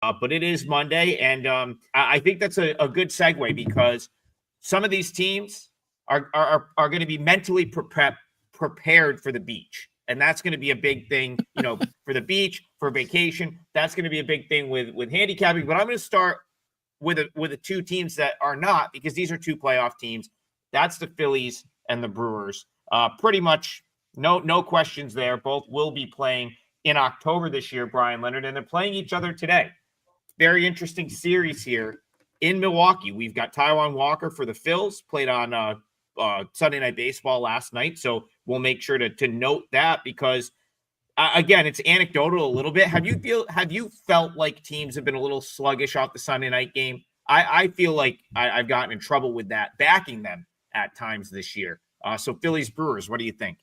but it is Monday, and I think that's a good segue because some of these teams are going to be mentally prepared for the beach, and that's going to be a big thing, for the beach, for vacation. That's going to be a big thing with handicapping. But I'm going to start with the two teams that are not, because these are two playoff teams. That's the Phillies and the Brewers. Pretty much no questions there. Both will be playing in October this year, Brian Leonard, and they're playing each other today. Very interesting series here in Milwaukee. We've got Taijuan Walker for the Phils, played on Sunday Night Baseball last night, so we'll make sure to note that because, again, it's anecdotal a little bit. Have you felt like teams have been a little sluggish off the Sunday night game? I feel like I've gotten in trouble with that, backing them at times this year. So Phillies Brewers, what do you think?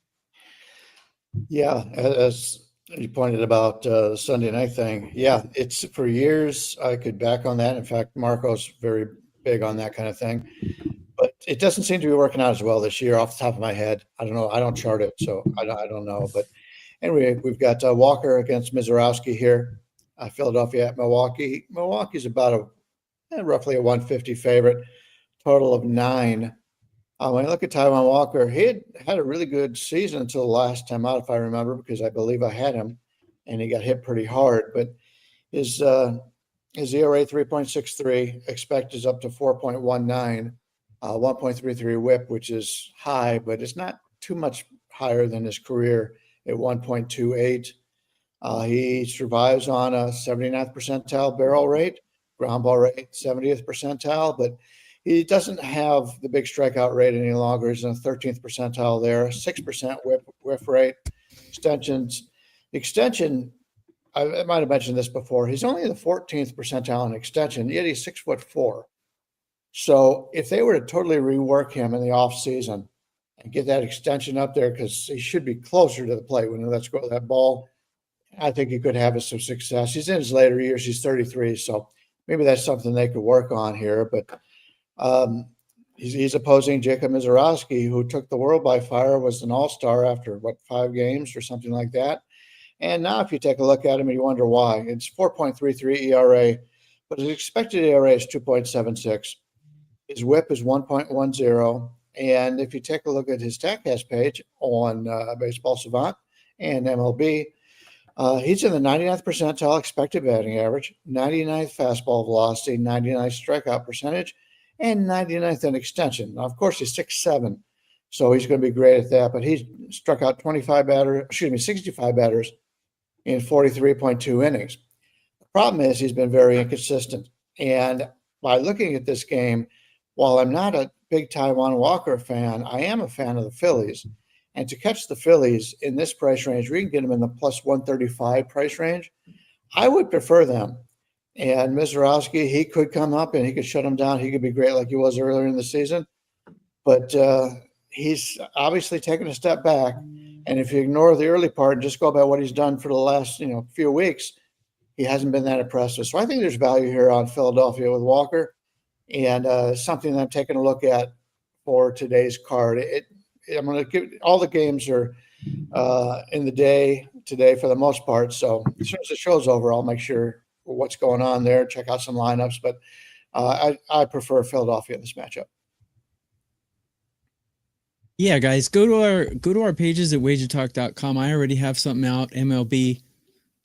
Yeah, as you pointed about the Sunday night thing. Yeah, it's for years I could back on that. In fact, Marco's very big on that kind of thing. But it doesn't seem to be working out as well this year off the top of my head. I don't know. I don't chart it, so I don't know. But anyway, we've got Walker against Mizorowski here. Philadelphia at Milwaukee. Milwaukee's about roughly a 150 favorite, total of 9. When I look at Taijuan Walker, he had a really good season until the last time out, if I remember, because I believe I had him, and he got hit pretty hard. But his ERA 3.63, expect is up to 4.19, 1.33 WHIP, which is high, but it's not too much higher than his career at 1.28. He survives on a 79th percentile barrel rate, ground ball rate 70th percentile, but he doesn't have the big strikeout rate any longer. He's in the 13th percentile there, 6% whiff rate. Extension, I might have mentioned this before. He's only in the 14th percentile in extension, yet he's 6'4". So if they were to totally rework him in the offseason and get that extension up there, because he should be closer to the plate when he lets go of that ball, I think he could have some success. He's in his later years. He's 33, so maybe that's something they could work on here. But he's opposing Jacob Mizorowski, who took the world by fire, was an all-star after, 5 games or something like that. And now if you take a look at him, you wonder why. It's 4.33 ERA, but his expected ERA is 2.76. His whip is 1.10. And if you take a look at his StatCast page on Baseball Savant and MLB, he's in the 99th percentile expected batting average, 99th fastball velocity, 99th strikeout percentage, and 99th in extension. Now, of course, he's 6'7", so he's going to be great at that. But he's struck out 65 batters in 43.2 innings. The problem is he's been very inconsistent. And by looking at this game, while I'm not a big Taijuan Walker fan, I am a fan of the Phillies. And to catch the Phillies in this price range, we can get them in the plus 135 price range. I would prefer them. And Mizorowski, he could come up and he could shut him down. He could be great like he was earlier in the season. But he's obviously taken a step back. And if you ignore the early part and just go about what he's done for the last few weeks, he hasn't been that impressive. So I think there's value here on Philadelphia with Walker, and something that I'm taking a look at for today's card. I'm going to give all the games are in the day today for the most part. So as soon as the show's over, I'll make sure what's going on there, check out some lineups. But I prefer Philadelphia in this matchup. Yeah, guys, go to our pages at WagerTalk.com. I already have something out. MLB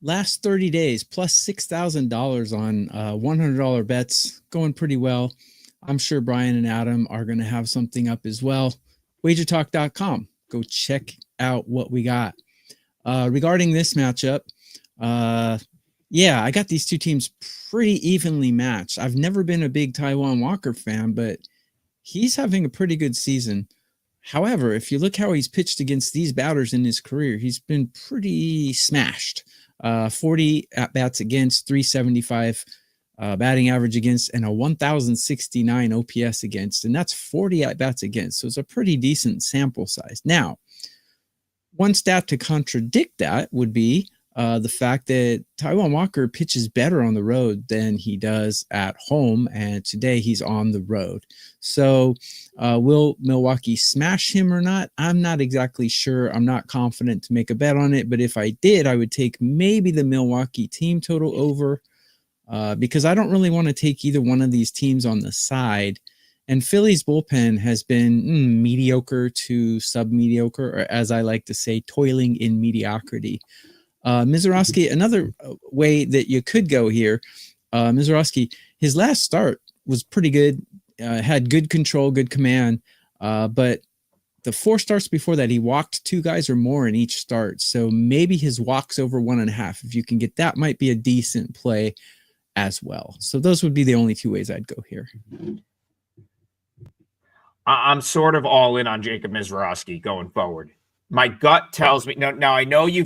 last 30 days plus $6,000 on $100 bets, going pretty well. I'm sure Brian and Adam are going to have something up as well. WagerTalk.com. Go check out what we got. Regarding this matchup, I got these two teams pretty evenly matched. I've never been a big Taijuan Walker fan, but he's having a pretty good season. However, if you look how he's pitched against these batters in his career, he's been pretty smashed. 40 at-bats against, 375 batting average against, and a 1,069 OPS against, and that's 40 at-bats against, so it's a pretty decent sample size. Now, one stat to contradict that would be the fact that Taijuan Walker pitches better on the road than he does at home, and today he's on the road. So will Milwaukee smash him or not? I'm not exactly sure. I'm not confident to make a bet on it, but if I did, I would take maybe the Milwaukee team total over because I don't really want to take either one of these teams on the side. And Philly's bullpen has been mediocre to sub-mediocre, or as I like to say, toiling in mediocrity. Mizorowski, another way that you could go here, Mizorowski, his last start was pretty good, had good control, good command, but the 4 starts before that, he walked 2 guys or more in each start. So maybe his walks over 1.5, if you can get that, might be a decent play as well. So those would be the only 2 ways I'd go here. I'm sort of all in on Jacob Mizorowski going forward. My gut tells me now I know you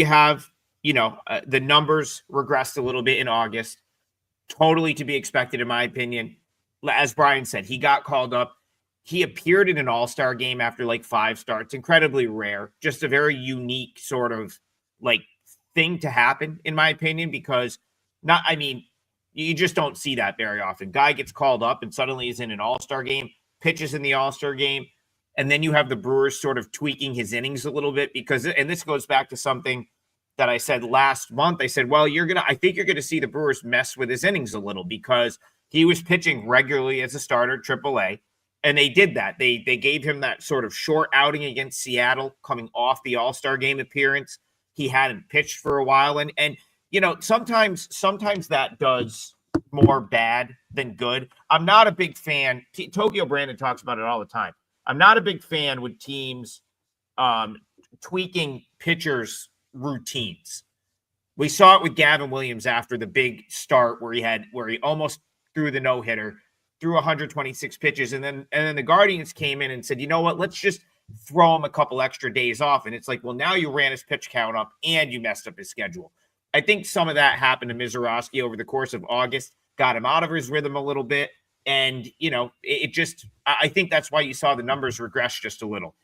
have, the numbers regressed a little bit in August. Totally to be expected, in my opinion. As Brian said, he got called up. He appeared in an all-star game after like 5 starts. Incredibly rare. Just a very unique sort of like thing to happen, in my opinion, because you just don't see that very often. Guy gets called up and suddenly is in an all-star game, pitches in the all-star game, and then you have the Brewers sort of tweaking his innings a little bit and this goes back to something that I said last month. I said, well, I think you're going to see the Brewers mess with his innings a little because he was pitching regularly as a starter at AAA. And they did that. They gave him that sort of short outing against Seattle coming off the All-Star game appearance. He hadn't pitched for a while. And sometimes that does more bad than good. I'm not a big fan. Tokyo Brandon talks about it all the time. I'm not a big fan with teams tweaking pitchers' routines. We saw it with Gavin Williams after the big start where he almost threw the no-hitter, threw 126 pitches, and then the Guardians came in and said, you know what, let's just throw him a couple extra days off. And it's like, well, now you ran his pitch count up and you messed up his schedule. I think some of that happened to Mizorowski over the course of August, got him out of his rhythm a little bit. And, I think that's why you saw the numbers regress just a little.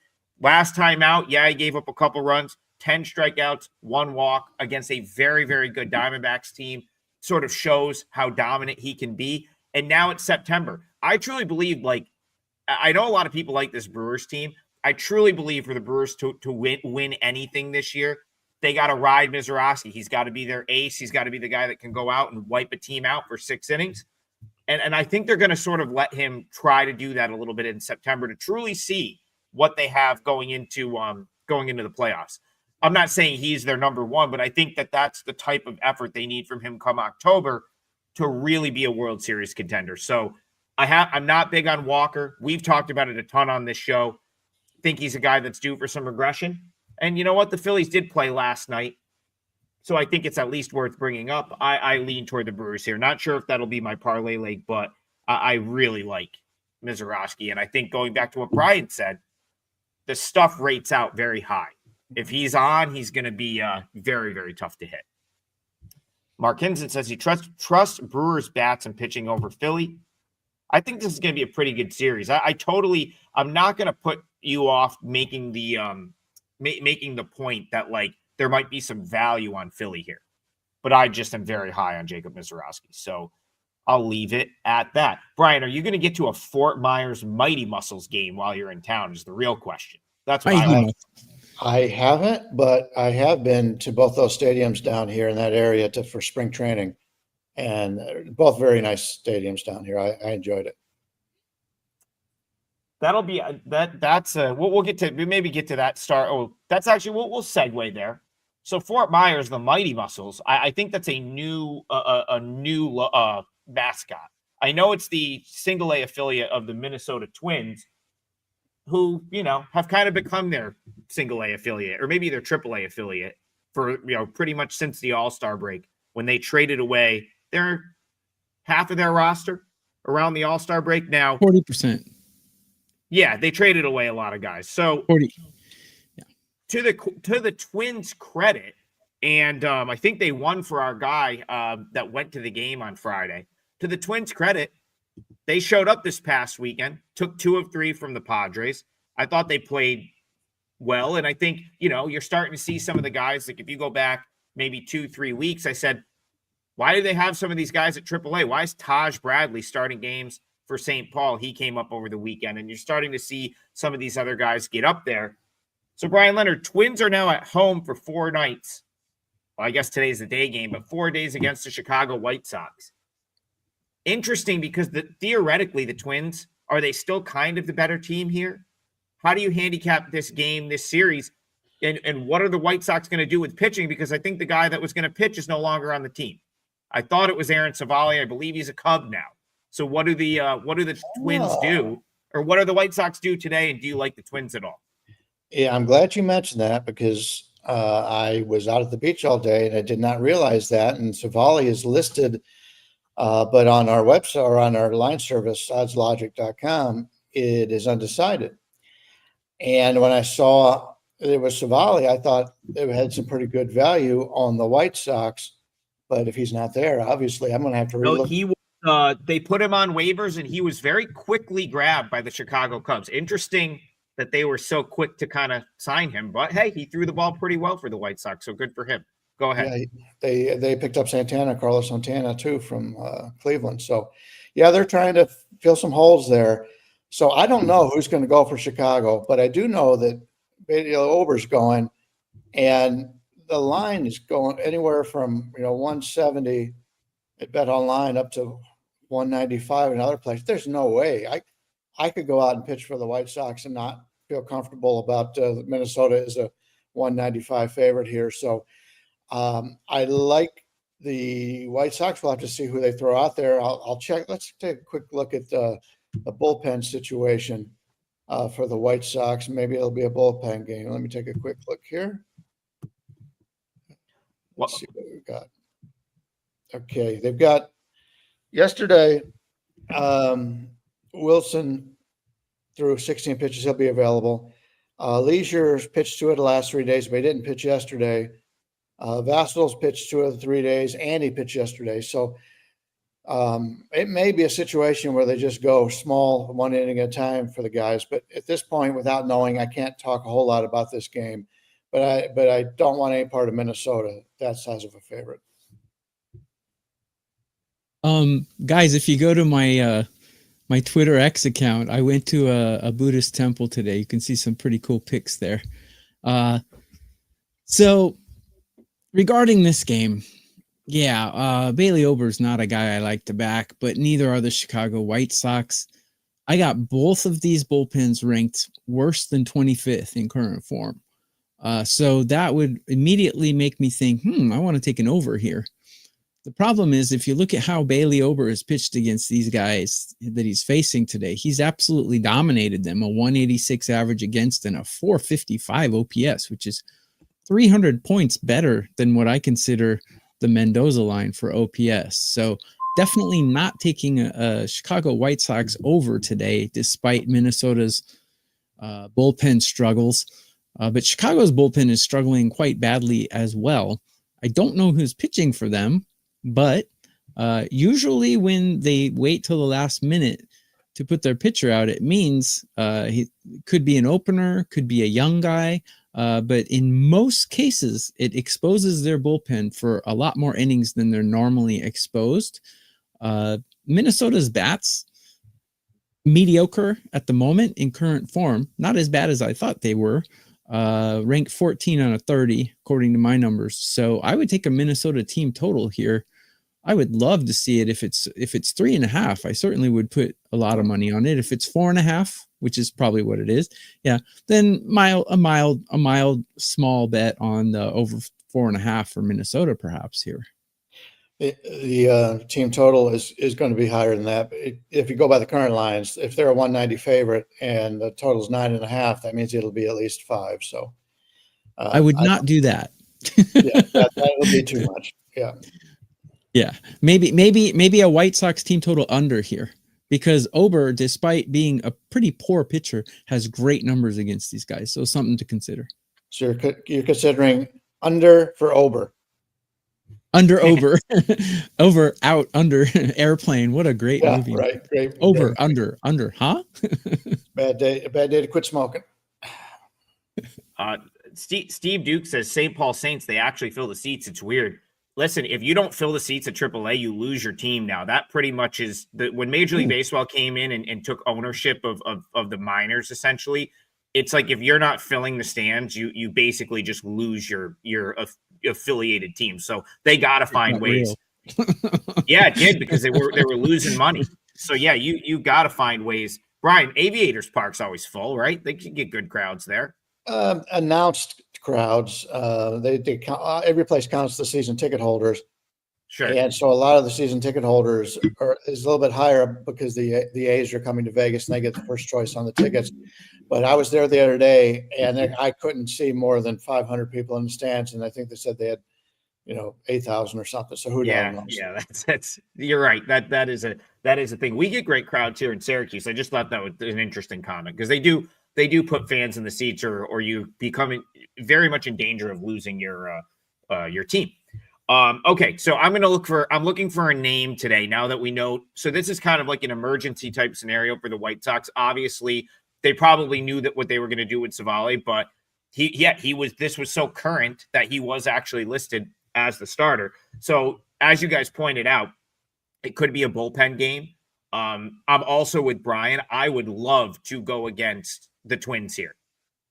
Last time out, he gave up a couple runs, 10 strikeouts, 1 walk against a very, very good Diamondbacks team. Sort of shows how dominant he can be. And now it's September. I truly believe, I know a lot of people like this Brewers team. I truly believe for the Brewers to win anything this year, they got to ride Mizorowski. He's got to be their ace. He's got to be the guy that can go out and wipe a team out for 6 innings. And I think they're going to sort of let him try to do that a little bit in September to truly see what they have going into the playoffs. I'm not saying he's their number 1, but I think that's the type of effort they need from him come October to really be a World Series contender. So I'm not big on Walker. We've talked about it a ton on this show. Think he's a guy that's due for some regression. And you know what? The Phillies did play last night. So I think it's at least worth bringing up. I lean toward the Brewers here. Not sure if that'll be my parlay leg, but I really like Mizorowski. And I think going back to what Brian said, the stuff rates out very high. If he's on, he's going to be very, very tough to hit. Mark Hinson says he trusts Brewers bats and pitching over Philly. I think this is going to be a pretty good series. I'm not going to put you off making the point that there might be some value on Philly here, but I just am very high on Jacob Mizorowski. So I'll leave it at that. Brian, are you going to get to a Fort Myers Mighty Muscles game while you're in town is the real question. That's what I haven't, but I have been to both those stadiums down here in that area for spring training, and both very nice stadiums down here. I enjoyed it. That'll be that's we'll get to maybe get to that start. Oh, that's actually we'll segue there. So Fort Myers, the Mighty Muscles, I think that's a new mascot. I know it's the single A affiliate of the Minnesota Twins, who, have kind of become their single A affiliate or maybe their triple A affiliate for, pretty much since the All-Star break when they traded away half of their roster around the All-Star break. Now 40%. Yeah, they traded away a lot of guys. So 40. Yeah. To the Twins' credit, and I think they won for our guy that went to the game on Friday. To the Twins' credit, they showed up this past weekend, took 2 of 3 from the Padres. I thought they played well, and I think, you're starting to see some of the guys, like if you go back maybe 2-3 weeks, I said, why do they have some of these guys at AAA? Why is Taj Bradley starting games for St. Paul? He came up over the weekend, and you're starting to see some of these other guys get up there. So, Brian Leonard, Twins are now at home for 4 nights. I guess today's the day game, but 4 days against the Chicago White Sox. Interesting because theoretically the Twins, are they still kind of the better team here? How do you handicap this game, this series? And what are the White Sox going to do with pitching? Because I think the guy that was going to pitch is no longer on the team. I thought it was Aaron Savali. I believe he's a Cub now. So what do the Twins do? Or what do the White Sox do today? And do you like the Twins at all? Yeah, I'm glad you mentioned that because I was out at the beach all day and I did not realize that. And Savali is listed, but on our website or on our line service, oddslogic.com, it is undecided. And when I saw it was Savali, I thought they had some pretty good value on the White Sox. But if he's not there, obviously, I'm going to have to relook. No, they put him on waivers, and he was very quickly grabbed by the Chicago Cubs. Interesting that they were so quick to kind of sign him. But, hey, he threw the ball pretty well for the White Sox, so good for him. Go ahead. Yeah, they picked up Carlos Santana, too, from Cleveland. So, yeah, they're trying to fill some holes there. So I don't know who's going to go for Chicago, but I do know that Bailey Ober's going, and the line is going anywhere from 170 at Bet Online up to 195 in other places. There's no way I could go out and pitch for the White Sox and not feel comfortable about Minnesota as a 195 favorite here. So I like the White Sox. We'll have to see who they throw out there. I'll check. Let's take a quick look at the bullpen situation for the White Sox. Maybe it'll be a bullpen game. Let me take a quick look here. Let's see what we've got. Okay, they've got yesterday. Wilson threw 16 pitches. He'll be available. Leisure's pitched 2 of the last 3 days, but he didn't pitch yesterday. Vassal's pitched 2 of the 3 days, and he pitched yesterday. So it may be a situation where they just go small, 1 inning at a time for the guys. But at this point, without knowing, I can't talk a whole lot about this game. But I don't want any part of Minnesota that size of a favorite. Guys, if you go to my my Twitter X account, I went to a Buddhist temple today. You can see some pretty cool pics there. So regarding this game, Bailey Ober's not a guy I like to back, but neither are the Chicago White Sox. I got both of these bullpens ranked worse than 25th in current form. So that would immediately make me think, I want to take an over here. The problem is, if you look at how Bailey Ober has pitched against these guys that he's facing today, he's absolutely dominated them. A 186 average against and a 455 OPS, which is 300 points better than what I consider the Mendoza line for OPS. So definitely not taking a Chicago White Sox over today, despite Minnesota's bullpen struggles. But Chicago's bullpen is struggling quite badly as well. I don't know who's pitching for them, but usually when they wait till the last minute to put their pitcher out, it means he could be an opener, could be a young guy. But in most cases, it exposes their bullpen for a lot more innings than they're normally exposed. Minnesota's bats, mediocre at the moment in current form, not as bad as I thought they were. Ranked 14 out of 30, according to my numbers. So I would take a Minnesota team total here. I would love to see it. If it's 3.5, I certainly would put a lot of money on it. If it's 4.5, which is probably what it is, then a mild small bet on the over 4.5 for Minnesota, perhaps here. The team total is going to be higher than that. If you go by the current lines, if they're a 190 favorite and the total is 9.5, that means it'll be at least 5. So I would not do that. That will be too much. Yeah. Maybe a White Sox team total under here, because Ober, despite being a pretty poor pitcher, has great numbers against these guys. So something to consider. So you're considering under for Ober. Under over, over out under airplane. What a great movie! Right, great. Over under, huh? Bad day to quit smoking. Steve Duke says St. Paul Saints, they actually fill the seats. It's weird. Listen, if you don't fill the seats at AAA, you lose your team now. That pretty much is when Major League Baseball came in and took ownership of the minors, essentially. It's like if you're not filling the stands, you basically just lose your affiliated teams. So they got to find ways. Real. Yeah, it did, because they were losing money. So yeah, you got to find ways. Brian, Aviators Park's always full, right? They can get good crowds there. Announced crowds. They count, every place counts the season ticket holders. Sure. And so a lot of the season ticket holders is a little bit higher because the A's are coming to Vegas and they get the first choice on the tickets. But I was there the other day and I couldn't see more than 500 people in the stands. And I think they said they had, 8,000 or something. So who knows? Yeah, that's you're right. That is a thing. We get great crowds here in Syracuse. I just thought that was an interesting comment, because they do put fans in the seats, or you become very much in danger of losing your team. Okay, so I'm looking for a name today, now that we know. So this is kind of like an emergency type scenario for the White Sox. Obviously, they probably knew that what they were going to do with Savali, but this was so current that he was actually listed as the starter. So as you guys pointed out, it could be a bullpen game. I'm also with Brian. I would love to go against the Twins here.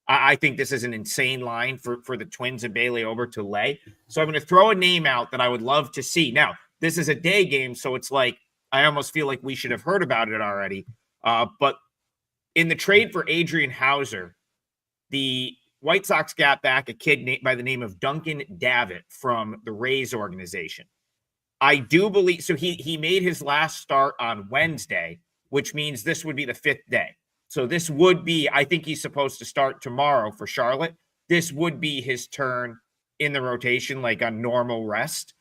I think this is an insane line for the Twins and Bailey over to lay. So I'm going to throw a name out that I would love to see. Now, this is a day game, so it's like I almost feel like we should have heard about it already. But in the trade for Adrian Hauser, the White Sox got back a kid by the name of Duncan Davitt from the Rays organization. I do believe, so he made his last start on Wednesday, which means this would be the 5th day. So this would be, I think he's supposed to start tomorrow for Charlotte. This would be his turn in the rotation, like on normal rest.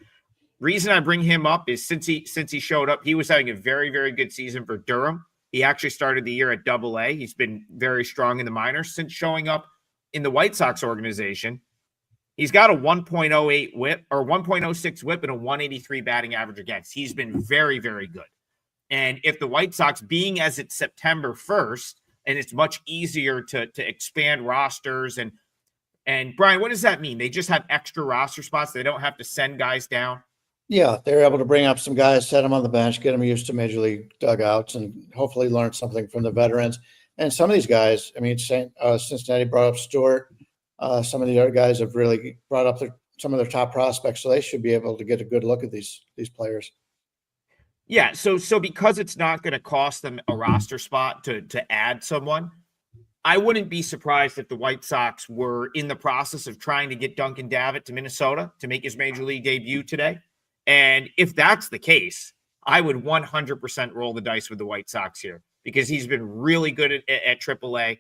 Reason I bring him up is since he showed up, he was having a very, very good season for Durham. He actually started the year at AA. He's been very strong in the minors since showing up in the White Sox organization. He's got a 1.08 whip or 1.06 whip and a 183 batting average against. He's been very, very good. And if the White Sox, being as it's September 1st, and it's much easier to expand rosters, and Brian, what does that mean? They just have extra roster spots. They don't have to send guys down. Yeah, they're able to bring up some guys, set them on the bench, get them used to major league dugouts, and hopefully learn something from the veterans. And some of these guys, I mean, Cincinnati brought up Stewart. Some of the other guys have really brought up some of their top prospects, so they should be able to get a good look at these players. Yeah, so because it's not going to cost them a roster spot to add someone, I wouldn't be surprised if the White Sox were in the process of trying to get Duncan Davitt to Minnesota to make his major league debut today. And if that's the case, I would 100% roll the dice with the White Sox here, because he's been really good at AAA.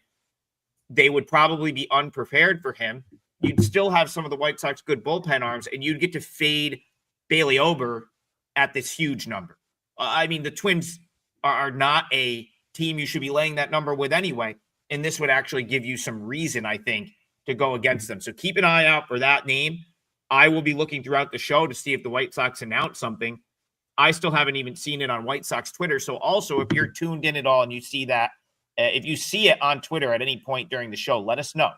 They would probably be unprepared for him. You'd still have some of the White Sox good bullpen arms, and you'd get to fade Bailey Ober at this huge number. I mean, the Twins are not a team you should be laying that number with anyway, and this would actually give you some reason, I think, to go against them. So keep an eye out for that name. I will be looking throughout the show to see if the White Sox announce something. I still haven't even seen it on White Sox Twitter. So also, if you're tuned in at all and you see that, if you see it on Twitter at any point during the show, let us know.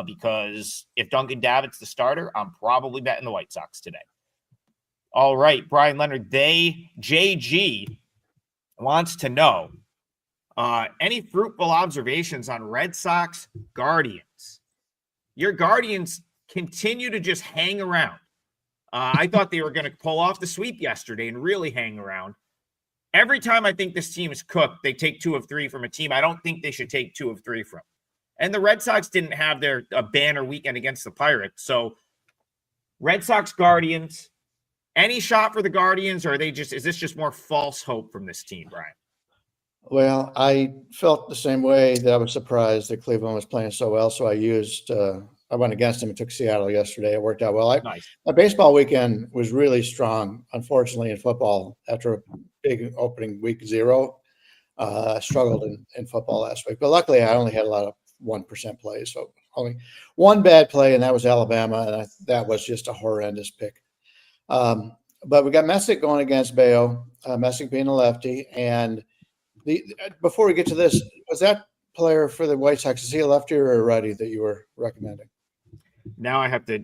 Because if Duncan Davitt's the starter, I'm probably betting the White Sox today. All right, Brian Leonard, JG wants to know any fruitful observations on Red Sox Guardians. Your Guardians continue to just hang around. I thought they were going to pull off the sweep yesterday and really hang around. Every time I think this team is cooked, they take 2 of 3 from a team I don't think they should take 2 of 3 from. And the Red Sox didn't have their banner weekend against the Pirates. So Red Sox Guardians, any shot for the Guardians, or is this just more false hope from this team, Brian? Well, I felt the same way, that I was surprised that Cleveland was playing so well. So I went against him and took Seattle yesterday. It worked out well. Nice. My baseball weekend was really strong. Unfortunately, in football, after a big opening week 0, I struggled in football last week. But luckily, I only had a lot of 1% plays. So only one bad play, and that was Alabama. And that was just a horrendous pick. But we got Messick going against Bayo, Messick being a lefty. And before we get to this, was that player for the White Sox, is he a lefty or a righty that you were recommending? Now I have to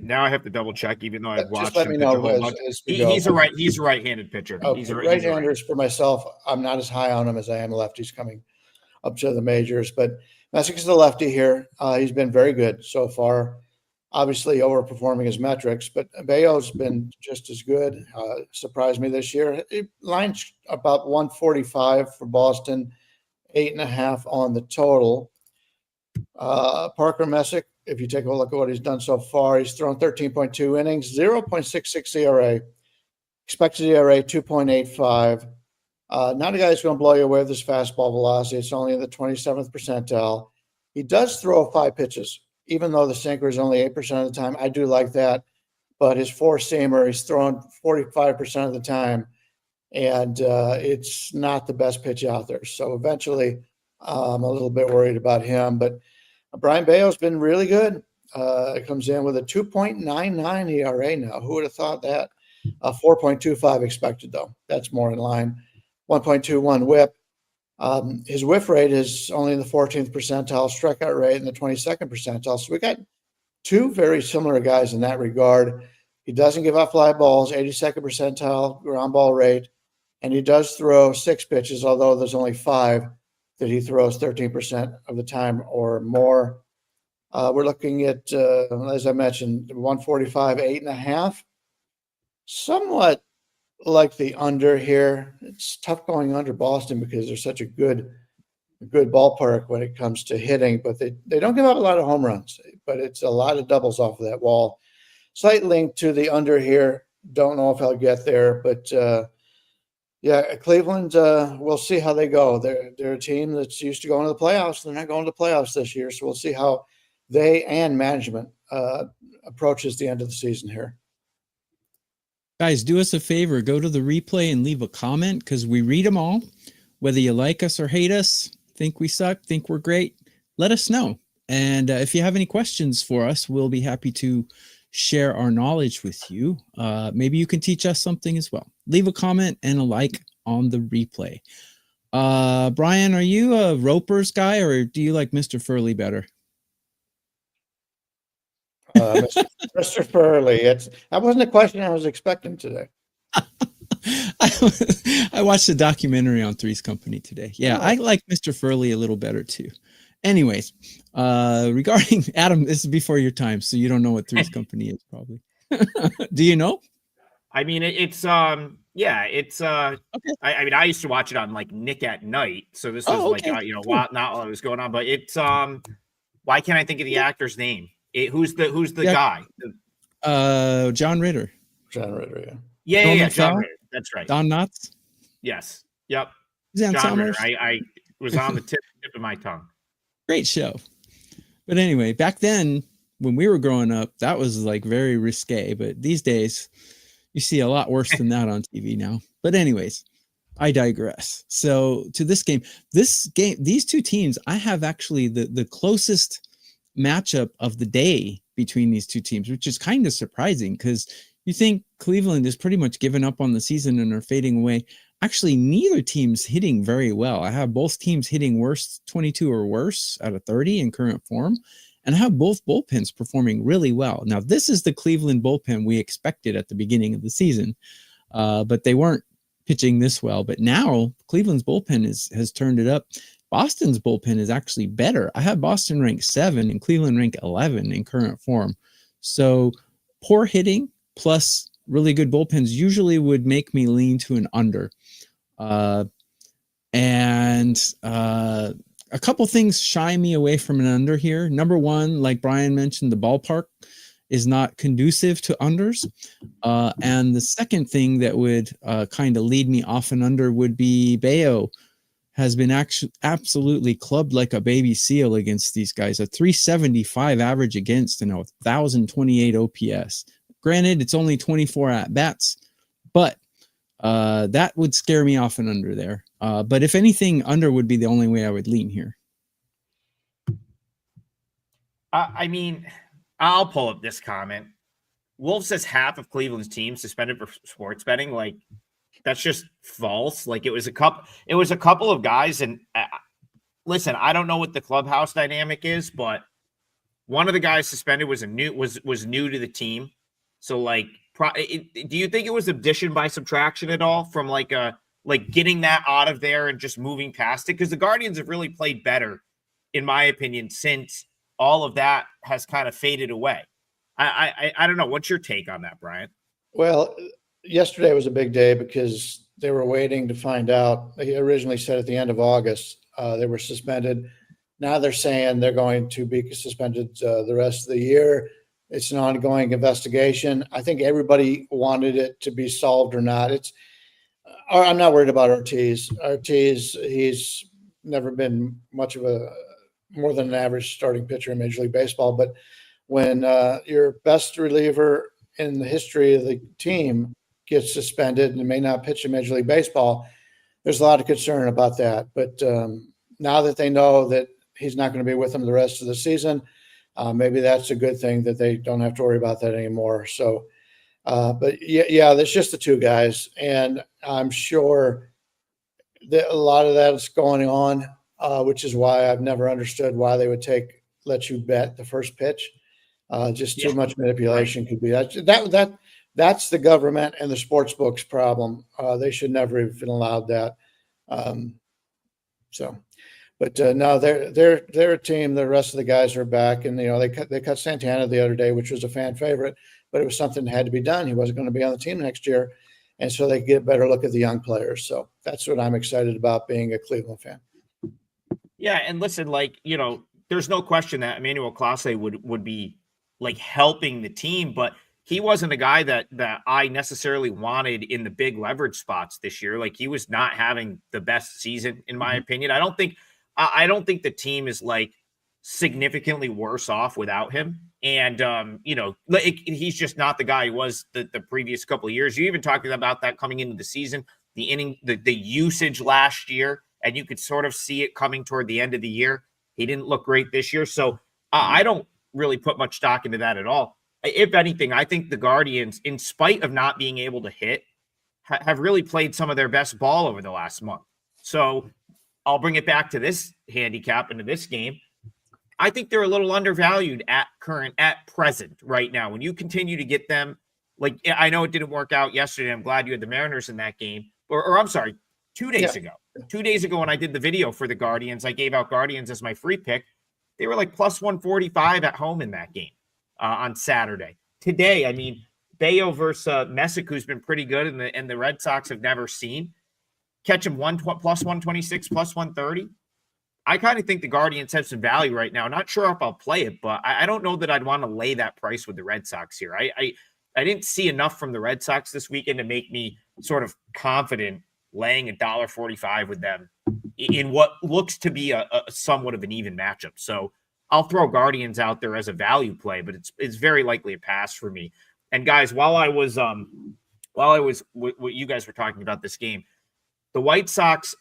double check, even though I've watched. Just let me know. He's a right-handed pitcher. Okay. He's right-handers for myself. I'm not as high on him as I am lefties coming up to the majors, but Messick is the lefty here. He's been very good so far. obviously overperforming his metrics, but Bayo's been just as good. Surprised me this year. It lines about 145 for Boston, 8.5 on the total. Parker Messick, if you take a look at what he's done so far, he's thrown 13.2 innings, 0.66 ERA, expected ERA 2.85. Not a guy who's going to blow you away with his fastball velocity. It's only in the 27th percentile. He does throw 5 pitches, even though the sinker is only 8% of the time. I do like that. But his four-seamer, he's thrown 45% of the time, and it's not the best pitch out there. So eventually, I'm a little bit worried about him. But Brian Bayo's been really good. It comes in with a 2.99 ERA now. Who would have thought that? 4.25 expected, though. That's more in line. 1.21 whip. His whiff rate is only in the 14th percentile, strikeout rate in the 22nd percentile. So we got 2 very similar guys in that regard. He doesn't give up fly balls, 82nd percentile ground ball rate, and he does throw 6 pitches, although there's only 5 that he throws 13% of the time or more. We're looking at, as I mentioned, 145, 8.5. Somewhat like the under here. It's tough going under Boston because they're such a good ballpark when it comes to hitting, but they don't give up a lot of home runs, but it's a lot of doubles off of that wall. Slight link to the under here. Don't know if I'll get there, but yeah, Cleveland, we'll see how they go. They're a team that's used to going to the playoffs. They're not going to the playoffs this year, so we'll see how they and management approaches the end of the season here. Guys, do us a favor. Go to the replay and leave a comment because we read them all. Whether you like us or hate us, think we suck, think we're great, let us know. And if you have any questions for us, we'll be happy to share our knowledge with you. Maybe you can teach us something as well. Leave a comment and a like on the replay. Brian, are you a Roper's guy or do you like Mr. Furley better? Mr. Furley. That wasn't a question I was expecting today. I watched a documentary on Three's Company today. Yeah, I like Mr. Furley a little better too. Anyways, regarding Adam, this is before your time, so you don't know what Three's Company is probably. Do you know? I mean, it's okay. I mean, I used to watch it on like Nick at Night, so this was okay. Cool. Not what was going on, but it's why can't I think of the actor's name? Who's the guy? John Ritter. John Ritter, yeah. Yeah, John Ritter. That's right. Don Knotts? Yes. Yep. John Ritter. I was on the tip of my tongue. Great show. But anyway, back then when we were growing up, that was like very risque. But these days, you see a lot worse than that on TV now. But anyways, I digress. So to this game, these two teams, I have actually the closest matchup of the day between these two teams, which is kind of surprising because you think Cleveland is pretty much given up on the season and are fading away. Actually, neither team's hitting very well. I have both teams hitting worse 22 or worse out of 30 in current form, and I have both bullpens performing really well. Now, this is the Cleveland bullpen we expected at the beginning of the season, but they weren't pitching this well. But now Cleveland's bullpen has turned it up. Boston's bullpen is actually better. I have Boston ranked 7 and Cleveland ranked 11 in current form. So poor hitting plus really good bullpens usually would make me lean to an under. And a couple things shy me away from an under here. Number one, like Brian mentioned, the ballpark is not conducive to unders. And the second thing that would kind of lead me off an under would be Bayo has been absolutely clubbed like a baby seal against these guys. A 375 average against and a 1,028 OPS. Granted, it's only 24 at-bats, but that would scare me off and under there. But if anything, under would be the only way I would lean here. I mean, I'll pull up this comment. Wolf says half of Cleveland's team suspended for sports betting. Like, that's just false. Like, it was a couple of guys. And listen, I don't know what the clubhouse dynamic is, but one of the guys suspended was new to the team. So, like, do you think it was addition by subtraction at all from like getting that out of there and just moving past it? Because the Guardians have really played better, in my opinion, since all of that has kind of faded away. I don't know. What's your take on that, Brian? Well, yesterday was a big day because they were waiting to find out. They originally said at the end of August they were suspended. Now they're saying they're going to be suspended the rest of the year. It's an ongoing investigation. I think everybody wanted it to be solved or not. I'm not worried about Ortiz. He's never been much of more than an average starting pitcher in Major League Baseball. But when your best reliever in the history of the team gets suspended and may not pitch in Major League Baseball, there's a lot of concern about that. But now that they know that he's not going to be with them the rest of the season, maybe that's a good thing that they don't have to worry about that anymore. So, but yeah, there's just the two guys, and I'm sure that a lot of that is going on, which is why I've never understood why they would let you bet the first pitch. Just too much manipulation could be that's the government and the sports books problem. They should never have been allowed that. But no, they're a team. The rest of the guys are back, and they cut Santana the other day, which was a fan favorite, but it was something that had to be done. He wasn't going to be on the team next year, and so they get a better look at the young players. So that's what I'm excited about being a Cleveland fan. Yeah, and listen, there's no question that Emmanuel Clase would be helping the team, but he wasn't a guy that I necessarily wanted in the big leverage spots this year. He was not having the best season, in my opinion. I don't think the team is significantly worse off without him. And, he's just not the guy he was the previous couple of years. You even talking about that coming into the season, the usage last year, and you could sort of see it coming toward the end of the year. He didn't look great this year. So I don't really put much stock into that at all. If anything, I think the Guardians, in spite of not being able to hit, have really played some of their best ball over the last month. So I'll bring it back to this handicap into this game. I think they're a little undervalued at present right now. When you continue to get them, I know it didn't work out yesterday. I'm glad you had the Mariners in that game. Or I'm sorry, 2 days ago. 2 days ago when I did the video for the Guardians, I gave out Guardians as my free pick. They were plus 145 at home in that game on Saturday. Today, Bayo versus Messick, who's been pretty good, and the Red Sox have never seen. Catch him plus 126, plus 130. I kind of think the Guardians have some value right now. Not sure if I'll play it, but I don't know that I'd want to lay that price with the Red Sox here. I didn't see enough from the Red Sox this weekend to make me sort of confident laying $1.45 with them in what looks to be a somewhat of an even matchup. So I'll throw Guardians out there as a value play, but it's very likely a pass for me. And guys, while I was what you guys were talking about this game, the White Sox,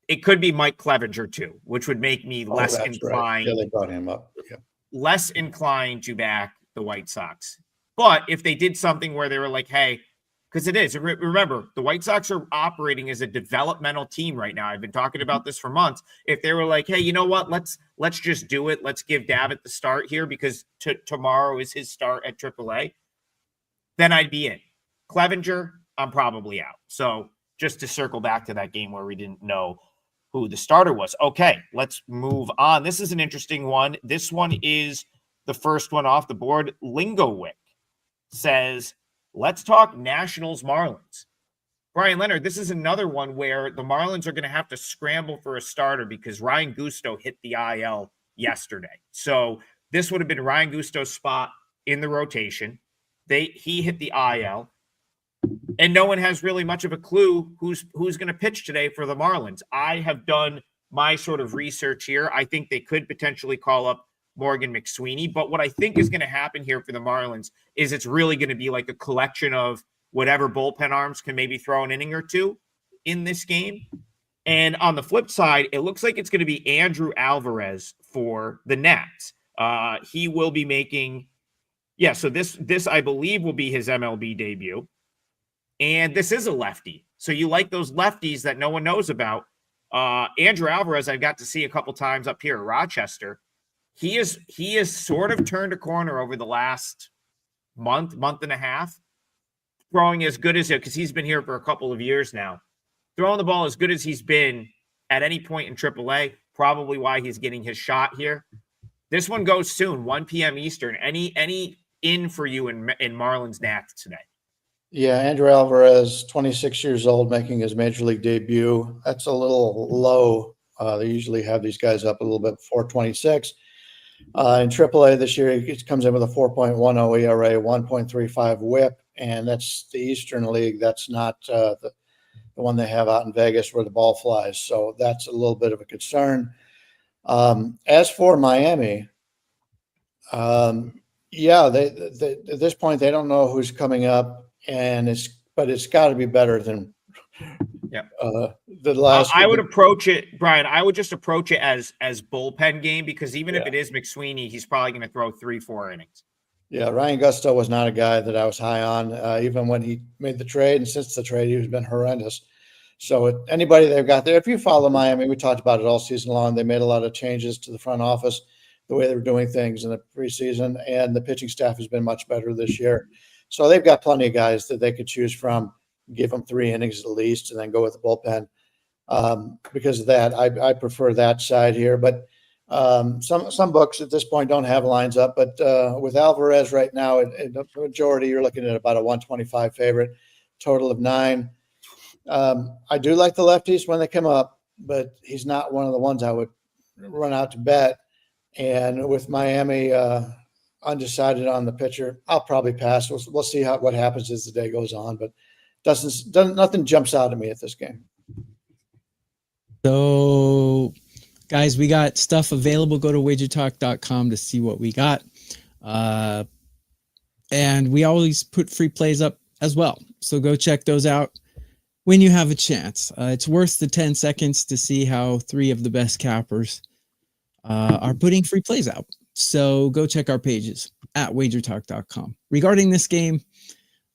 it could be Mike Clevenger too, which would make me less inclined. Right. Yeah, they brought him up. Yeah. Less inclined to back the White Sox. But if they did something where they were hey, because it is. Remember, the White Sox are operating as a developmental team right now. I've been talking about this for months. If they were hey, you know what? Let's just do it. Let's give Davitt the start here because tomorrow is his start at AAA. Then I'd be in. Clevenger, I'm probably out. So just to circle back to that game where we didn't know who the starter was. Okay, let's move on. This is an interesting one. This one is the first one off the board. Lingowick says, let's talk Nationals Marlins. Brian Leonard, this is another one where the Marlins are going to have to scramble for a starter because Ryan Gusto hit the IL yesterday. So this would have been Ryan Gusto's spot in the rotation. He hit the IL. And no one has really much of a clue who's going to pitch today for the Marlins. I have done my sort of research here. I think they could potentially call up Morgan McSweeney. But what I think is going to happen here for the Marlins is it's really going to be a collection of whatever bullpen arms can maybe throw an inning or two in this game. And on the flip side, it looks like it's going to be Andrew Alvarez for the Nats. He will be making, so this I believe will be his MLB debut. And this is a lefty. So you like those lefties that no one knows about. Andrew Alvarez, I've got to see a couple times up here at Rochester. He has sort of turned a corner over the last month and a half, throwing as good as it, because he's been here for a couple of years now. Throwing the ball as good as he's been at any point in AAA, probably why he's getting his shot here. This one goes soon, 1 p.m. Eastern. Any in for you in Marlins Nats today? Yeah, Andrew Alvarez, 26 years old, making his major league debut. That's a little low. They usually have these guys up a little bit before 26. In AAA this year, he comes in with a 4.10 ERA, 1.35 WHIP, and that's the Eastern League. That's not the one they have out in Vegas where the ball flies. So that's a little bit of a concern. As for Miami, yeah, they at this point they don't know who's coming up. But it's got to be better than the last. I would approach it, Brian. I would just approach it as bullpen game, because even if it is McSweeney, he's probably going to throw 3-4 innings. Yeah, Ryan Gusto was not a guy that I was high on, even when he made the trade, and since the trade, he's been horrendous. So anybody they've got there, if you follow Miami, we talked about it all season long. They made a lot of changes to the front office, the way they were doing things in the preseason, and the pitching staff has been much better this year. So they've got plenty of guys that they could choose from, give them 3 innings at least, and then go with the bullpen. Because of that, I prefer that side here. But some books at this point don't have lines up. But with Alvarez right now, in the majority, you're looking at about a 125 favorite, total of 9. I do like the lefties when they come up, but he's not one of the ones I would run out to bet. And with Miami undecided on the pitcher, I'll probably pass. We'll see what happens as the day goes on, but nothing jumps out at me at this game. So, guys, we got stuff available. Go to WagerTalk.com to see what we got. And we always put free plays up as well. So go check those out when you have a chance. It's worth the 10 seconds to see how 3 of the best cappers are putting free plays out. So go check our pages at WagerTalk.com. Regarding this game,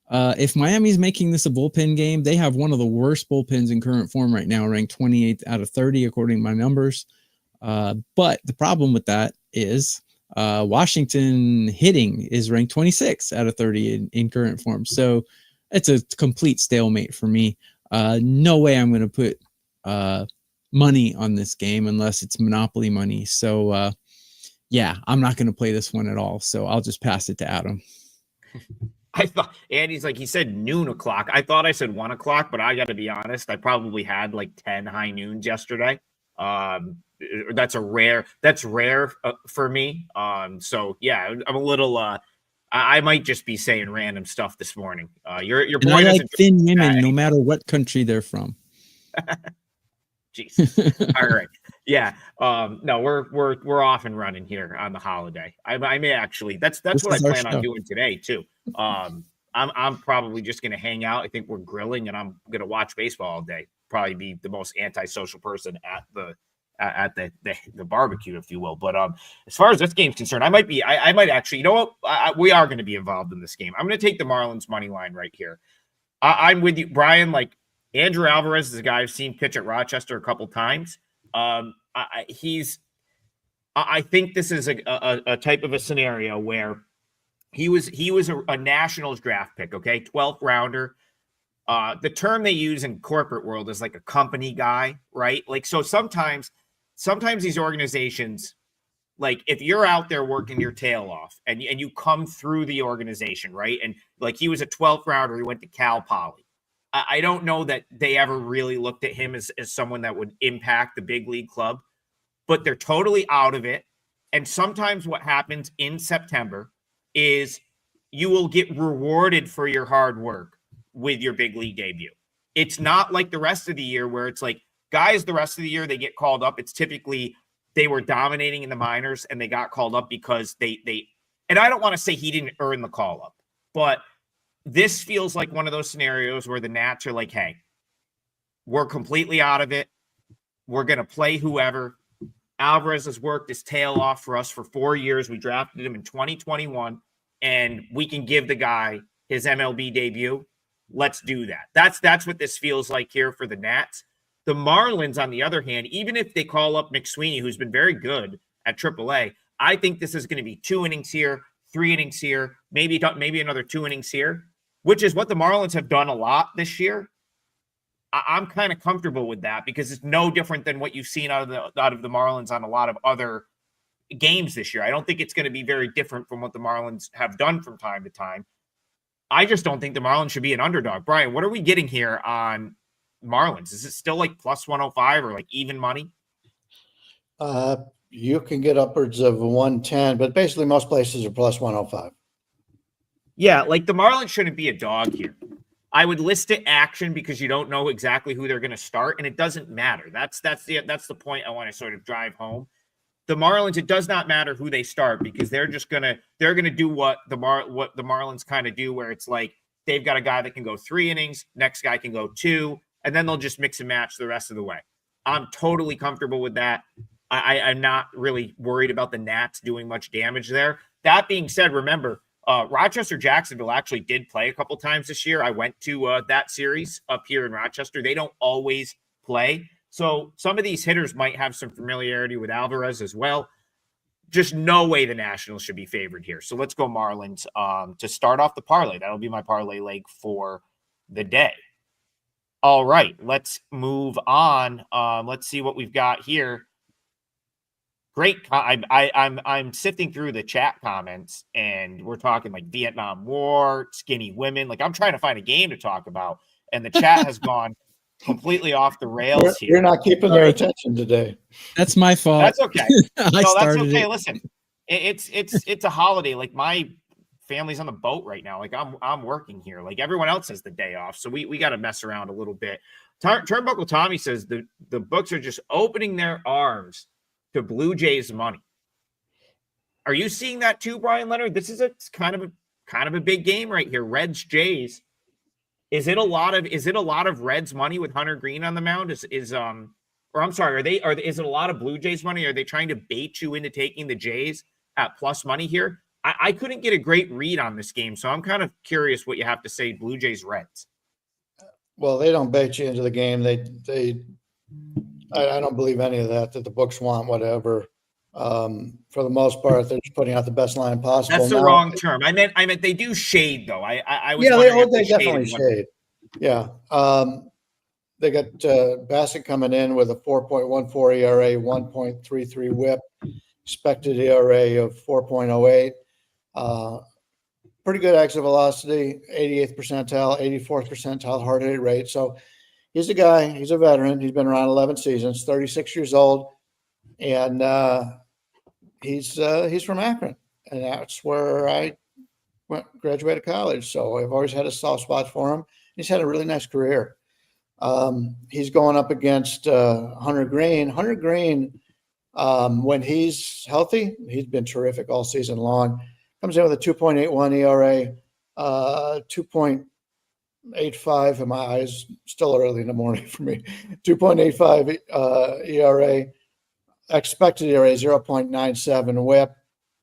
if Miami's making this a bullpen game, they have one of the worst bullpens in current form right now, ranked 28th out of 30, according to my numbers. But the problem with that is Washington hitting is ranked 26 out of 30 in current form. So it's a complete stalemate for me. No way I'm going to put money on this game unless it's Monopoly money. So, yeah, I'm not going to play this one at all. So I'll just pass it to Adam. I thought Andy's like, he said noon o'clock. I thought I said 1 o'clock, but I got to be honest, I probably had like 10 high noons yesterday. That's rare for me. So yeah, I'm a little, I might just be saying random stuff this morning. Your boy I like thin women, no matter what country they're from. Jeez. All right. Yeah. No, we're off and running here on the holiday. I may actually, that's what I plan on doing today too. I'm probably just going to hang out. I think we're grilling and I'm going to watch baseball all day. Probably be the most antisocial person at the barbecue, if you will. But as far as this game's concerned, I might actually, you know what? We are going to be involved in this game. I'm going to take the Marlins money line right here. I'm with you, Brian. Like, Andrew Alvarez is a guy I've seen pitch at Rochester a couple times. I think this is a type of a scenario where he was a Nationals draft pick, okay, 12th rounder. The term they use in corporate world is like a company guy, right? Like, so sometimes these organizations, like if you're out there working your tail off and you come through the organization, right? And like he was a 12th rounder, he went to Cal Poly. I don't know that they ever really looked at him as someone that would impact the big league club, but they're totally out of it. And sometimes what happens in September is you will get rewarded for your hard work with your big league debut. It's not like the rest of the year where it's like guys, the rest of the year they get called up. It's typically they were dominating in the minors and they got called up because they and I don't want to say he didn't earn the call up, but this feels like one of those scenarios where the Nats are like, hey, we're completely out of it. We're going to play whoever. Alvarez has worked his tail off for us for 4 years. We drafted him in 2021, and we can give the guy his MLB debut. Let's do that. That's what this feels like here for the Nats. The Marlins, on the other hand, even if they call up McSweeney, who's been very good at AAA, I think this is going to be 2 innings here, 3 innings here, maybe another 2 innings here, which is what the Marlins have done a lot this year. I'm kind of comfortable with that because it's no different than what you've seen out of the Marlins on a lot of other, games this year. I don't think it's going to be very different from what the Marlins have done from time to time. I just don't think the Marlins should be an underdog. Brian, what are we getting here on Marlins? Is it still like plus 105 or like even money? You can get upwards of 110, but basically most places are plus 105. Yeah, like the Marlins shouldn't be a dog here. I would list it action because you don't know exactly who they're going to start, and it doesn't matter. That's the point I want to sort of drive home. The Marlins, it does not matter who they start because they're gonna do what the Marlins kind of do, where it's like they've got a guy that can go 3 innings, next guy can go 2, and then they'll just mix and match the rest of the way. I'm totally comfortable with that. I'm not really worried about the Nats doing much damage there. That being said, remember, Rochester Jacksonville actually did play a couple times this year. I went to that series up here in Rochester. They don't always play. So some of these hitters might have some familiarity with Alvarez as well. Just no way the Nationals should be favored here. So let's go Marlins to start off the parlay. That'll be my parlay leg for the day. All right, let's move on. Let's see what we've got here. Great. I'm sifting through the chat comments, and we're talking like Vietnam War, skinny women. Like I'm trying to find a game to talk about, and the chat has gone completely off the rails here. You're not keeping their attention today. That's my fault. That's okay. That's okay. It. Listen, it's a holiday. Like my family's on the boat right now. Like I'm working here. Like everyone else has the day off, so we got to mess around a little bit. Turnbuckle Tommy says the books are just opening their arms to Blue Jays money. Are you seeing that too, Brian Leonard? This is kind of a big game right here. Reds Jays. Is it a lot of Reds money with Hunter Green on the mound? Is it a lot of Blue Jays money? Are they trying to bait you into taking the Jays at plus money here? I couldn't get a great read on this game, so I'm kind of curious what you have to say. Blue Jays Reds. Well, they don't bait you into the game. I don't believe any of that the books want whatever. For the most part, they're just putting out the best line possible. That's the wrong term. I meant they do shade though. I was they definitely shade. Yeah. They got Bassett coming in with a 4.14 ERA, 1.33 WHIP, expected ERA of 4.08. Pretty good exit velocity, 88th percentile, 84th percentile hard hit rate. So he's a guy. He's a veteran. He's been around 11 seasons, 36 years old, and he's from Akron, and that's where I graduated college. So I've always had a soft spot for him. He's had a really nice career. He's going up against Hunter Green. Hunter Green, when he's healthy, he's been terrific all season long. Comes in with a 2.81 ERA, 2.85, and my eyes still early in the morning for me. 2.85 ERA, expected ERA 0.97 WHIP,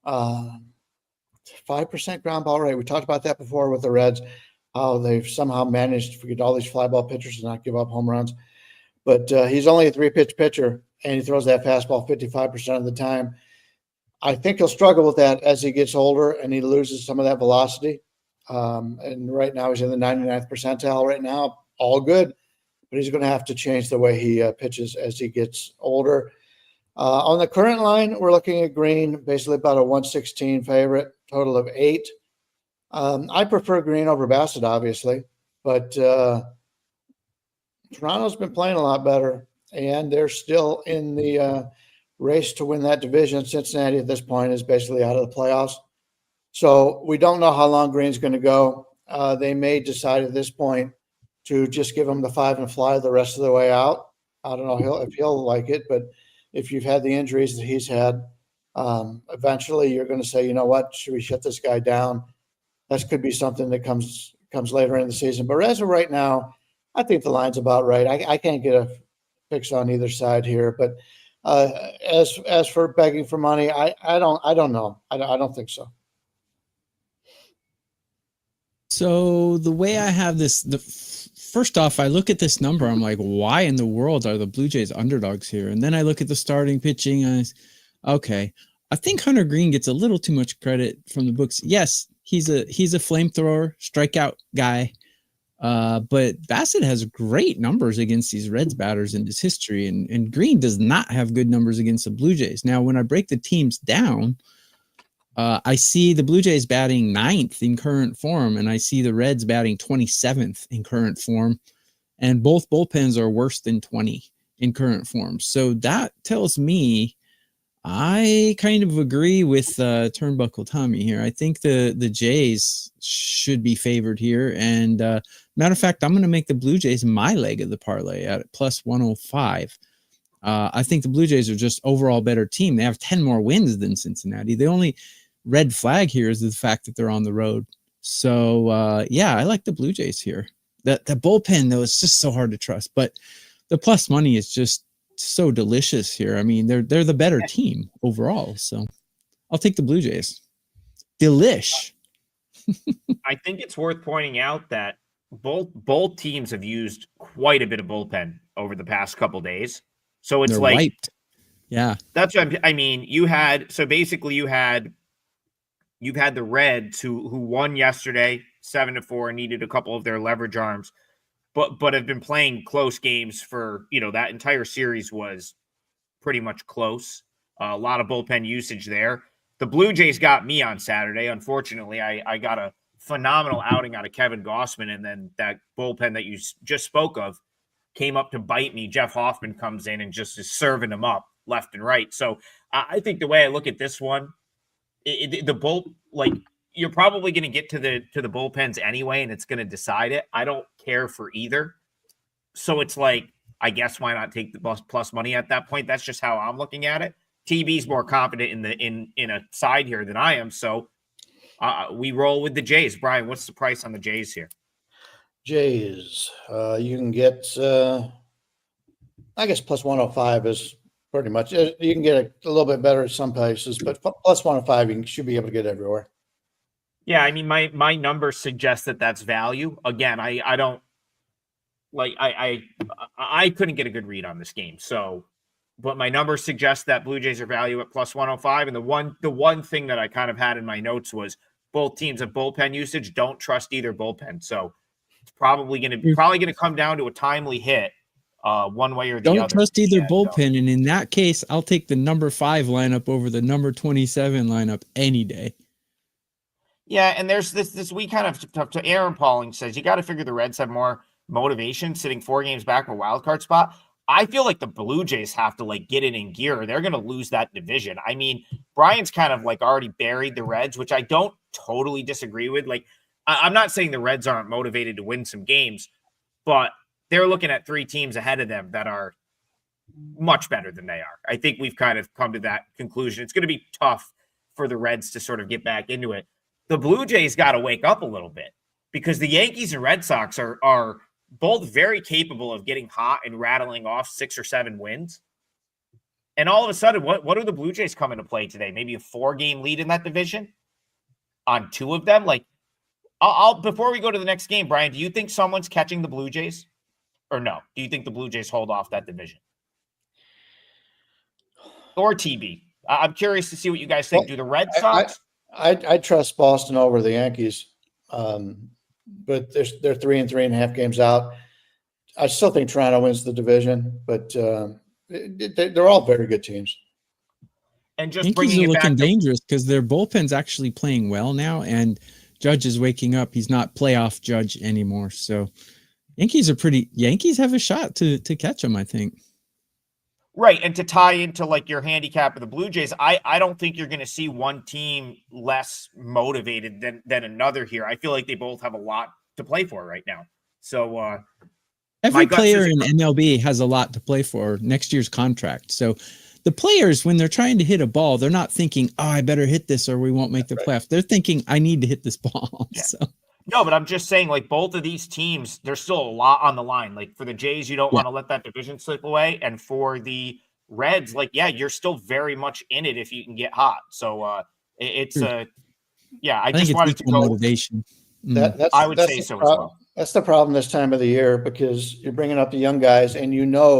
5% ground ball rate. We talked about that before with the Reds. How they've somehow managed to get all these fly ball pitchers and not give up home runs. But he's only a 3-pitch pitcher, and he throws that fastball 55% of the time. I think he'll struggle with that as he gets older and he loses some of that velocity. And right now he's in the 99th percentile right now. All good. But he's going to have to change the way he pitches as he gets older. On the current line, we're looking at Green, basically about a 116 favorite, total of 8. I prefer Green over Bassett, obviously, but Toronto's been playing a lot better, and they're still in the race to win that division. Cincinnati at this point is basically out of the playoffs. So we don't know how long Green's going to go. They may decide at this point to just give him the 5 and fly the rest of the way out. I don't know if he'll like it, but if you've had the injuries that he's had, eventually you're going to say, you know what, should we shut this guy down? That could be something that comes later in the season. But as of right now, I think the line's about right. I can't get a fix on either side here. But as for begging for money, I don't know. I don't think so. So the way I have this, first off, I look at this number. I'm like, why in the world are the Blue Jays underdogs here? And then I look at the starting pitching. Okay, I think Hunter Green gets a little too much credit from the books. Yes, he's a flamethrower, strikeout guy. But Bassett has great numbers against these Reds batters in his history, and Green does not have good numbers against the Blue Jays. Now, when I break the teams down, I see the Blue Jays batting 9th in current form, and I see the Reds batting 27th in current form, and both bullpens are worse than 20 in current form. So that tells me I kind of agree with Turnbuckle Tommy here. I think the Jays should be favored here. And matter of fact, I'm going to make the Blue Jays my leg of the parlay at plus 105. I think the Blue Jays are just overall better team. They have 10 more wins than Cincinnati. The only red flag here is the fact that they're on the road. So, yeah, I like the Blue Jays here. The bullpen, though, is just so hard to trust. But the plus money is just so delicious here. I mean, they're the better team overall. So I'll take the Blue Jays. Delish. I think it's worth pointing out that both teams have used quite a bit of bullpen over the past couple days. So it's they're like wiped. Yeah. That's what I mean. You've had the Reds who won yesterday 7-4 and needed a couple of their leverage arms, but have been playing close games for, that entire series was pretty much close. A lot of bullpen usage there. The Blue Jays got me on Saturday. Unfortunately, I got a phenomenal outing out of Kevin Gossman, and then that bullpen that you just spoke of came up to bite me. Jeff Hoffman comes in and just is serving them up left and right. So I think the way I look at this one, you're probably going to get to the bullpens anyway, and it's going to decide it. I don't care for either. So it's like, I guess why not take the plus money at that point? That's just how I'm looking at it. TB's more confident in a side here than I am. So we roll with the Jays. Brian, what's the price on the Jays here? Jays, you can get, I guess plus 105 is pretty much, you can get a little bit better at some places, but plus 105, you should be able to get everywhere. Yeah, I mean, my numbers suggest that that's value. Again, I don't like, I couldn't get a good read on this game. So, but my numbers suggest that Blue Jays are value at plus 105. And the one thing that I kind of had in my notes was both teams have bullpen usage. Don't trust either bullpen. So it's probably going to come down to a timely hit one way or the other. Don't trust either bullpen. And in that case, I'll take the number 5 lineup over the number 27 lineup any day. Yeah, and there's this we kind of to Aaron Pauling says you got to figure the Reds have more motivation sitting 4 games back from a wild card spot. I feel like the Blue Jays have to get it in gear. They're going to lose that division. I mean, Brian's kind of already buried the Reds, which I don't totally disagree with. I'm not saying the Reds aren't motivated to win some games, but they're looking at 3 teams ahead of them that are much better than they are. I think we've kind of come to that conclusion. It's going to be tough for the Reds to sort of get back into it. The Blue Jays got to wake up a little bit because the Yankees and Red Sox are both very capable of getting hot and rattling off 6 or 7 wins. And all of a sudden, what do the Blue Jays come into play today? Maybe a 4-game lead in that division on 2 of them. I'll before we go to the next game, Brian, do you think someone's catching the Blue Jays or no? Do you think the Blue Jays hold off that division? Or TB? I'm curious to see what you guys think. Do the Red Sox? I trust Boston over the Yankees, but they're 3 and 3.5 games out. I still think Toronto wins the division, but they're all very good teams. And just Yankees are looking dangerous because their bullpen's actually playing well now, and Judge is waking up. He's not playoff Judge anymore, so Yankees have a shot to catch them, I think. Right, and to tie into your handicap of the Blue Jays, I don't think you're going to see one team less motivated than another here. I feel like they both have a lot to play for right now. So every player in MLB has a lot to play for next year's contract. So the players, when they're trying to hit a ball, they're not thinking, "Oh, I better hit this or we won't make the playoffs." They're thinking, "I need to hit this ball." Yeah. So. No, but I'm just saying, both of these teams, there's still a lot on the line. For the Jays, you don't want to let that division slip away. And for the Reds, you're still very much in it if you can get hot. So I just wanted to go. Motivation. I would say so as well. That's the problem this time of the year because you're bringing up the young guys, and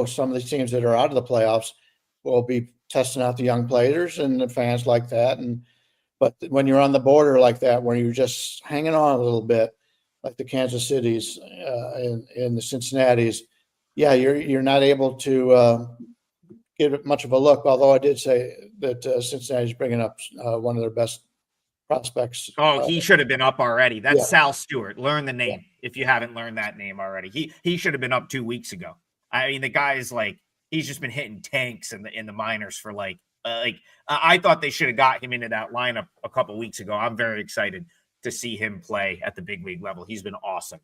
some of these teams that are out of the playoffs will be testing out the young players and the fans like that. But when you're on the border like that, where you're just hanging on a little bit, like the Kansas Cities and the Cincinnati's, yeah, you're not able to give it much of a look. Although I did say that Cincinnati's bringing up one of their best prospects. Oh, he should have been up already. That's Yeah. Sal Stewart. Learn the name if you haven't learned that name already. He should have been up 2 weeks ago. I mean, the guy is like, he's just been hitting tanks in the minors for I thought they should have got him into that lineup a couple weeks ago. I'm very excited to see him play at the big league level. He's been awesome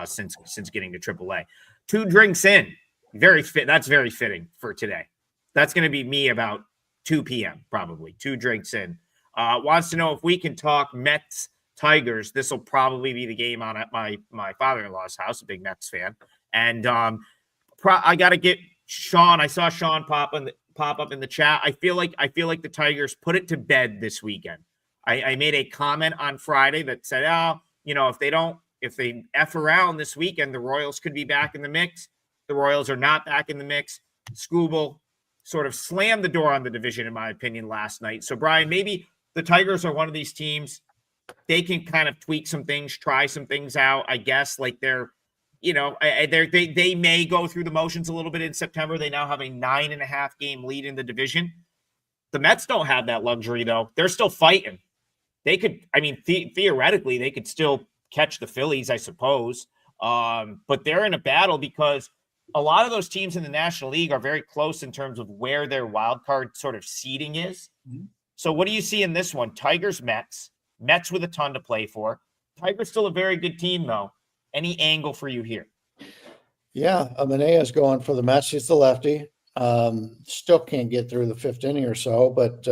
since getting to AAA. 2 drinks in, very fit. That's very fitting for today. That's going to be me about 2 p.m. probably. 2 drinks in. Wants to know if we can talk Mets Tigers. This will probably be the game on at my father-in-law's house, a big Mets fan. And I got to get Sean. I saw Sean pop up in the chat. I feel like the Tigers put it to bed this weekend. I made a comment on Friday that said, if they F around this weekend, the Royals could be back in the mix. The Royals are not back in the mix. Scooble sort of slammed the door on the division, in my opinion, last night. So, Brian, maybe the Tigers are one of these teams. They can kind of tweak some things, try some things out. I guess like they may go through the motions a little bit in September. They now have a 9.5 game lead in the division. The Mets don't have that luxury, though. They're still fighting. They could, theoretically, they could still catch the Phillies, I suppose. But they're in a battle because a lot of those teams in the National League are very close in terms of where their wild card sort of seeding is. Mm-hmm. So what do you see in this one? Tigers, Mets with a ton to play for. Tigers still a very good team, though. Any angle for you here? Yeah, Manea's going for the Mets. He's the lefty. Still can't get through the 5th inning or so, but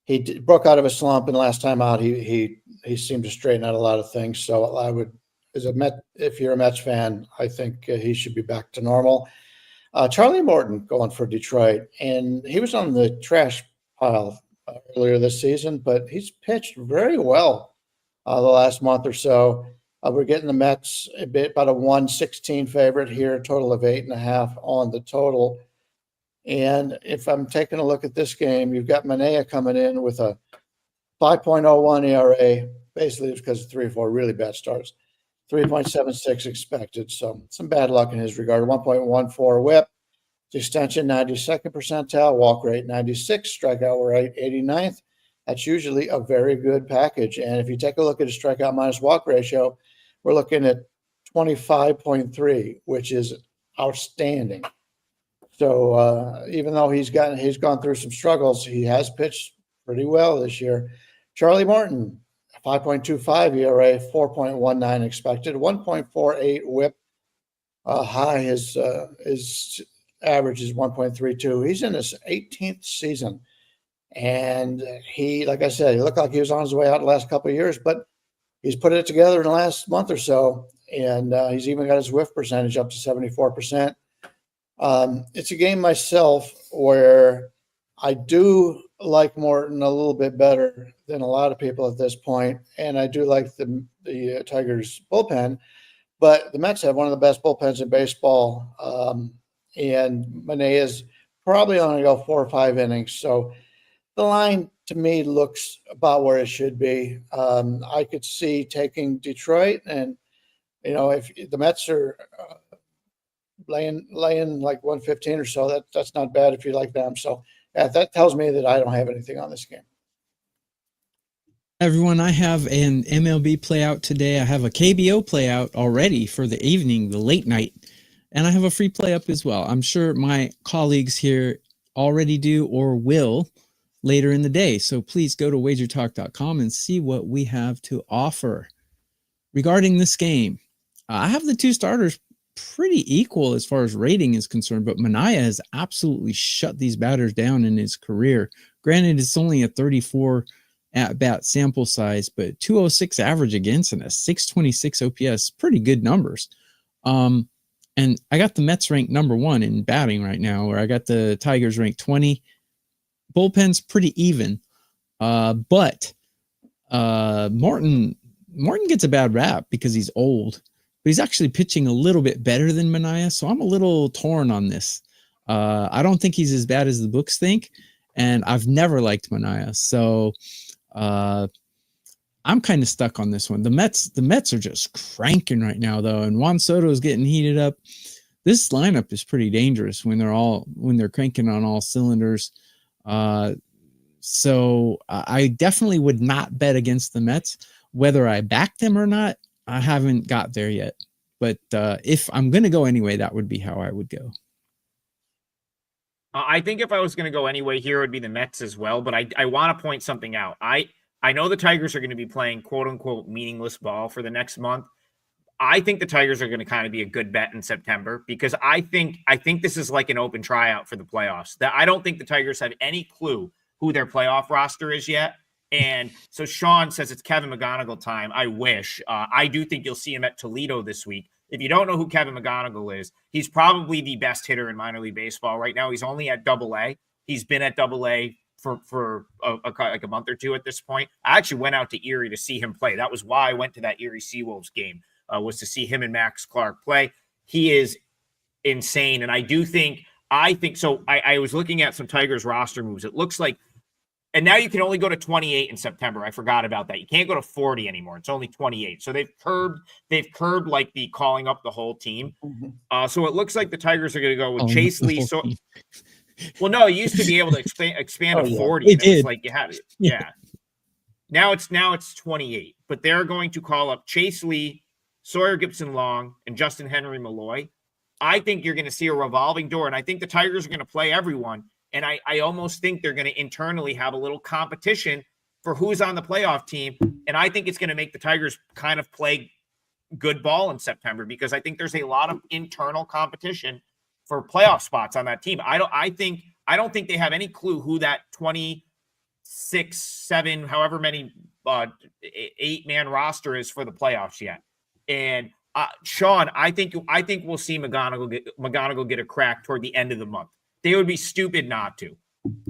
he broke out of a slump, and last time out, he seemed to straighten out a lot of things. So I would, if you're a Mets fan, I think he should be back to normal. Charlie Morton going for Detroit, and he was on the trash pile earlier this season, but he's pitched very well the last month or so. We're getting the Mets about a 116 favorite here, a total of 8.5 on the total. And if I'm taking a look at this game, you've got Manea coming in with a 5.01 ERA, basically because of 3 or 4 really bad starts, 3.76 expected. So some bad luck in his regard. 1.14 whip, extension 92nd percentile, walk rate 96, strikeout rate 89th. That's usually a very good package. And if you take a look at his strikeout minus walk ratio, we're looking at 25.3, which is outstanding. So even though he's gone through some struggles, he has pitched pretty well this year. Charlie Morton, 5.25 ERA, 4.19 expected, 1.48 whip. High his average is 1.32. He's in his 18th season. And he, like I said, he looked like he was on his way out the last couple of years, but he's put it together in the last month or so, and he's even got his whiff percentage up to 74%. It's a game myself where I do like Morton a little bit better than a lot of people at this point, and I do like the Tigers bullpen, but the Mets have one of the best bullpens in baseball, and Manea is probably only go 4 or 5 innings, so the line to me looks about where it should be. I could see taking Detroit, and if the Mets are laying like 115 or so, that's not bad if you like them. So yeah, that tells me that I don't have anything on this game. Everyone, I have an MLB playout today. I have a KBO playout already for the evening, the late night, and I have a free play up as well. I'm sure my colleagues here already do or will later in the day. So please go to WagerTalk.com and see what we have to offer. Regarding this game, I have the 2 starters pretty equal as far as rating is concerned, but Manea has absolutely shut these batters down in his career. Granted, it's only a 34 at-bat sample size, but 206 average against and a 626 OPS, pretty good numbers. And I got the Mets ranked number 1 in batting right now, where I got the Tigers ranked 20. Bullpen's pretty even, but Morton gets a bad rap because he's old, but he's actually pitching a little bit better than Manea, so I'm a little torn on this. I don't think he's as bad as the books think, and I've never liked Manea, so I'm kind of stuck on this one. The Mets are just cranking right now, though, and Juan Soto is getting heated up. This lineup is pretty dangerous when they're cranking on all cylinders. So I definitely would not bet against the Mets. Whether I back them or not, I haven't got there yet. But if I'm going to go anyway, that would be how I would go. I think if I was going to go anyway here, it would be the Mets as well. But I want to point something out. I know the Tigers are going to be playing quote unquote meaningless ball for the next month. I think the Tigers are going to kind of be a good bet in September because I think this is like an open tryout for the playoffs. That I don't think the Tigers have any clue who their playoff roster is yet. And so Sean says it's Kevin McGonigal time. I wish. I do think you'll see him at Toledo this week. If you don't know who Kevin McGonigal is, he's probably the best hitter in minor league baseball right now. He's only at Double-A. He's been at Double-A for like a month or two at this point. I actually went out to Erie to see him play. That was why I went to that Erie Seawolves game, was to see him and Max Clark play. He is insane. And I think so. I was looking at some Tigers roster moves. It looks like, and now you can only go to 28 in September. I forgot about that. You can't go to 40 anymore. It's only 28. So they've curbed like the calling up the whole team. So it looks like the Tigers are going to go with Chase Lee. So, well, no, you used to be able to expand to 40. It did. Was like you had it. Yeah. Now it's 28, but they're going to call up Chase Lee, Sawyer Gibson-Long, and Justin Henry Malloy. I think you're going to see a revolving door, and I think the Tigers are going to play everyone. And I almost think they're going to internally have a little competition for who's on the playoff team. And I think it's going to make the Tigers kind of play good ball in September because I think there's a lot of internal competition for playoff spots on that team. I don't think they have any clue who that 26, 7, however many 8-man roster is for the playoffs yet. And Sean, I think we'll see McGonigal get a crack toward the end of the month. They would be stupid not to.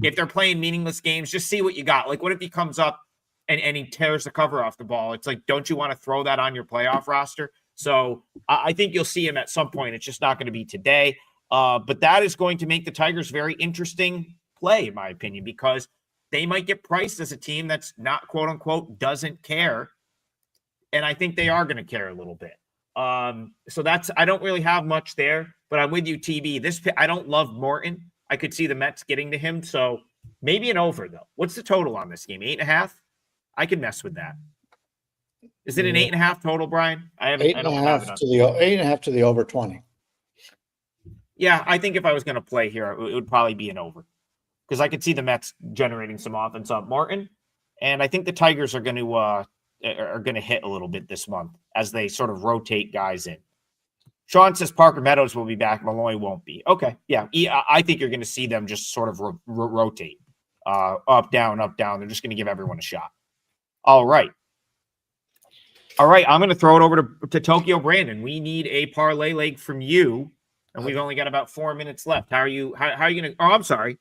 If they're playing meaningless games, just see what you got. Like, what if he comes up and he tears the cover off the ball? It's like, don't you want to throw that on your playoff roster? So I think you'll see him at some point. It's just not going to be today. But that is going to make the Tigers very interesting play, in my opinion, because they might get priced as a team that's not, quote unquote, doesn't care. And I think they are going to care a little bit. So I don't really have much there, but I'm with you, TB. I don't love Morton. I could see the Mets getting to him. So maybe an over though. What's the total on this game? 8.5? I could mess with that. Is it an 8.5 total, Brian? I don't have it. 8.5 to the over 20. Yeah. I think if I was going to play here, it would probably be an over because I could see the Mets generating some offense on Morton. And I think the Tigers are going to hit a little bit this month as they sort of rotate guys in. Sean says Parker Meadows will be back. Malloy won't be. Okay. Yeah. I think you're going to see them just sort of rotate up, down, up, down. They're just going to give everyone a shot. All right. I'm going to throw it over to Tokyo Brandon. We need a parlay leg from you. And we've only got about 4 minutes left. How are you going to, I'm sorry.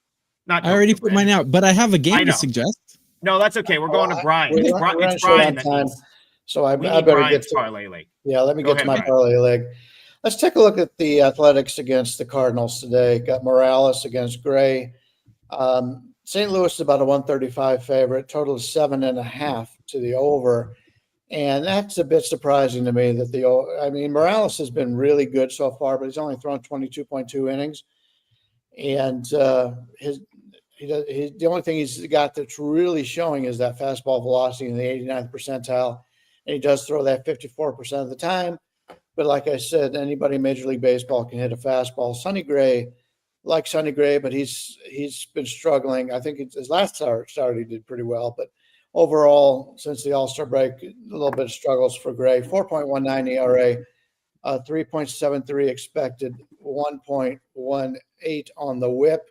Not I already put mine out, but I have a game to suggest. No, that's okay. We're going to Brian. It's Brian that needs, so I better get to parlay leg. Yeah, let me get to my parlay leg. Let's take a look at the Athletics against the Cardinals today. Got Morales against Gray. St. Louis is about a 135 favorite. Total is 7.5 to the over. And that's a bit surprising to me that Morales has been really good so far, but he's only thrown 22.2 innings. And the only thing he's got that's really showing is that fastball velocity in the 89th percentile. And he does throw that 54% of the time. But like I said, anybody in Major League Baseball can hit a fastball. Sonny Gray, but he's been struggling. I think his last start he did pretty well. But overall, since the All-Star break, a little bit of struggles for Gray. 4.19 ERA, 3.73 expected, 1.18 on the whip.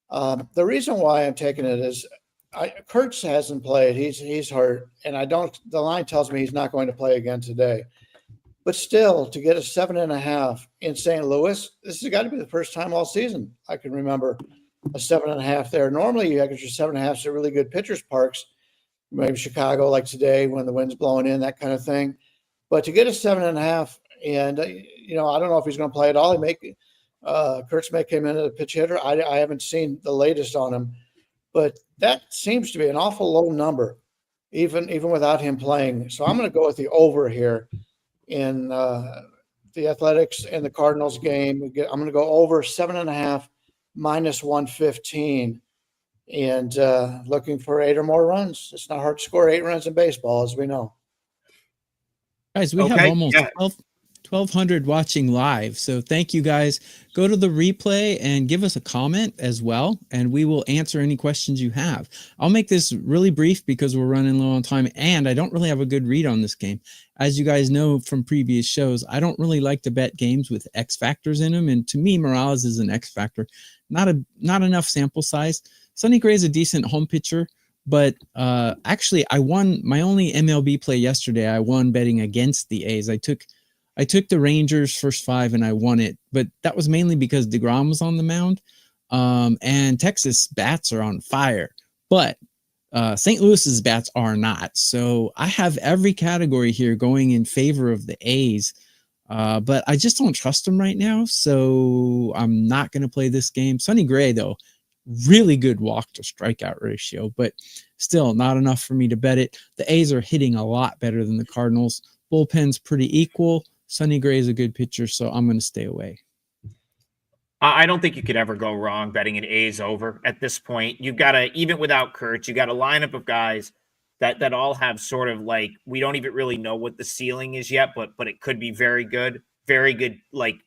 The reason why I'm taking it is Kurtz hasn't played. He's hurt, and the line tells me he's not going to play again today. But still, to get a 7.5 in St. Louis, this has got to be the first time all season I can remember a 7.5 there. Normally, you get your 7.5s at really good pitchers' parks, maybe Chicago like today when the wind's blowing in, that kind of thing. But to get a 7.5, and I don't know if he's going to play at all. Kurtz may come in as a pitch hitter. I haven't seen the latest on him, but that seems to be an awful low number. even without him playing. So I'm going to go with the over here in the Athletics and the Cardinals game. I'm going to go over 7.5 minus 115, and looking for 8 or more runs. It's not hard to score 8 runs in baseball, as we know. Guys, we have Okay, almost yeah. 1,200 watching live. So thank you guys. Go to the replay and give us a comment as well, and we will answer any questions you have. I'll make this really brief because we're running low on time, and I don't really have a good read on this game. As you guys know from previous shows, I don't really like to bet games with X factors in them, and to me, Morales is an X factor. Not enough sample size. Sonny Gray is a decent home pitcher. But actually, I won my only MLB play yesterday. I won betting against the A's. I took the Rangers first 5 and I won it, but that was mainly because DeGrom was on the mound. And Texas bats are on fire, but St. Louis's bats are not. So I have every category here going in favor of the A's. But I just don't trust them right now. So I'm not going to play this game. Sonny Gray, though, really good walk to strikeout ratio, but still not enough for me to bet it. The A's are hitting a lot better than the Cardinals. Bullpen's pretty equal. Sonny Gray is a good pitcher, so I'm going to stay away. I don't think you could ever go wrong betting an A's over at this point. You've got to, even without Kurtz, you got a lineup of guys that all have sort of like, we don't even really know what the ceiling is yet, but it could be very good, like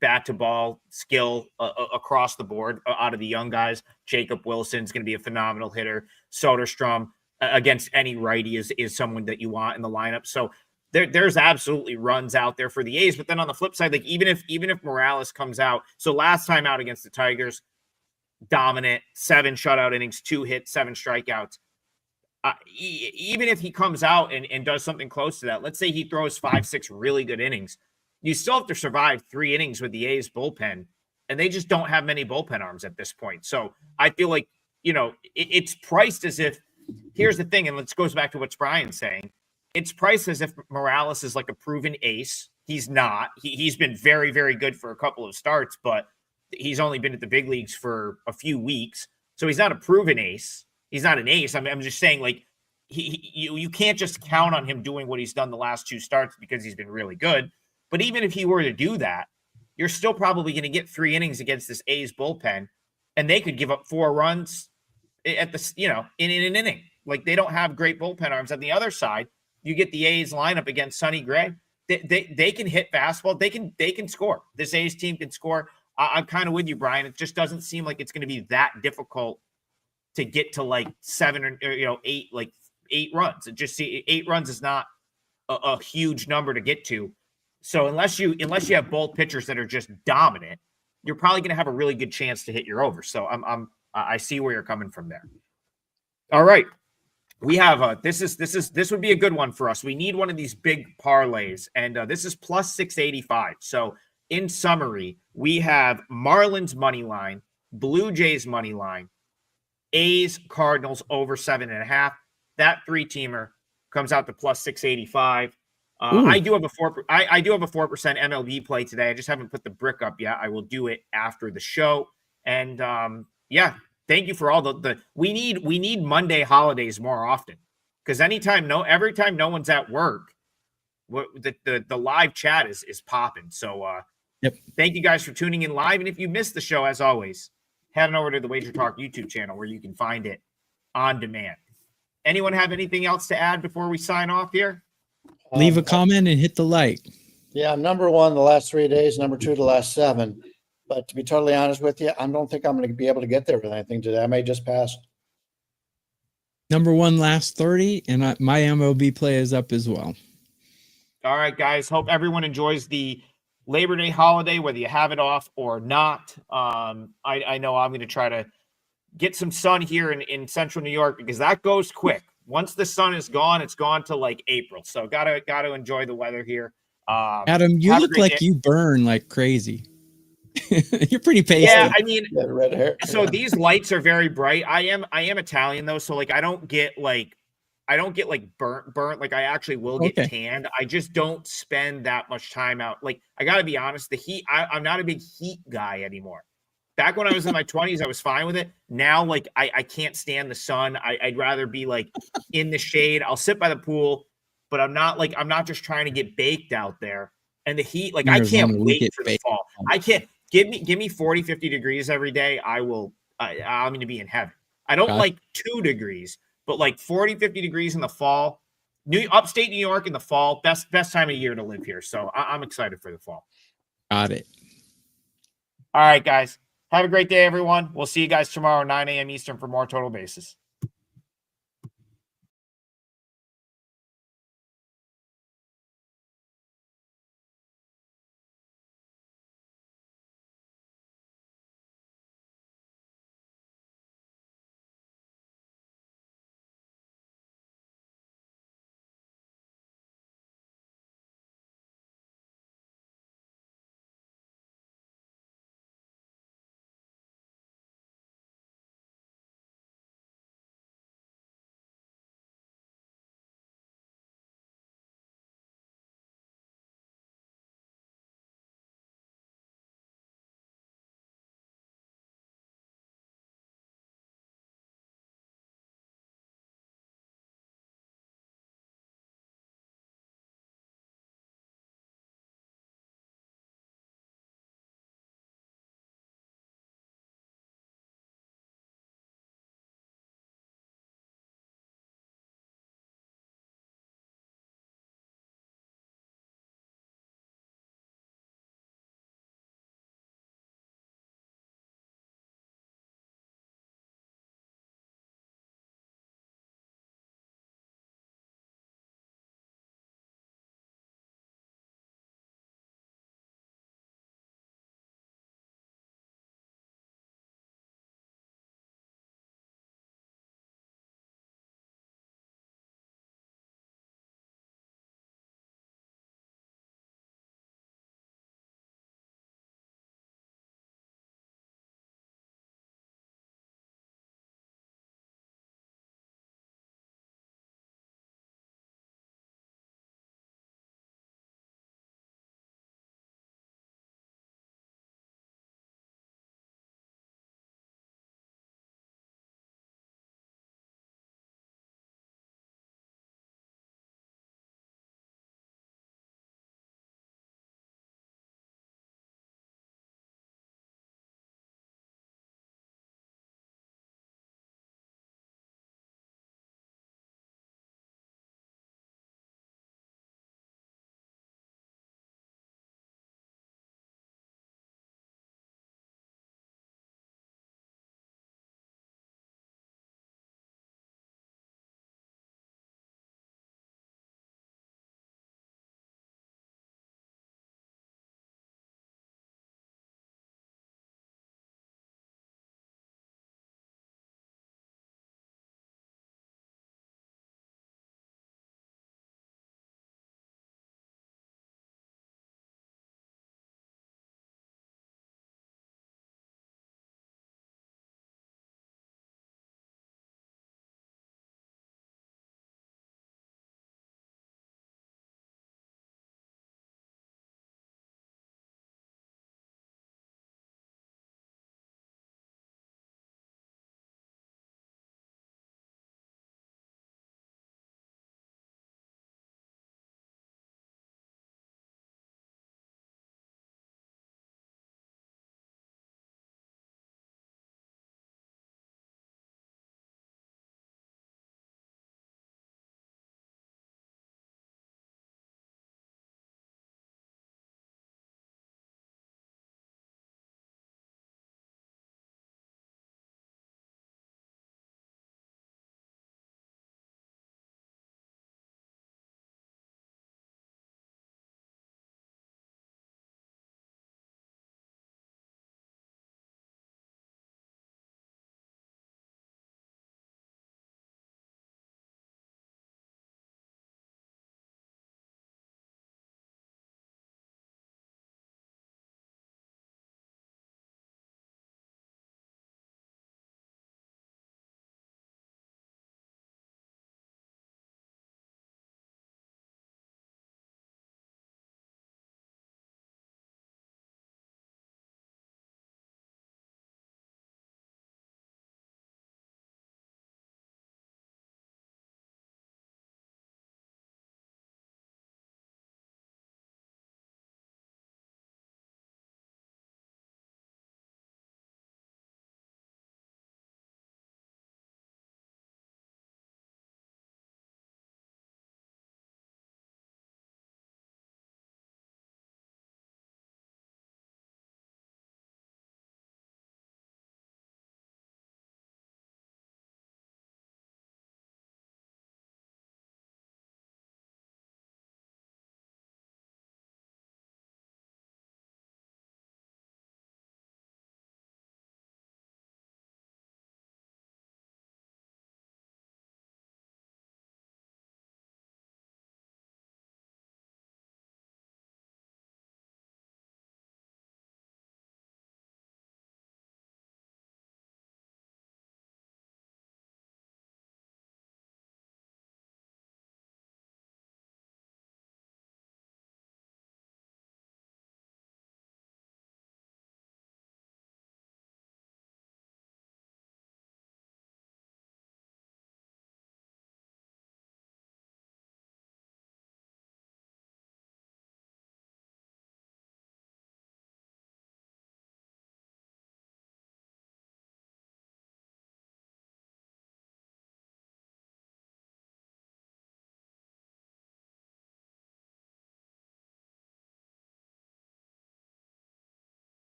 bat to ball skill across the board out of the young guys. Jacob Wilson's going to be a phenomenal hitter. Soderstrom against any righty is someone that you want in the lineup. So there's absolutely runs out there for the A's. But then on the flip side, like even if Morales comes out, so last time out against the Tigers, dominant, 7 shutout innings, 2 hits, 7 strikeouts. Even if he comes out and does something close to that, let's say he throws 5-6 really good innings, you still have to survive 3 innings with the A's bullpen, and they just don't have many bullpen arms at this point. So I feel like, it's priced as if, here's the thing, and let's goes back to what Brian's saying. It's priced as if Morales is like a proven ace. He's not. He's been very, very good for a couple of starts, but he's only been at the big leagues for a few weeks. So he's not a proven ace. He's not an ace. I'm just saying, like, you can't just count on him doing what he's done the last 2 starts because he's been really good. But even if he were to do that, you're still probably going to get 3 innings against this A's bullpen, and they could give up 4 runs at the, in an inning. Like, they don't have great bullpen arms. On the other side, you get the A's lineup against Sonny Gray. They can hit fastball. They can score. This A's team can score. I'm kind of with you, Brian. It just doesn't seem like it's going to be that difficult to get to like 7 or 8, like 8 runs. It just 8 runs is not a huge number to get to. So unless you have both pitchers that are just dominant, you're probably going to have a really good chance to hit your over. So I see where you're coming from there. All right, we have this would be a good one for us. We need one of these big parlays, and this is plus 685. So in summary, we have Marlins money line, Blue Jays money line, A's Cardinals over 7.5. That 3-teamer comes out to plus 685. I do have a 4% MLB play today. I just haven't put the brick up yet. I will do it after the show. And thank you for all the we need Monday holidays more often, because every time no one's at work, the live chat is popping. So Thank you guys for tuning in live. And if you missed the show, as always, head on over to the WagerTalk YouTube channel where you can find it on demand. Anyone have anything else to add before we sign off here? Leave a comment and hit the like. Yeah, number 1 the last 3 days, number 2 the last 7. But to be totally honest with you, I don't think I'm going to be able to get there with anything today. I may just pass. Number 1 last 30, and my MLB play is up as well. All right, guys. Hope everyone enjoys the Labor Day holiday, whether you have it off or not. I know I'm going to try to get some sun here in central New York, because that goes quick. Once the sun is gone, it's gone to like April. So gotta enjoy the weather here. Adam, you look like you burn like crazy. You're pretty pasty. Yeah, I mean, red hair. So these lights are very bright. I am Italian though, so like I don't get like burnt. Like I actually will get tanned. I just don't spend that much time out. Like I gotta be honest, the heat. I'm not a big heat guy anymore. Back when I was in my 20s, I was fine with it. Now, like, I can't stand the sun. I'd rather be like in the shade. I'll sit by the pool, but I'm not just trying to get baked out there. And the heat, like, I Arizona, can't we wait get for the baked. fall. I can't give me 40, 50 degrees every day. I'm going to be in heaven. I don't like 2 degrees, but like 40, 50 degrees in the fall. Upstate New York in the fall, best time of year to live here. So I'm excited for the fall. Got it. All right, guys. Have a great day, everyone. We'll see you guys tomorrow, 9 a.m. Eastern, for more Total Bases.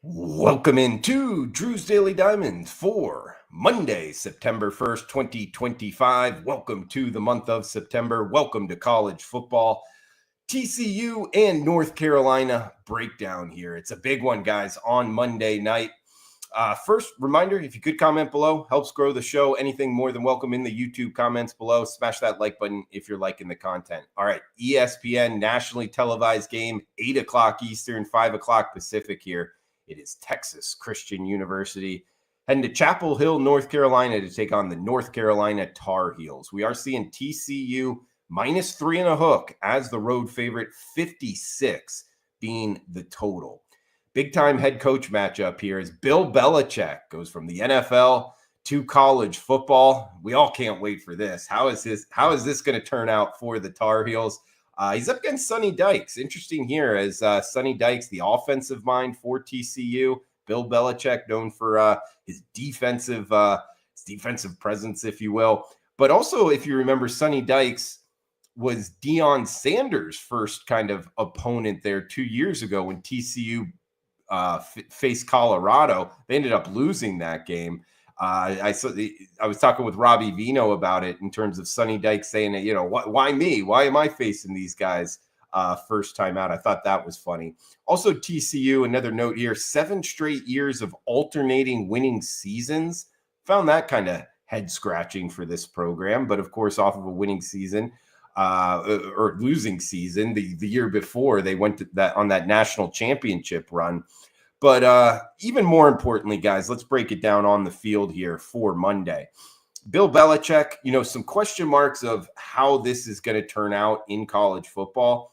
Welcome into Drew's Daily Diamond for Monday, September 1st, 2025. Welcome to the month of September. Welcome to college football. TCU and North Carolina breakdown here. It's a big one, guys, on Monday night. First reminder, if you could comment below, helps grow the show. Anything more than welcome in the YouTube comments below. Smash that like button if you're liking the content. All right, ESPN nationally televised game, 8 o'clock Eastern, 5 o'clock Pacific here. It is Texas Christian University heading to Chapel Hill, North Carolina to take on the North Carolina Tar Heels. We are seeing TCU -3 and a hook as the road favorite, 56 being the total. Big time head coach matchup here as Bill Belichick goes from the NFL to college football. We all can't wait for this. How is this going to turn out for the Tar Heels? He's up against Sonny Dykes. Interesting here as Sonny Dykes, the offensive mind for TCU. Bill Belichick, known for his defensive presence, if you will. But also, if you remember, Sonny Dykes was Deion Sanders' first kind of opponent there 2 years ago when TCU faced Colorado. They ended up losing that game. I was talking with Robbie Vino about it in terms of Sonny Dykes saying that, why me? Why am I facing these guys first time out? I thought that was funny. Also, TCU, another note here, 7 straight years of alternating winning seasons. Found that kind of head scratching for this program, but of course, off of a winning season or losing season the year before, they went to that national championship run. But even more importantly, guys, let's break it down on the field here for Monday. Bill Belichick, some question marks of how this is going to turn out in college football.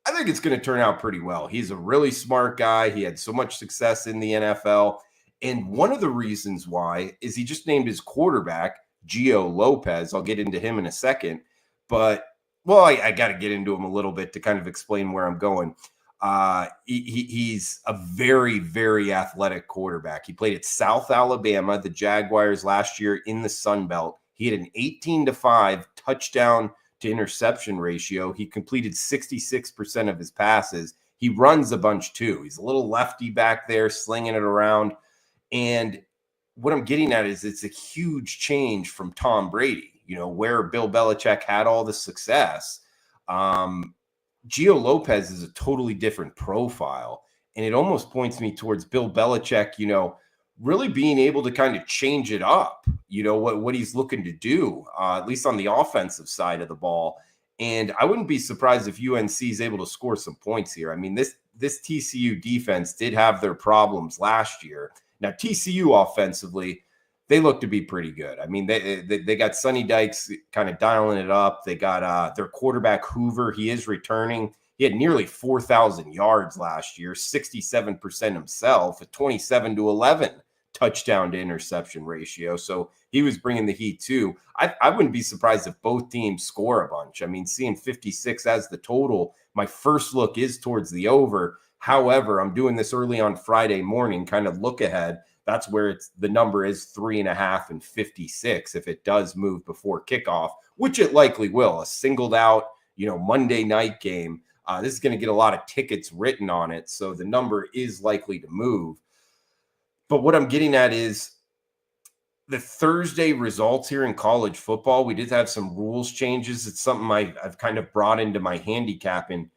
I think it's going to turn out pretty well. He's a really smart guy. He had so much success in the NFL. And one of the reasons why is he just named his quarterback, Gio Lopez. I'll get into him in a second. But, I got to get into him a little bit to kind of explain where I'm going. He's a very, very athletic quarterback. He played at South Alabama, the Jaguars, last year in the Sun Belt. He had an 18-5 touchdown to interception ratio. He completed 66% of his passes. He runs a bunch too. He's a little lefty back there, slinging it around. And what I'm getting at is it's a huge change from Tom Brady, where Bill Belichick had all the success. Gio Lopez is a totally different profile, and it almost points me towards Bill Belichick, really being able to kind of change it up, what he's looking to do, at least on the offensive side of the ball. And I wouldn't be surprised if UNC is able to score some points here. I mean, this TCU defense did have their problems last year. Now, TCU offensively, they look to be pretty good. I mean, they got Sonny Dykes kind of dialing it up. They got their quarterback Hoover. He is returning. He had nearly 4,000 yards last year, 67% himself, a 27-11 touchdown to interception ratio. So he was bringing the heat too. I wouldn't be surprised if both teams score a bunch. I mean, seeing 56 as the total, my first look is towards the over. However, I'm doing this early on Friday morning, kind of look ahead. That's where the number is 3.5 and 56 if it does move before kickoff, which it likely will. A singled out, Monday night game. This is going to get a lot of tickets written on it, so the number is likely to move. But what I'm getting at is the Thursday results here in college football. We did have some rules changes. It's something I've kind of brought into my handicapping.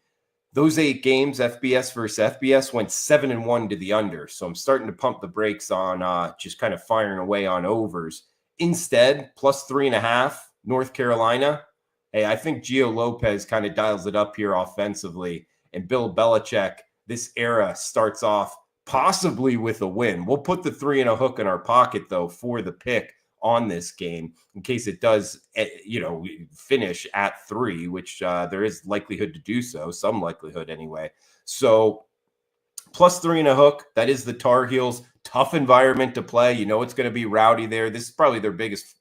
Those 8 games, FBS versus FBS, went 7-1 to the under. So I'm starting to pump the brakes on just kind of firing away on overs. Instead, +3.5, North Carolina. Hey, I think Gio Lopez kind of dials it up here offensively. And Bill Belichick, this era starts off possibly with a win. We'll put the 3 and a hook in our pocket, though, for the pick on this game in case it does, finish at 3, which there is likelihood to do so, some likelihood anyway. So +3 and a hook. That is the Tar Heels. Tough environment to play. It's going to be rowdy there. This is probably their biggest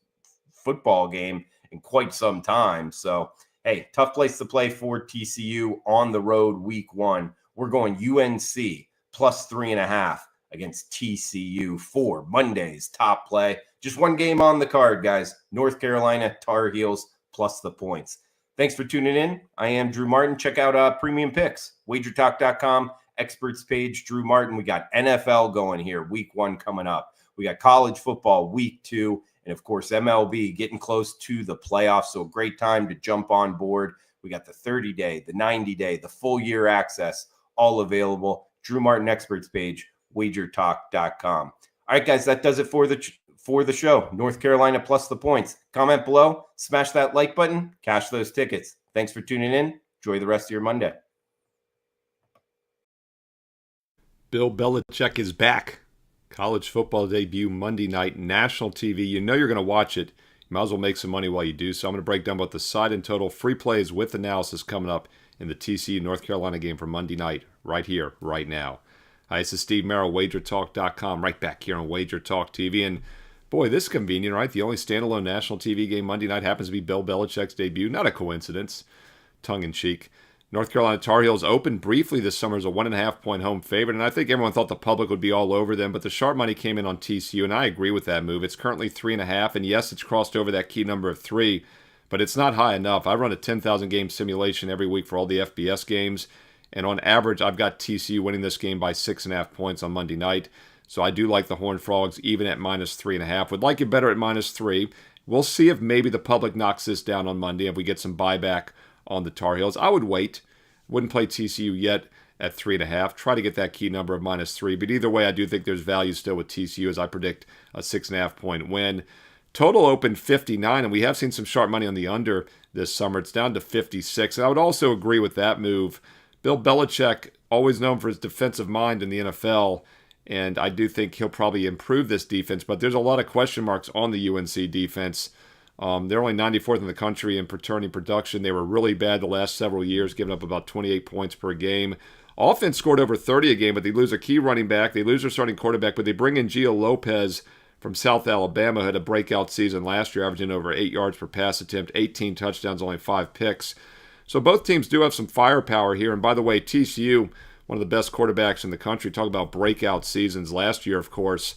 football game in quite some time. So, hey, tough place to play for TCU on the road week 1. We're going UNC +3.5 against TCU for Monday's top play. Just one game on the card, guys. North Carolina Tar Heels plus the points. Thanks for tuning in. I am Drew Martin. Check out Premium Picks, WagerTalk.com, experts page, Drew Martin. We got NFL going here, week 1 coming up. We got college football, week 2, and of course, MLB getting close to the playoffs. So a great time to jump on board. We got the 30-day, the 90-day, the full year access, all available. Drew Martin experts page, WagerTalk.com. All right, guys, that does it for the show. North Carolina plus the points. Comment below, smash that like button, cash those tickets. Thanks for tuning in. Enjoy the rest of your Monday. Bill Belichick is back. College football debut Monday night, national TV. You know you're going to watch it. You might as well make some money while you do. So I'm going to break down both the side and total free plays with analysis coming up in the TCU North Carolina game for Monday night, right here, right now. Hi, this is Steve Merrill, WagerTalk.com, right back here on WagerTalk TV. And boy, this is convenient, right? The only standalone national TV game Monday night happens to be Bill Belichick's debut. Not a coincidence. Tongue-in-cheek. North Carolina Tar Heels opened briefly this summer as a 1.5-point home favorite, and I think everyone thought the public would be all over them, but the sharp money came in on TCU, and I agree with that move. It's currently 3.5, and yes, it's crossed over that key number of 3, but it's not high enough. I run a 10,000 game simulation every week for all the FBS games, and on average, I've got TCU winning this game by 6.5 points on Monday night, so I do like the Horned Frogs even at minus 3.5. Would like it better at minus 3. We'll see if maybe the public knocks this down on Monday, if we get some buyback on the Tar Heels. I would wait. Wouldn't play TCU yet at 3.5. Try to get that key number of minus 3. But either way, I do think there's value still with TCU as I predict a 6.5 point win. Total opened 59, and we have seen some sharp money on the under this summer. It's down to 56. And I would also agree with that move. Bill Belichick, always known for his defensive mind in the NFL, and I do think he'll probably improve this defense. But there's a lot of question marks on the UNC defense. They're only 94th in the country in returning production. They were really bad the last several years, giving up about 28 points per game. Offense scored over 30 a game, but they lose a key running back. They lose their starting quarterback, but they bring in Gio Lopez from South Alabama, who had a breakout season last year, averaging over 8 yards per pass attempt, 18 touchdowns, only 5 picks. So both teams do have some firepower here. And by the way, TCU, one of the best quarterbacks in the country. Talk about breakout seasons. Last year, of course,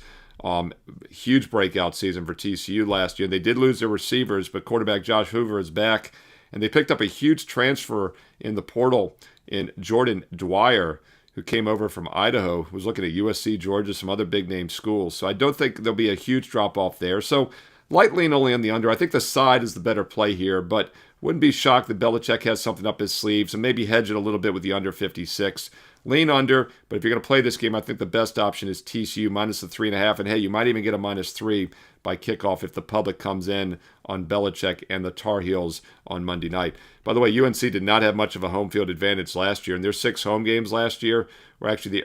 huge breakout season for TCU last year. They did lose their receivers, but quarterback Josh Hoover is back. And they picked up a huge transfer in the portal in Jordan Dwyer, who came over from Idaho, who was looking at USC, Georgia, some other big-name schools. So I don't think there'll be a huge drop-off there. So light lean only on the under. I think the side is the better play here, but wouldn't be shocked that Belichick has something up his sleeves and maybe hedge it a little bit with the under 56. Lean under, but if you're going to play this game, I think the best option is TCU minus the 3.5. And hey, you might even get a minus 3 by kickoff if the public comes in on Belichick and the Tar Heels on Monday night. By the way, UNC did not have much of a home field advantage last year, and their 6 home games last year were actually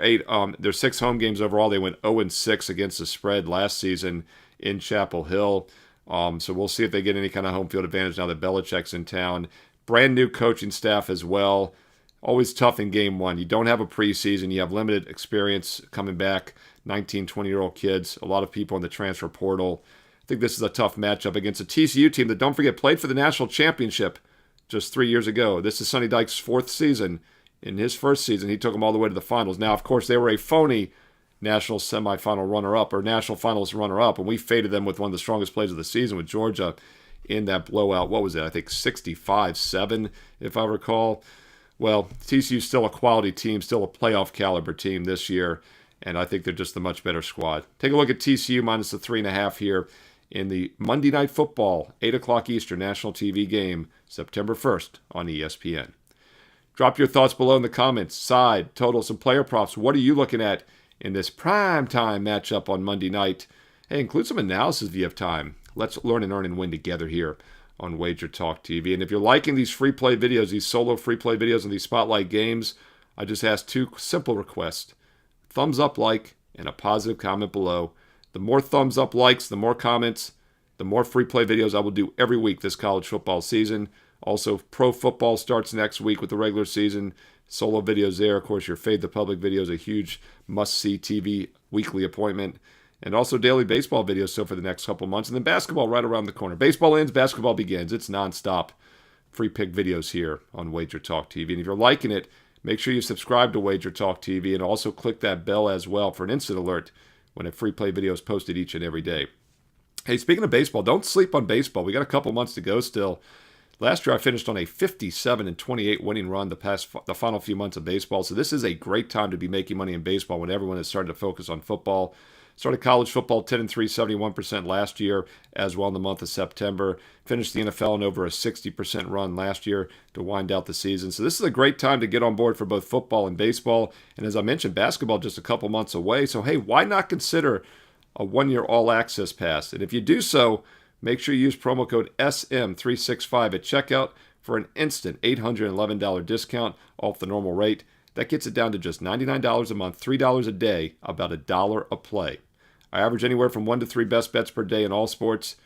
their 6 home games overall. They went 0-6 against the spread last season in Chapel Hill. So we'll see if they get any kind of home field advantage now that Belichick's in town. Brand new coaching staff as well. Always tough in game one. You don't have a preseason. You have limited experience coming back, 19, 20-year-old kids, a lot of people in the transfer portal. I think this is a tough matchup against a TCU team that, don't forget, played for the national championship just 3 years ago. This is Sonny Dykes' 4th season. In his first season, he took them all the way to the finals. Now, of course, they were a phony national semifinal runner-up or national finals runner-up, and we faded them with one of the strongest plays of the season with Georgia in that blowout. What was it? I think 65-7, if I recall. Well, TCU's still a quality team, still a playoff caliber team this year, and I think they're just a much better squad. Take a look at TCU minus the 3.5 here in the Monday Night Football, 8 o'clock Eastern national TV game, September 1st on ESPN. Drop your thoughts below in the comments. Side, totals, and player props. What are you looking at in this prime time matchup on Monday night? Hey, include some analysis if you have time. Let's learn and earn and win together here on WagerTalk TV. And if you're liking these free play videos, these solo free play videos and these spotlight games, I just ask 2 simple requests. Thumbs up, like, and a positive comment below. The more thumbs up, likes, the more comments, the more free play videos I will do every week this college football season. Also, pro football starts next week with the regular season. Solo videos there. Of course, your Fade the Public video is a huge must-see TV weekly appointment. And also daily baseball videos so for the next couple months. And then basketball right around the corner. Baseball ends, basketball begins. It's nonstop free pick videos here on WagerTalk TV. And if you're liking it, make sure you subscribe to WagerTalk TV and also click that bell as well for an instant alert when a free play video is posted each and every day. Hey, speaking of baseball, don't sleep on baseball. We got a couple months to go still. Last year, I finished on a 57-28 winning run the final few months of baseball. So this is a great time to be making money in baseball when everyone is starting to focus on football. Started college football 10-3, 71% last year, as well in the month of September. Finished the NFL in over a 60% run last year to wind out the season. So this is a great time to get on board for both football and baseball. And as I mentioned, basketball just a couple months away. So hey, why not consider a one-year all-access pass? And if you do so, make sure you use promo code SM365 at checkout for an instant $811 discount off the normal rate. That gets it down to just $99 a month, $3 a day, about $1 a play. I average anywhere from 1 to 3 best bets per day in all sports.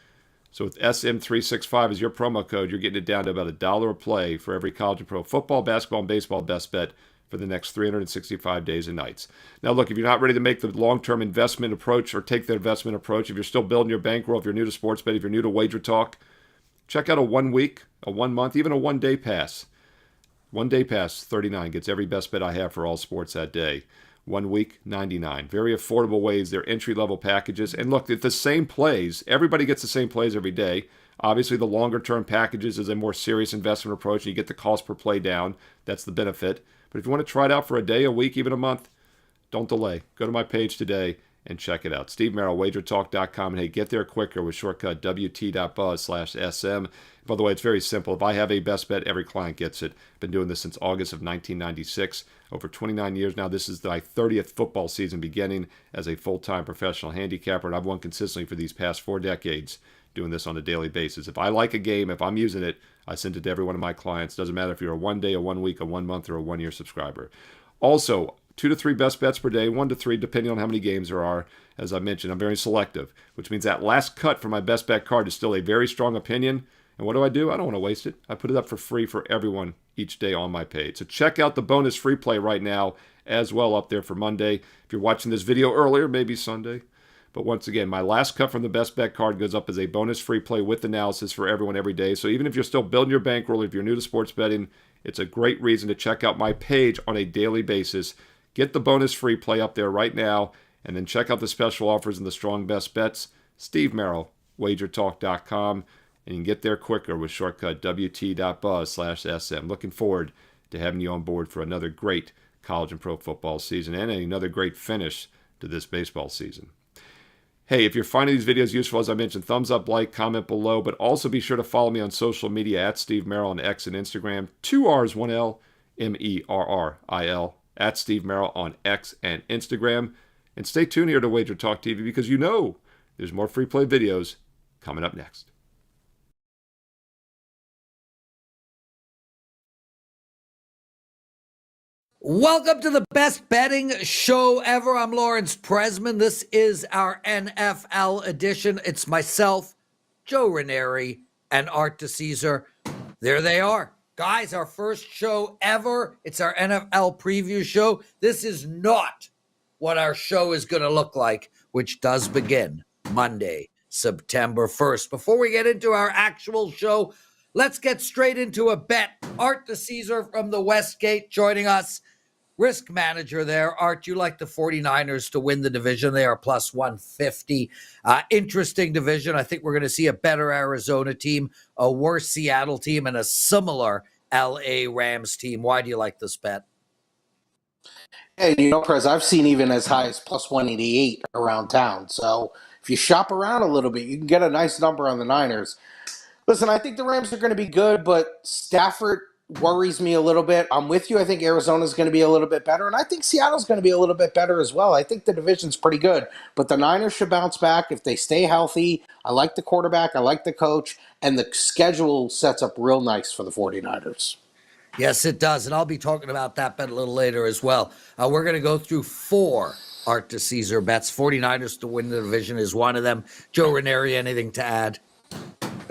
So with SM365 as your promo code, you're getting it down to about $1 a play for every college and pro football, basketball, and baseball best bet for the next 365 days and nights. Now, look, if you're not ready to make the long-term investment approach or take the investment approach, if you're still building your bankroll, if you're new to sports bet, if you're new to WagerTalk, check out a 1 week, a 1 month, even a 1 day pass. 1 day pass, $39, gets every best bet I have for all sports that day. 1 week, $99. Very affordable ways. They're entry-level packages. And look, it's the same plays. Everybody gets the same plays every day. Obviously, the longer-term packages is a more serious investment approach, and you get the cost per play down. That's the benefit. But if you want to try it out for a day, a week, even a month, don't delay. Go to my page today and check it out. Steve Merrill, WagerTalk.com. And hey, get there quicker with shortcut WT.buzz/SM. By the way, it's very simple. If I have a best bet, every client gets it. Been doing this since August of 1996. Over 29 years now. This is my 30th football season beginning as a full-time professional handicapper, and I've won consistently for these past 4 decades doing this on a daily basis. If I like a game, if I'm using it, I send it to every one of my clients. Doesn't matter if you're a 1 day, a 1 week, a 1 month, or a 1 year subscriber. Also, 2 to 3 best bets per day, 1 to 3, depending on how many games there are. As I mentioned, I'm very selective, which means that last cut for my best bet card is still a very strong opinion. And what do? I don't want to waste it. I put it up for free for everyone each day on my page. So check out the bonus free play right now as well up there for Monday. If you're watching this video earlier, maybe Sunday. But once again, my last cut from the best bet card goes up as a bonus free play with analysis for everyone every day. So even if you're still building your bankroll, if you're new to sports betting, it's a great reason to check out my page on a daily basis. Get the bonus free play up there right now, and then check out the special offers and the strong best bets. Steve Merrill, WagerTalk.com. And you can get there quicker with shortcut WT.buzz/SM. Looking forward to having you on board for another great college and pro football season and another great finish to this baseball season. Hey, if you're finding these videos useful, as I mentioned, thumbs up, like, comment below, but also be sure to follow me on social media at Steve Merrill on X and Instagram. 2 R's, 1 L, MERRIL, at Steve Merrill on X and Instagram. And stay tuned here to Wager Talk TV because you know there's more free play videos coming up next. Welcome to the best betting show ever. I'm Lawrence Presman. This is our NFL edition. It's myself, Joe Ranieri, and Art DeCesar. There they are. Guys, our first show ever. It's our NFL preview show. This is not what our show is going to look like, which does begin Monday, September 1st. Before we get into our actual show, let's get straight into a bet. Art DeCesar from the Westgate joining us. Risk manager there. Art, you like the 49ers to win the division. They are plus 150. Interesting division. I think we're going to see a better Arizona team, a worse Seattle team, and a similar LA Rams team. Why do you like this bet? Hey, Prez, I've seen even as high as plus 188 around town. So if you shop around a little bit, you can get a nice number on the Niners. Listen, I think the Rams are going to be good, but Stafford worries me a little bit. I'm with you. I think Arizona's going to be a little bit better, and I think Seattle's going to be a little bit better as well. I think the division's pretty good, but the Niners should bounce back if they stay healthy. I like the quarterback. I like the coach, and the schedule sets up real nice for the 49ers. Yes, it does, and I'll be talking about that bet a little later as well. We're going to go through 4 Art DeCesar bets. 49ers to win the division is one of them. Joe Ranieri, anything to add?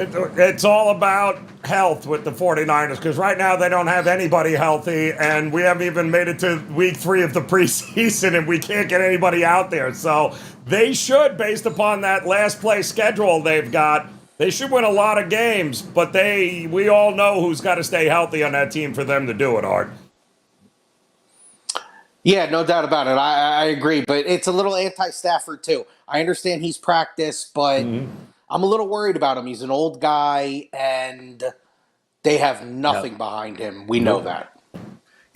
It's all about health with the 49ers because right now they don't have anybody healthy, and we haven't even made it to week 3 of the preseason, and we can't get anybody out there. So they should, based upon that last place schedule they've got, they should win a lot of games, but we all know who's got to stay healthy on that team for them to do it, Art. Yeah, no doubt about it. I agree, but it's a little anti-Stafford too. I understand he's practiced, but I'm a little worried about him. He's an old guy, and They have nothing behind him. We know that.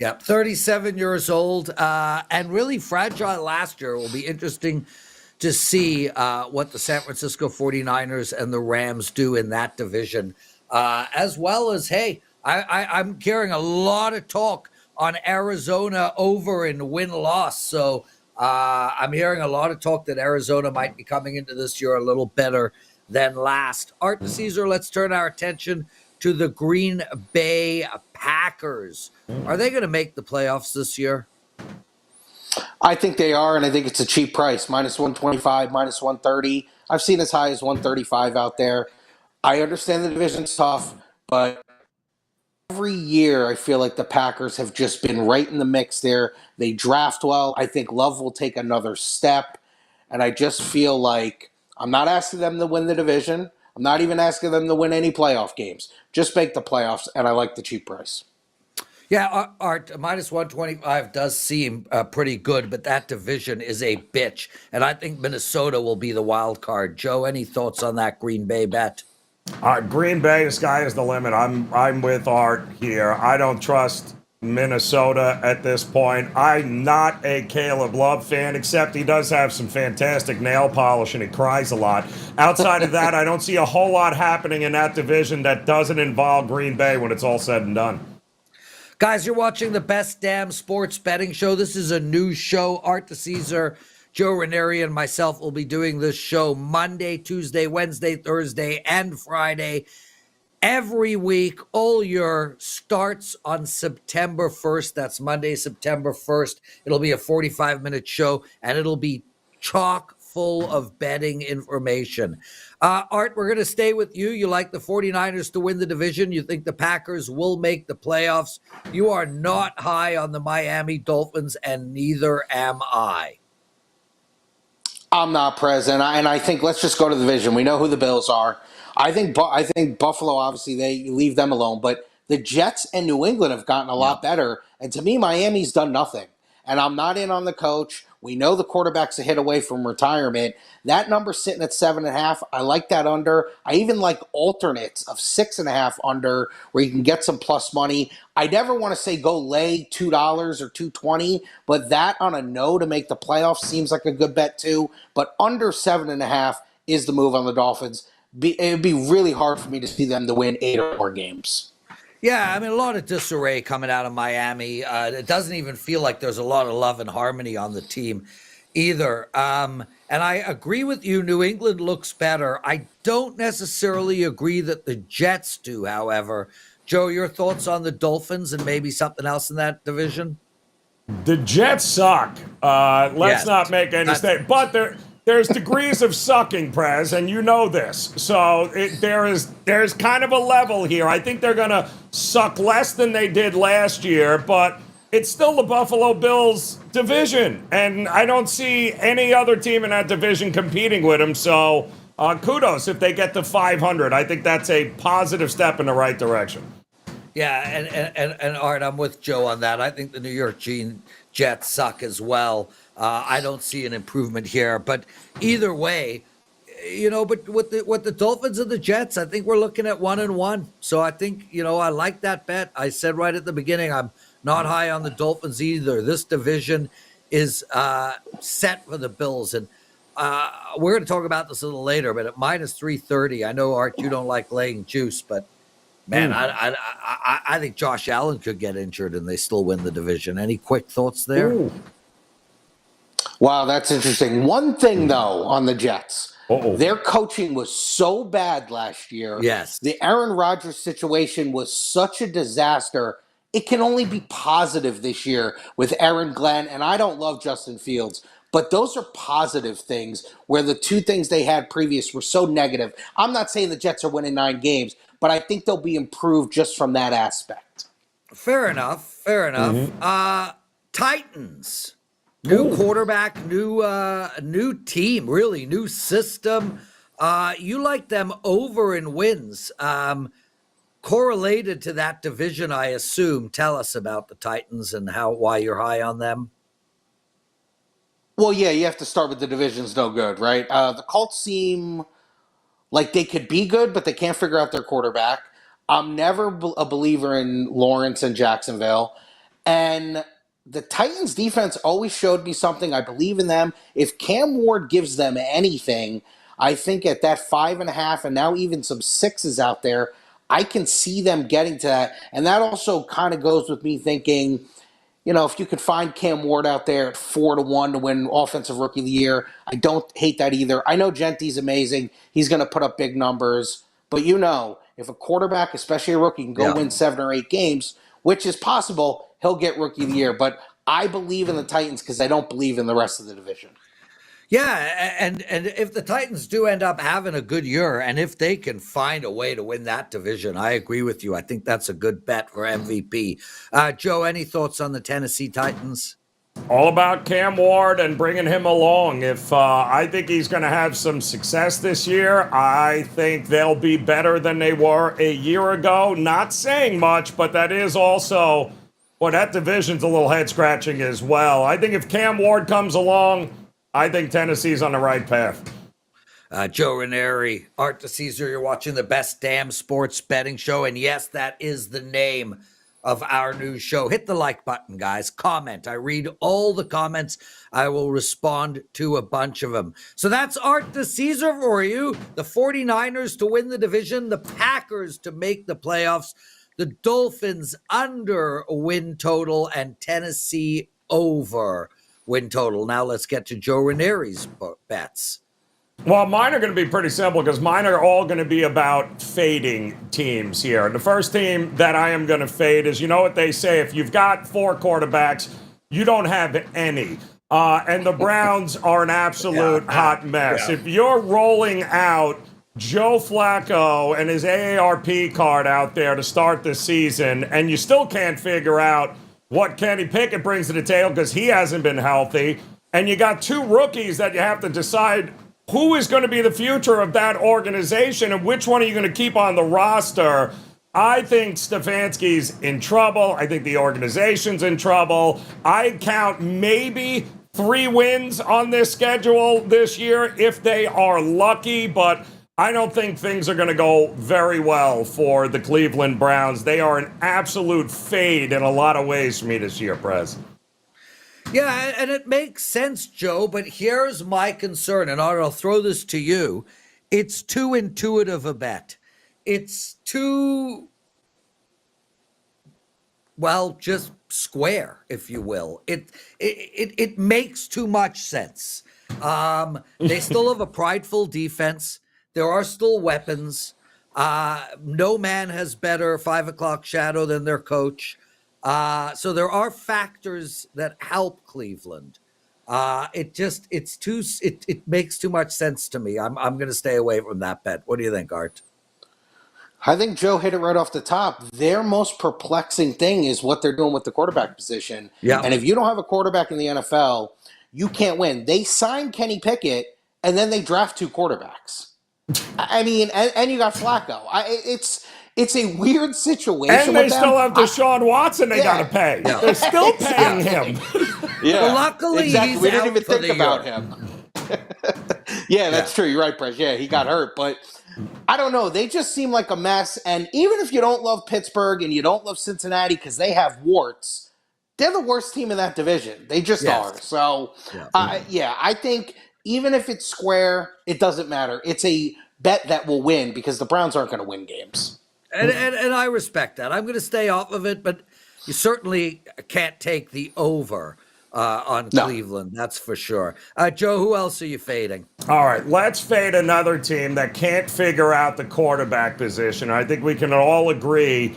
Yep, 37 years old and really fragile last year. It will be interesting to see what the San Francisco 49ers and the Rams do in that division. As well as, hey, I'm hearing a lot of talk on Arizona over in win-loss. So I'm hearing a lot of talk that Arizona might be coming into this year a little better than last. Art and Caesar, let's turn our attention to the Green Bay Packers. Are they going to make the playoffs this year? I think they are, and I think it's a cheap price. Minus 125, minus 130. I've seen as high as 135 out there. I understand the division's tough, but every year I feel like the Packers have just been right in the mix there. They draft well. I think Love will take another step, and I just feel like I'm not asking them to win the division. I'm not even asking them to win any playoff games. Just make the playoffs, and I like the cheap price. Yeah, Art, minus 125 does seem pretty good, but that division is a bitch. And I think Minnesota will be the wild card. Joe, any thoughts on that Green Bay bet? Green Bay, the sky is the limit. I'm with Art here. I don't trust Minnesota at this point. I'm not a Caleb Love fan, except he does have some fantastic nail polish and he cries a lot. Outside of that, I don't see a whole lot happening in that division that doesn't involve Green Bay when it's all said and done. Guys, you're watching the Best Damn Sports Betting Show. This is a new show. Art DeCesar, Joe Ranieri, and myself will be doing this show Monday, Tuesday, Wednesday, Thursday, and Friday. Every week, all your starts on September 1st. That's Monday, September 1st. It'll be a 45-minute show, and it'll be chock full of betting information. Art, we're going to stay with you. You like the 49ers to win the division. You think the Packers will make the playoffs. You are not high on the Miami Dolphins, and neither am I. I'm not present, and I think let's just go to the division. We know who the Bills are. I think Buffalo, obviously, they leave them alone. But the Jets and New England have gotten a lot better. And to me, Miami's done nothing. And I'm not in on the coach. We know the quarterback's a hit away from retirement. That number's sitting at 7.5. I like that under. I even like alternates of 6.5 under where you can get some plus money. I never want to say go lay $2 or $2.20, but that on a no to make the playoffs seems like a good bet too. But under 7.5 is the move on the Dolphins. It would be really hard for me to see them to win 8 or more games. Yeah, I mean, a lot of disarray coming out of Miami. It doesn't even feel like there's a lot of love and harmony on the team either. And I agree with you, New England looks better. I don't necessarily agree that the Jets do, however. Joe, your thoughts on the Dolphins and maybe something else in that division? The Jets suck. Let's not make any mistake. But there's degrees of sucking, Prez, and you know this. So there's kind of a level here. I think they're going to suck less than they did last year, but it's still the Buffalo Bills division, and I don't see any other team in that division competing with them. So kudos if they get to 500. I think that's a positive step in the right direction. Yeah, and Art, I'm with Joe on that. I think the New York Jets suck as well. I don't see an improvement here, but either way, but with the Dolphins and the Jets, I think we're looking at 1-1. So I think, I like that bet. I said right at the beginning, I'm not high on the Dolphins either. This division is set for the Bills, and we're going to talk about this a little later. But at minus 330, I know Art, you don't like laying juice, but man, I think Josh Allen could get injured and they still win the division. Any quick thoughts there? Ooh. Wow, that's interesting. One thing, though, on the Jets. Their coaching was so bad last year. Yes. The Aaron Rodgers situation was such a disaster. It can only be positive this year with Aaron Glenn, and I don't love Justin Fields, but those are positive things where the two things they had previous were so negative. I'm not saying the Jets are winning 9 games, but I think they'll be improved just from that aspect. Fair enough. Mm-hmm. Titans. New quarterback, new team, really, new system. You like them over in wins. Correlated to that division, I assume. Tell us about the Titans and why you're high on them. Well, yeah, you have to start with the division's no good, right? The Colts seem like they could be good, but they can't figure out their quarterback. I'm never a believer in Lawrence and Jacksonville. And the Titans defense always showed me something. I believe in them. If Cam Ward gives them anything, I think at that 5.5 and now even some 6s out there, I can see them getting to that. And that also kind of goes with me thinking, if you could find Cam Ward out there at 4-1 to win Offensive Rookie of the Year, I don't hate that either. I know Genti's amazing. He's going to put up big numbers. But if a quarterback, especially a rookie, can go win 7 or 8 games, which is possible, he'll get Rookie of the Year. But I believe in the Titans because I don't believe in the rest of the division. Yeah, and if the Titans do end up having a good year, and if they can find a way to win that division, I agree with you. I think that's a good bet for MVP. Joe, any thoughts on the Tennessee Titans? All about Cam Ward and bringing him along. If I think he's going to have some success this year, I think they'll be better than they were a year ago. Not saying much, but that is also, that division's a little head-scratching as well. I think if Cam Ward comes along, I think Tennessee's on the right path. Joe Ranieri, Art DeCesar, you're watching the best damn sports betting show. And yes, that is the name of our new show. Hit the like button, guys. Comment. I read all the comments. I will respond to a bunch of them. So that's Art DeCesar for you. The 49ers to win the division, the Packers to make the playoffs, the Dolphins under win total, and Tennessee over win total. Now let's get to Joe Ranieri's bets. Well, mine are going to be pretty simple because mine are all going to be about fading teams here. And the first team that I am going to fade is, what they say, if you've got 4 quarterbacks, you don't have any. And the Browns are an absolute hot mess. Yeah. If you're rolling out Joe Flacco and his AARP card out there to start the season, and you still can't figure out what Kenny Pickett brings to the table because he hasn't been healthy, and you got 2 rookies that you have to decide who is going to be the future of that organization and which one are you going to keep on the roster. I think Stefanski's in trouble. I think the organization's in trouble. I count maybe 3 wins on this schedule this year if they are lucky, but I don't think things are going to go very well for the Cleveland Browns. They are an absolute fade in a lot of ways for me this year, Prez. Yeah, and it makes sense, Joe, but here's my concern, and I'll throw this to you. It's too intuitive a bet. It's too, just square, if you will. It makes too much sense. They still have a prideful defense. There are still weapons. No man has better 5 o'clock shadow than their coach. So there are factors that help Cleveland. It makes too much sense to me. I'm going to stay away from that bet. What do you think, Art? I think Joe hit it right off the top. Their most perplexing thing is what they're doing with the quarterback position. Yeah. And if you don't have a quarterback in the NFL, you can't win. They signed Kenny Pickett, and then they draft 2 quarterbacks. I mean, and you got Flacco. It's a weird situation. And they still have Deshaun Watson they got to pay. Yeah. They're still paying him. Yeah. Well, luckily, exactly. he's We didn't out even for think the about year. him. Yeah, that's true. You're right, Prez. Yeah, he got hurt. But I don't know. They just seem like a mess. And even if you don't love Pittsburgh and you don't love Cincinnati because they have warts, they're the worst team in that division. They just are. So, I think even if it's square, it doesn't matter. It's a bet that will win because the Browns aren't going to win games. And I respect that. I'm going to stay off of it, but you certainly can't take the over on Cleveland. That's for sure. Joe, who else are you fading? All right, let's fade another team that can't figure out the quarterback position. I think we can all agree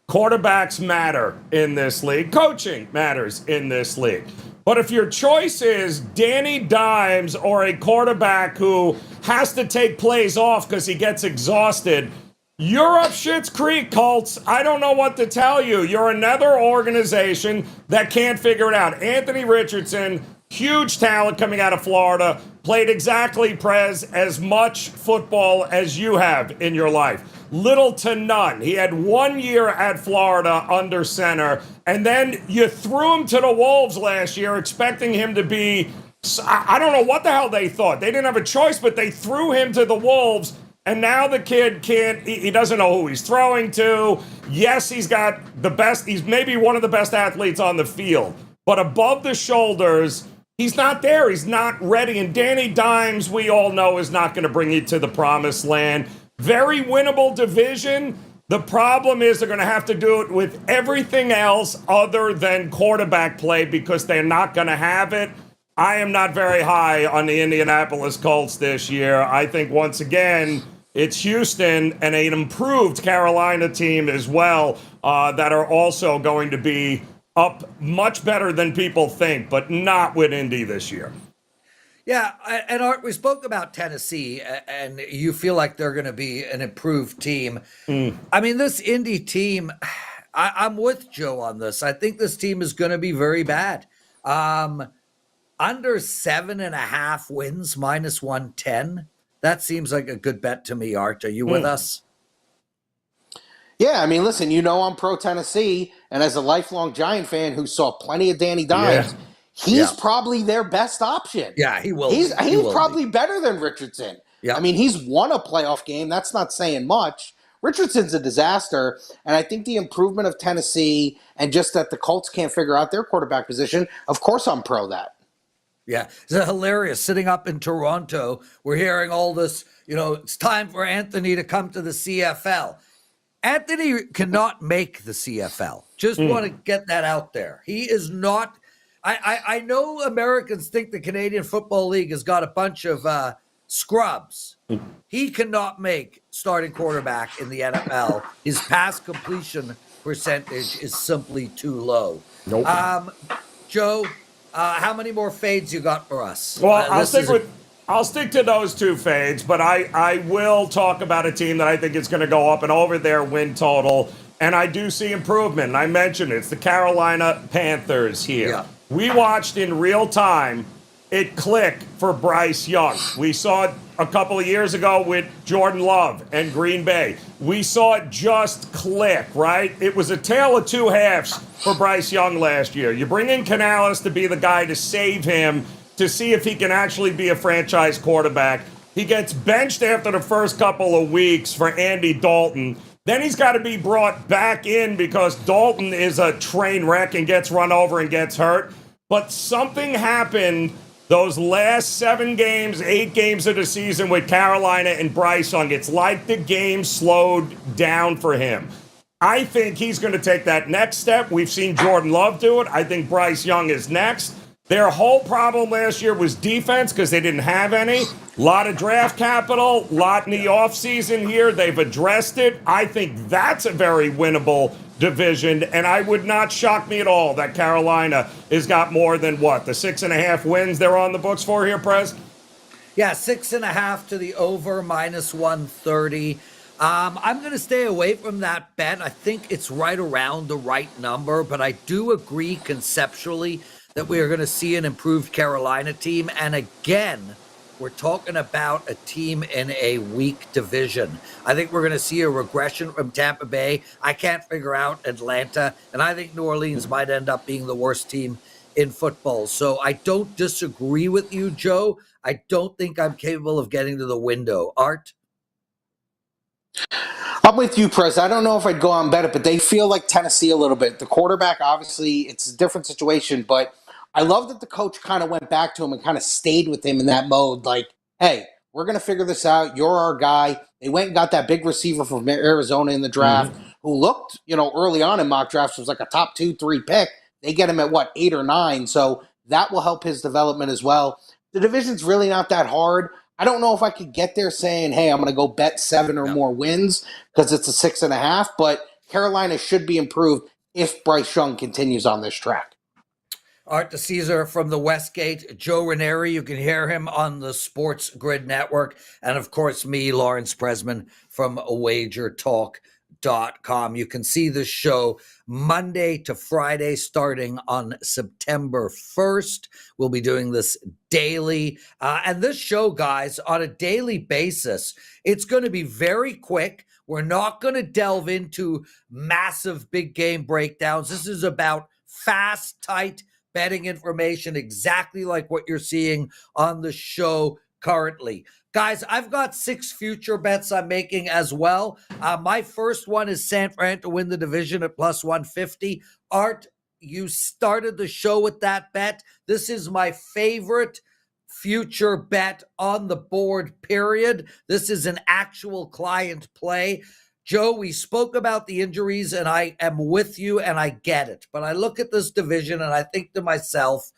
quarterbacks matter in this league. Coaching matters in this league. But if your choice is Danny Dimes or a quarterback who has to take plays off because he gets exhausted, you're up Schitt's Creek, Colts. I don't know what to tell you. You're another organization that can't figure it out. Anthony Richardson, huge talent coming out of Florida, played exactly, Prez, as much football as you have in your life. Little to none. He had 1 year at Florida under center, and then you threw him to the Wolves last year expecting him to be, I don't know what the hell they thought. They didn't have a choice, but they threw him to the Wolves. And now the kid he doesn't know who he's throwing to. Yes, he's got the best, he's maybe one of the best athletes on the field. But above the shoulders, he's not there. He's not ready. And Danny Dimes, we all know, is not going to bring you to the promised land. Very winnable division. The problem is they're going to have to do it with everything else other than quarterback play because they're not going to have it. I am not very high on the Indianapolis Colts this year. I think, once again, it's Houston and an improved Carolina team as well that are also going to be up much better than people think, but not with Indy this year. Yeah, and Art, we spoke about Tennessee, and you feel like they're going to be an improved team. I mean, this Indy team, I'm with Joe on this. I think this team is going to be very bad. Under 7.5 wins, -110. That seems like a good bet to me, Art. Are you with us? Yeah, I mean, listen, I'm pro Tennessee, and as a lifelong Giant fan who saw plenty of Danny Dimes, he's probably their best option. Yeah, he will. He's He will probably be. better than Richardson. Yeah. I mean, he's won a playoff game. That's not saying much. Richardson's a disaster, and I think the improvement of Tennessee and just that the Colts can't figure out their quarterback position, of course I'm pro that. Yeah, it's hilarious. Sitting up in Toronto, we're hearing all this, it's time for Anthony to come to the CFL. Anthony cannot make the CFL. Just want to get that out there. He is not. I know Americans think the Canadian Football League has got a bunch of scrubs. He cannot make starting quarterback in the NFL. His pass completion percentage is simply too low. Nope. Joe, how many more fades you got for us? Well, I'll stick to those two fades, but I will talk about a team that I think is going to go up and over their win total, and I do see improvement. And I mentioned it's the Carolina Panthers here. Yeah. We watched in real time it click for Bryce Young. We saw it a couple of years ago with Jordan Love and Green Bay. We saw it just click, right? It was a tale of two halves for Bryce Young last year. You bring in Canales to be the guy to save him, to see if he can actually be a franchise quarterback. He gets benched after the first couple of weeks for Andy Dalton. Then he's got to be brought back in because Dalton is a train wreck and gets run over and gets hurt. But something happened those last 7 games, 8 games of the season with Carolina and Bryce Young. It's like the game slowed down for him. I think he's going to take that next step. We've seen Jordan Love do it. I think Bryce Young is next. Their whole problem last year was defense because they didn't have any. A lot of draft capital, a lot in the offseason here. They've addressed it. I think that's a very winnable division, and I would not shock me at all that Carolina has got more than, the 6.5 wins they're on the books for here, Prez? Yeah, 6.5 to the over, -130. I'm going to stay away from that bet. I think it's right around the right number, but I do agree conceptually that we are going to see an improved Carolina team. And again, we're talking about a team in a weak division. I think we're going to see a regression from Tampa Bay. I can't figure out Atlanta. And I think New Orleans might end up being the worst team in football. So I don't disagree with you, Joe. I don't think I'm capable of getting to the window. Art? I'm with you, Prez. I don't know if I'd go out and bet it, but they feel like Tennessee a little bit. The quarterback, obviously, it's a different situation, but I love that the coach kind of went back to him and kind of stayed with him in that mode. Like, hey, we're going to figure this out. You're our guy. They went and got that big receiver from Arizona in the draft who looked, early on in mock drafts was like a top 2-3 pick. They get him at 8 or 9. So that will help his development as well. The division's really not that hard. I don't know if I could get there saying, hey, I'm going to go bet 7 or more wins because it's a 6.5, but Carolina should be improved if Bryce Young continues on this track. Art DeCesar from the Westgate, Joe Ranieri. You can hear him on the Sports Grid Network. And of course, me, Lawrence Presman from WagerTalk.com. You can see the show Monday to Friday starting on September 1st. We'll be doing this daily. And this show, guys, on a daily basis, it's going to be very quick. We're not going to delve into massive big game breakdowns. This is about fast, tight betting information, exactly like what you're seeing on the show currently. Guys, I've got 6 future bets I'm making as well. My first one is San Fran to win the division at plus 150. Art, you started the show with that bet. This is my favorite future bet on the board, period. This is an actual client play. Joe, we spoke about the injuries, and I am with you, and I get it. But I look at this division, and I think to myself,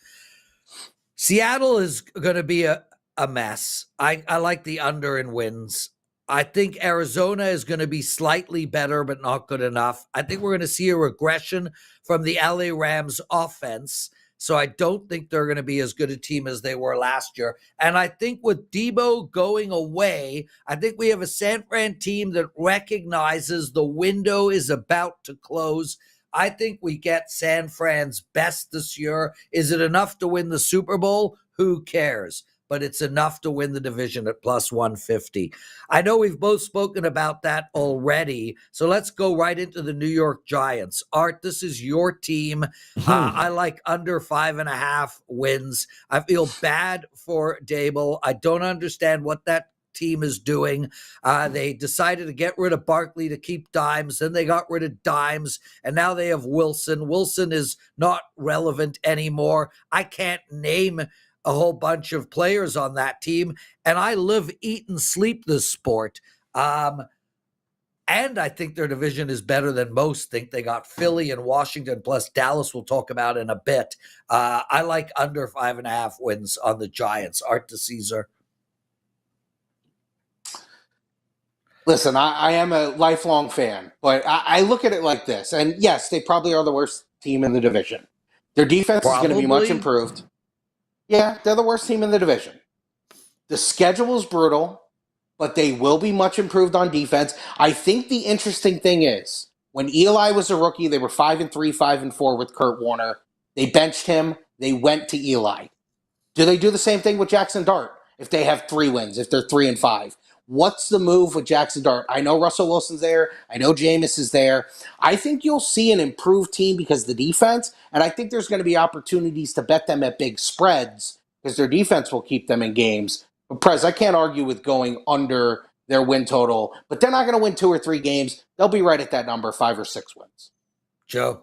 Seattle is going to be a mess. I like the under in wins. I think Arizona is going to be slightly better, but not good enough. I think we're going to see a regression from the LA Rams offense. So I don't think they're going to be as good a team as they were last year. And I think with Debo going away, I think we have a San Fran team that recognizes the window is about to close. I think we get San Fran's best this year. Is it enough to win the Super Bowl? Who cares? But it's enough to win the division at plus 150. I know we've both spoken about that already, so let's go right into the New York Giants. Art, this is your team. I like under 5.5 wins. I feel bad for Dable. I don't understand what that team is doing. They decided to get rid of Barkley to keep Dimes. Then they got rid of Dimes, and now they have Wilson. Wilson is not relevant anymore. I can't name a whole bunch of players on that team, and I live, eat, and sleep this sport. And I think their division is better than most think. They got Philly and Washington, plus Dallas we'll talk about in a bit. I like under 5.5 wins on the Giants. Art to Caesar. Listen, I am a lifelong fan, but I look at it like this. And yes, they probably are the worst team in the division. Their defense is going to be much improved. Yeah, they're the worst team in the division. The schedule is brutal, but they will be much improved on defense. I think the interesting thing is, when Eli was a rookie, they were 5-3, 5-4 with Kurt Warner. They benched him. They went to Eli. Do they do the same thing with Jackson Dart if they have 3 wins, if they're 3-5? What's the move with Jackson Dart? I know Russell Wilson's there. I know Jameis is there. I think you'll see an improved team because of the defense, and I think there's going to be opportunities to bet them at big spreads because their defense will keep them in games. But, Prez, I can't argue with going under their win total, but they're not going to win 2 or 3 games. They'll be right at that number, 5 or 6 wins. Joe?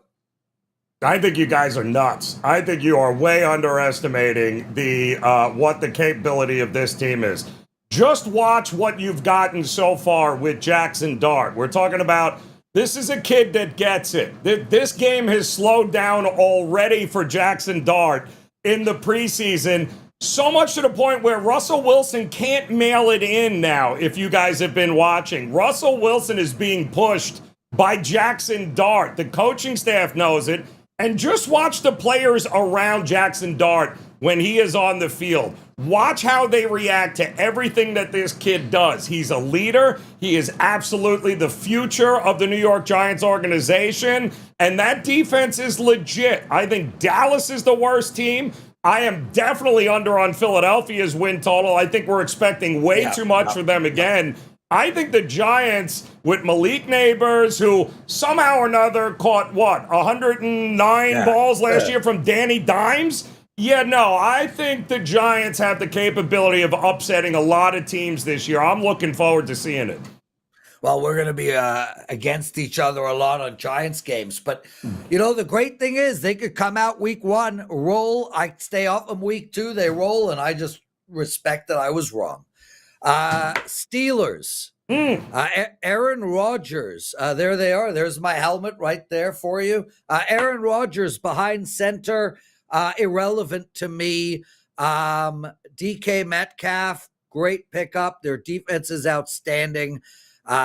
I think you guys are nuts. I think you are way underestimating the what the capability of this team is. Just watch what you've gotten so far with Jackson Dart. We're talking about this is a kid that gets it. This game has slowed down already for Jackson Dart in the preseason, so much to the point where Russell Wilson can't mail it in now, if you guys have been watching. Russell Wilson is being pushed by Jackson Dart. The coaching staff knows it. And just watch the players around Jackson Dart when he is on the field. Watch how they react to everything that this kid does. He's a leader. He is absolutely the future of the New York Giants organization. And that defense is legit. I think Dallas is the worst team. I am definitely under on Philadelphia's win total. I think we're expecting way too much for them again. I think the Giants, with Malik Neighbors, who somehow or another caught, 109 balls last year from Danny Dimes? Yeah, no, I think the Giants have the capability of upsetting a lot of teams this year. I'm looking forward to seeing it. Well, we're going to be against each other a lot on Giants games. But, you know, the great thing is they could come out week 1, roll. I stay off them week 2, they roll, and I just respect that I was wrong. Steelers. Aaron Rodgers. There they are. There's my helmet right there for you. Aaron Rodgers behind center. Irrelevant to me. DK Metcalf, great pickup. Their defense is outstanding.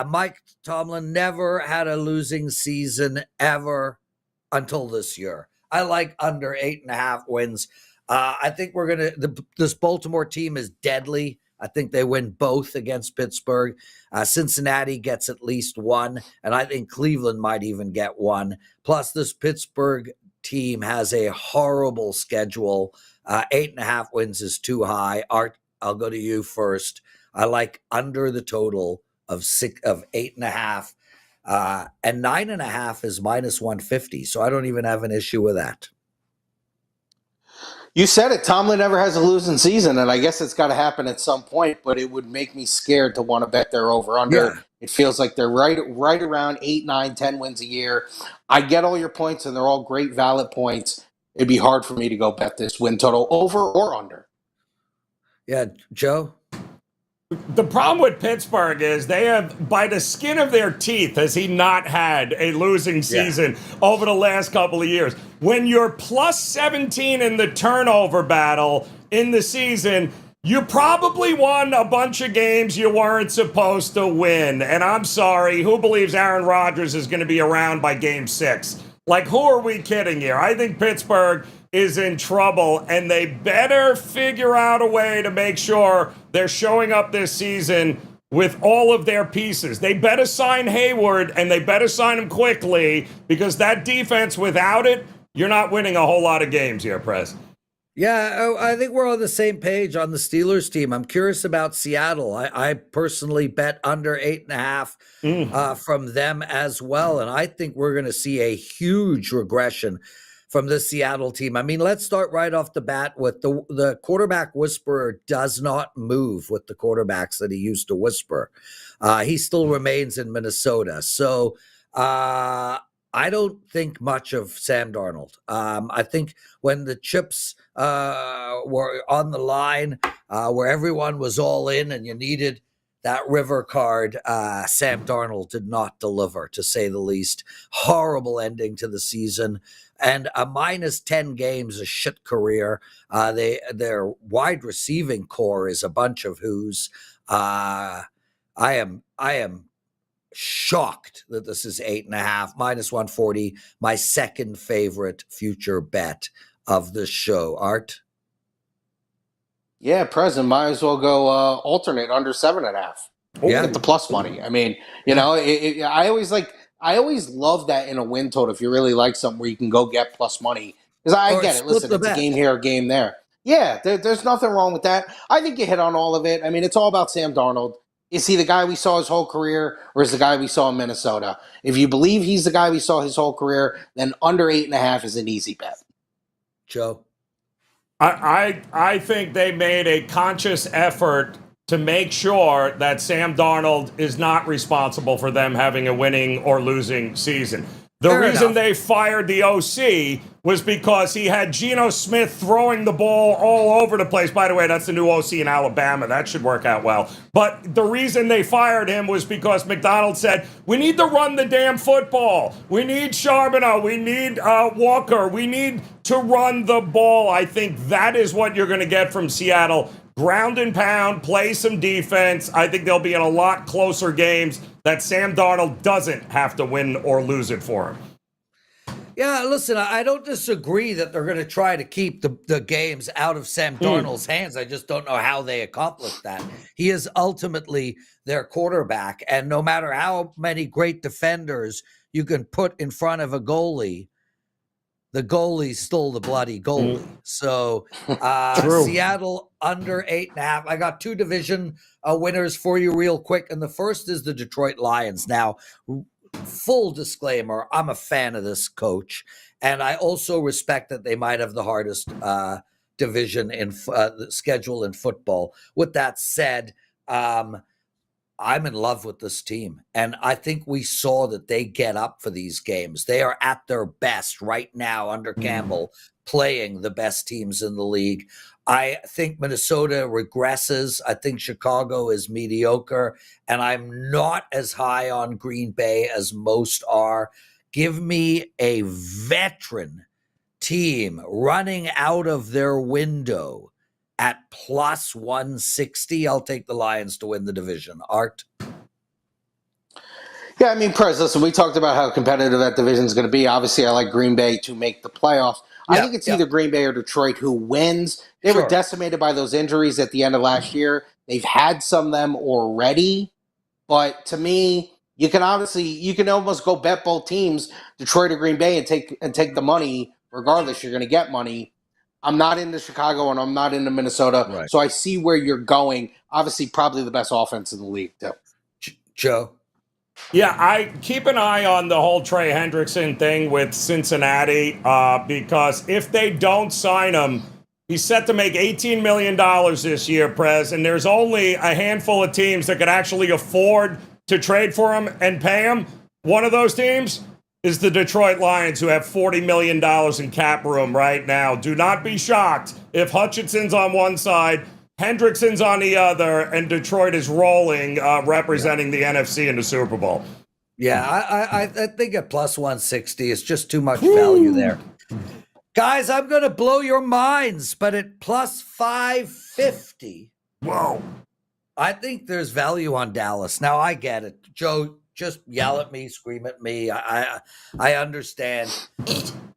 Mike Tomlin never had a losing season ever until this year. I like under 8.5 wins. I think we're going to, this Baltimore team is deadly. I think they win both against Pittsburgh. Cincinnati gets at least 1, and I think Cleveland might even get 1. Plus, this Pittsburgh team has a horrible schedule. 8.5 wins is too high. Art, I'll go to you first. I like under the total of 8.5, and 9.5 is minus 150. So I don't even have an issue with that. You said it. Tomlin never has a losing season, and I guess it's got to happen at some point. But it would make me scared to want to bet their over/under. Yeah. It feels like they're right around 8, 9, 10 wins a year. I get all your points, and they're all great, valid points. It'd be hard for me to go bet this win total over or under. Yeah, Joe? The problem with Pittsburgh is they have, by the skin of their teeth, has he not had a losing season over the last couple of years. When you're plus 17 in the turnover battle in the season, you probably won a bunch of games you weren't supposed to win. And I'm sorry, who believes Aaron Rodgers is going to be around by game 6? Like, who are we kidding here? I think Pittsburgh is in trouble, and they better figure out a way to make sure they're showing up this season with all of their pieces. They better sign Hayward, and they better sign him quickly, because that defense, without it, you're not winning a whole lot of games here, Prez. Yeah, I think we're on the same page on the Steelers team. I'm curious about Seattle. I personally bet under 8.5 from them as well, and I think we're going to see a huge regression from the Seattle team. I mean, let's start right off the bat with the quarterback whisperer does not move with the quarterbacks that he used to whisper. He still remains in Minnesota. So I don't think much of Sam Darnold. I think when the chips were on the line, where everyone was all in and you needed that river card, Sam Darnold did not deliver, to say the least. Horrible ending to the season. And a minus 10 games, a shit career. Their wide receiving core is a bunch of who's. I am shocked that this is 8.5, minus 140, my second favorite future bet of the show. Art? Yeah, present. Might as well go alternate under 7.5. Yeah. Get the plus money. I mean, I always love that in a win total. If you really like something where you can go get plus money, because I Or get it. split Listen, the it's a bet. game here, a game there. Yeah, there's nothing wrong with that. I think you hit on all of it. I mean, it's all about Sam Darnold. Is he the guy we saw his whole career, or is the guy we saw in Minnesota? If you believe he's the guy we saw his whole career, then under 8.5 is an easy bet. Joe? I think they made a conscious effort to make sure that Sam Darnold is not responsible for them having a winning or losing season. The Fair reason enough. they fired the OC was because he had Geno Smith throwing the ball all over the place. By the way, that's the new OC in Alabama. That should work out well. But the reason they fired him was because McDonald said, we need to run the damn football. We need Charbonneau. We need Walker. We need to run the ball. I think that is what you're going to get from Seattle. Ground and pound, play some defense. I think they'll be in a lot closer games that Sam Darnold doesn't have to win or lose it for him. Yeah, listen, I don't disagree that they're going to try to keep the games out of Sam Darnold's hands. I just don't know how they accomplish that. He is ultimately their quarterback, and no matter how many great defenders you can put in front of a goalie, the goalie's still the bloody goalie. So Seattle under 8.5. I got two division winners for you real quick. And the first is the Detroit Lions. Now, full disclaimer, I'm a fan of this coach. And I also respect that they might have the hardest division in schedule in football. With that said, I'm in love with this team, and I think we saw that they get up for these games. They are at their best right now under Campbell, playing the best teams in the league. I think Minnesota regresses. I think Chicago is mediocre, and I'm not as high on Green Bay as most are. Give me a veteran team running out of their window at plus 160. I'll take the Lions to win the division. Art? Yeah, I mean, Prez, listen, we talked about how competitive that division is going to be. Obviously, I like Green Bay to make the playoffs. I think it's either Green Bay or Detroit who wins. They were decimated by those injuries at the end of last year. They've had some of them already. But to me, you can almost go bet both teams, Detroit or Green Bay, and take the money. Regardless, you're going to get money. I'm not into Chicago and I'm not into Minnesota, so I see where you're going. Obviously, probably the best offense in the league, too. Joe? Yeah, I keep an eye on the whole Trey Hendrickson thing with Cincinnati because if they don't sign him, He's set to make $18 million this year, Prez, and there's only a handful of teams that could actually afford to trade for him and pay him. One of those teams is the Detroit Lions, who have $40 million in cap room right now. Do not be shocked if Hutchinson's on one side, Hendrickson's on the other, and Detroit is rolling, representing the NFC in the Super Bowl. Yeah, I think at plus 160 is just too much value there. Guys, I'm going to blow your minds, but at plus 550, whoa, I think there's value on Dallas. Now, I get it. Joe, just yell at me, scream at me. I understand.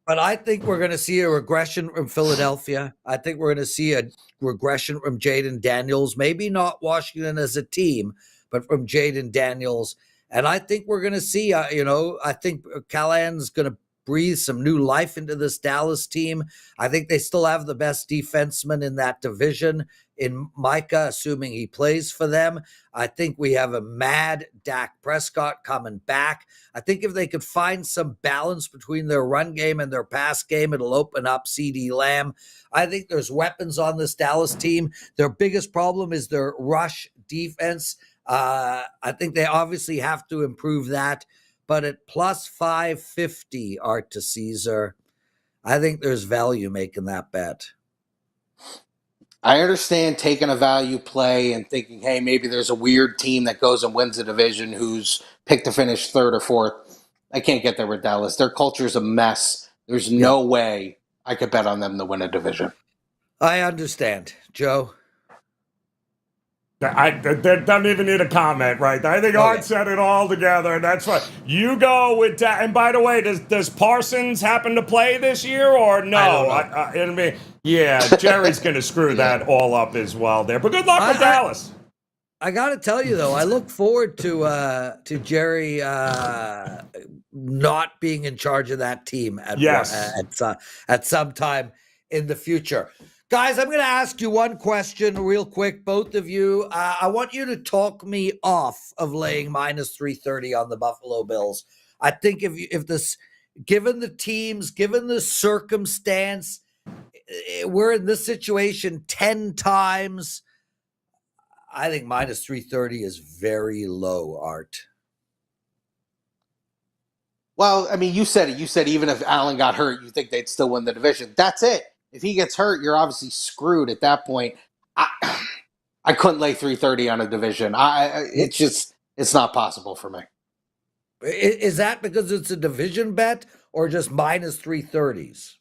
But I think we're going to see a regression from Philadelphia. I think we're going to see a regression from Jaden Daniels. Maybe not Washington as a team, but from Jaden Daniels. And I think we're going to see, I think Callahan's going to breathe some new life into this Dallas team. I think they still have the best defenseman in that division in Micah, assuming he plays for them. I think we have a mad Dak Prescott coming back. I think if they could find some balance between their run game and their pass game, it'll open up CeeDee Lamb. I think there's weapons on this Dallas team. Their biggest problem is their rush defense. I think they obviously have to improve that. But at plus 550, Art to Caesar, I think there's value making that bet. I understand taking a value play and thinking, hey, maybe there's a weird team that goes and wins a division who's picked to finish third or fourth. I can't get there with Dallas. Their culture's a mess. There's no way I could bet on them to win a division. I understand. Joe? That doesn't even need a comment, right? I think Art said it all together, and that's fine. You go with that. And by the way, does Parsons happen to play this year or no? I mean, yeah, Jerry's going to screw that all up as well there. But good luck with Dallas. I got to tell you, though, I look forward to Jerry not being in charge of that team at some time in the future. Guys, I'm going to ask you one question real quick, both of you. I want you to talk me off of laying minus 330 on the Buffalo Bills. I think if this, given the teams, given the circumstance, we're in this situation 10 times. I think minus 330 is very low, Art. Well, I mean, you said it. You said even if Allen got hurt, you think they'd still win the division. That's it. If he gets hurt, you're obviously screwed at that point. I couldn't lay 330 on a division. It's not possible for me. Is that because it's a division bet or just minus 330s?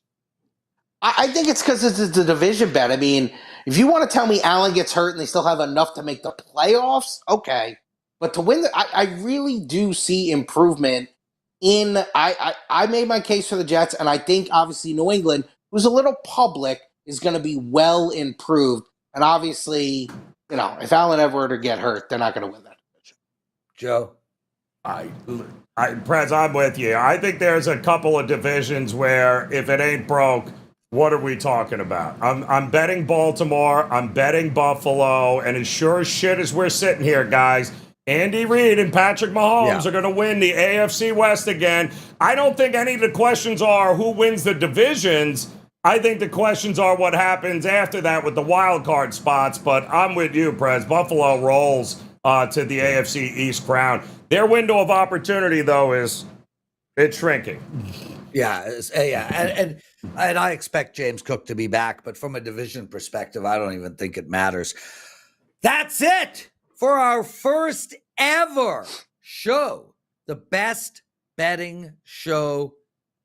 I think it's because it's a division bet. I mean, if you want to tell me Allen gets hurt and they still have enough to make the playoffs, okay. But to win, I really do see improvement in. I made my case for the Jets, and I think obviously New England, who's a little public, is going to be well improved. And obviously, if Allen ever were to get hurt, they're not going to win that division. Joe? Prez, I'm with you. I think there's a couple of divisions where if it ain't broke, what are we talking about? I'm betting Baltimore. I'm betting Buffalo. And as sure as shit as we're sitting here, guys, Andy Reid and Patrick Mahomes are going to win the AFC West again. I don't think any of the questions are who wins the divisions. I think the questions are what happens after that with the wild card spots. But I'm with you, Prez. Buffalo rolls to the AFC East crown. Their window of opportunity, though, it's shrinking. Yeah, and I expect James Cook to be back, but from a division perspective, I don't even think it matters. That's it for our first ever show, the best betting show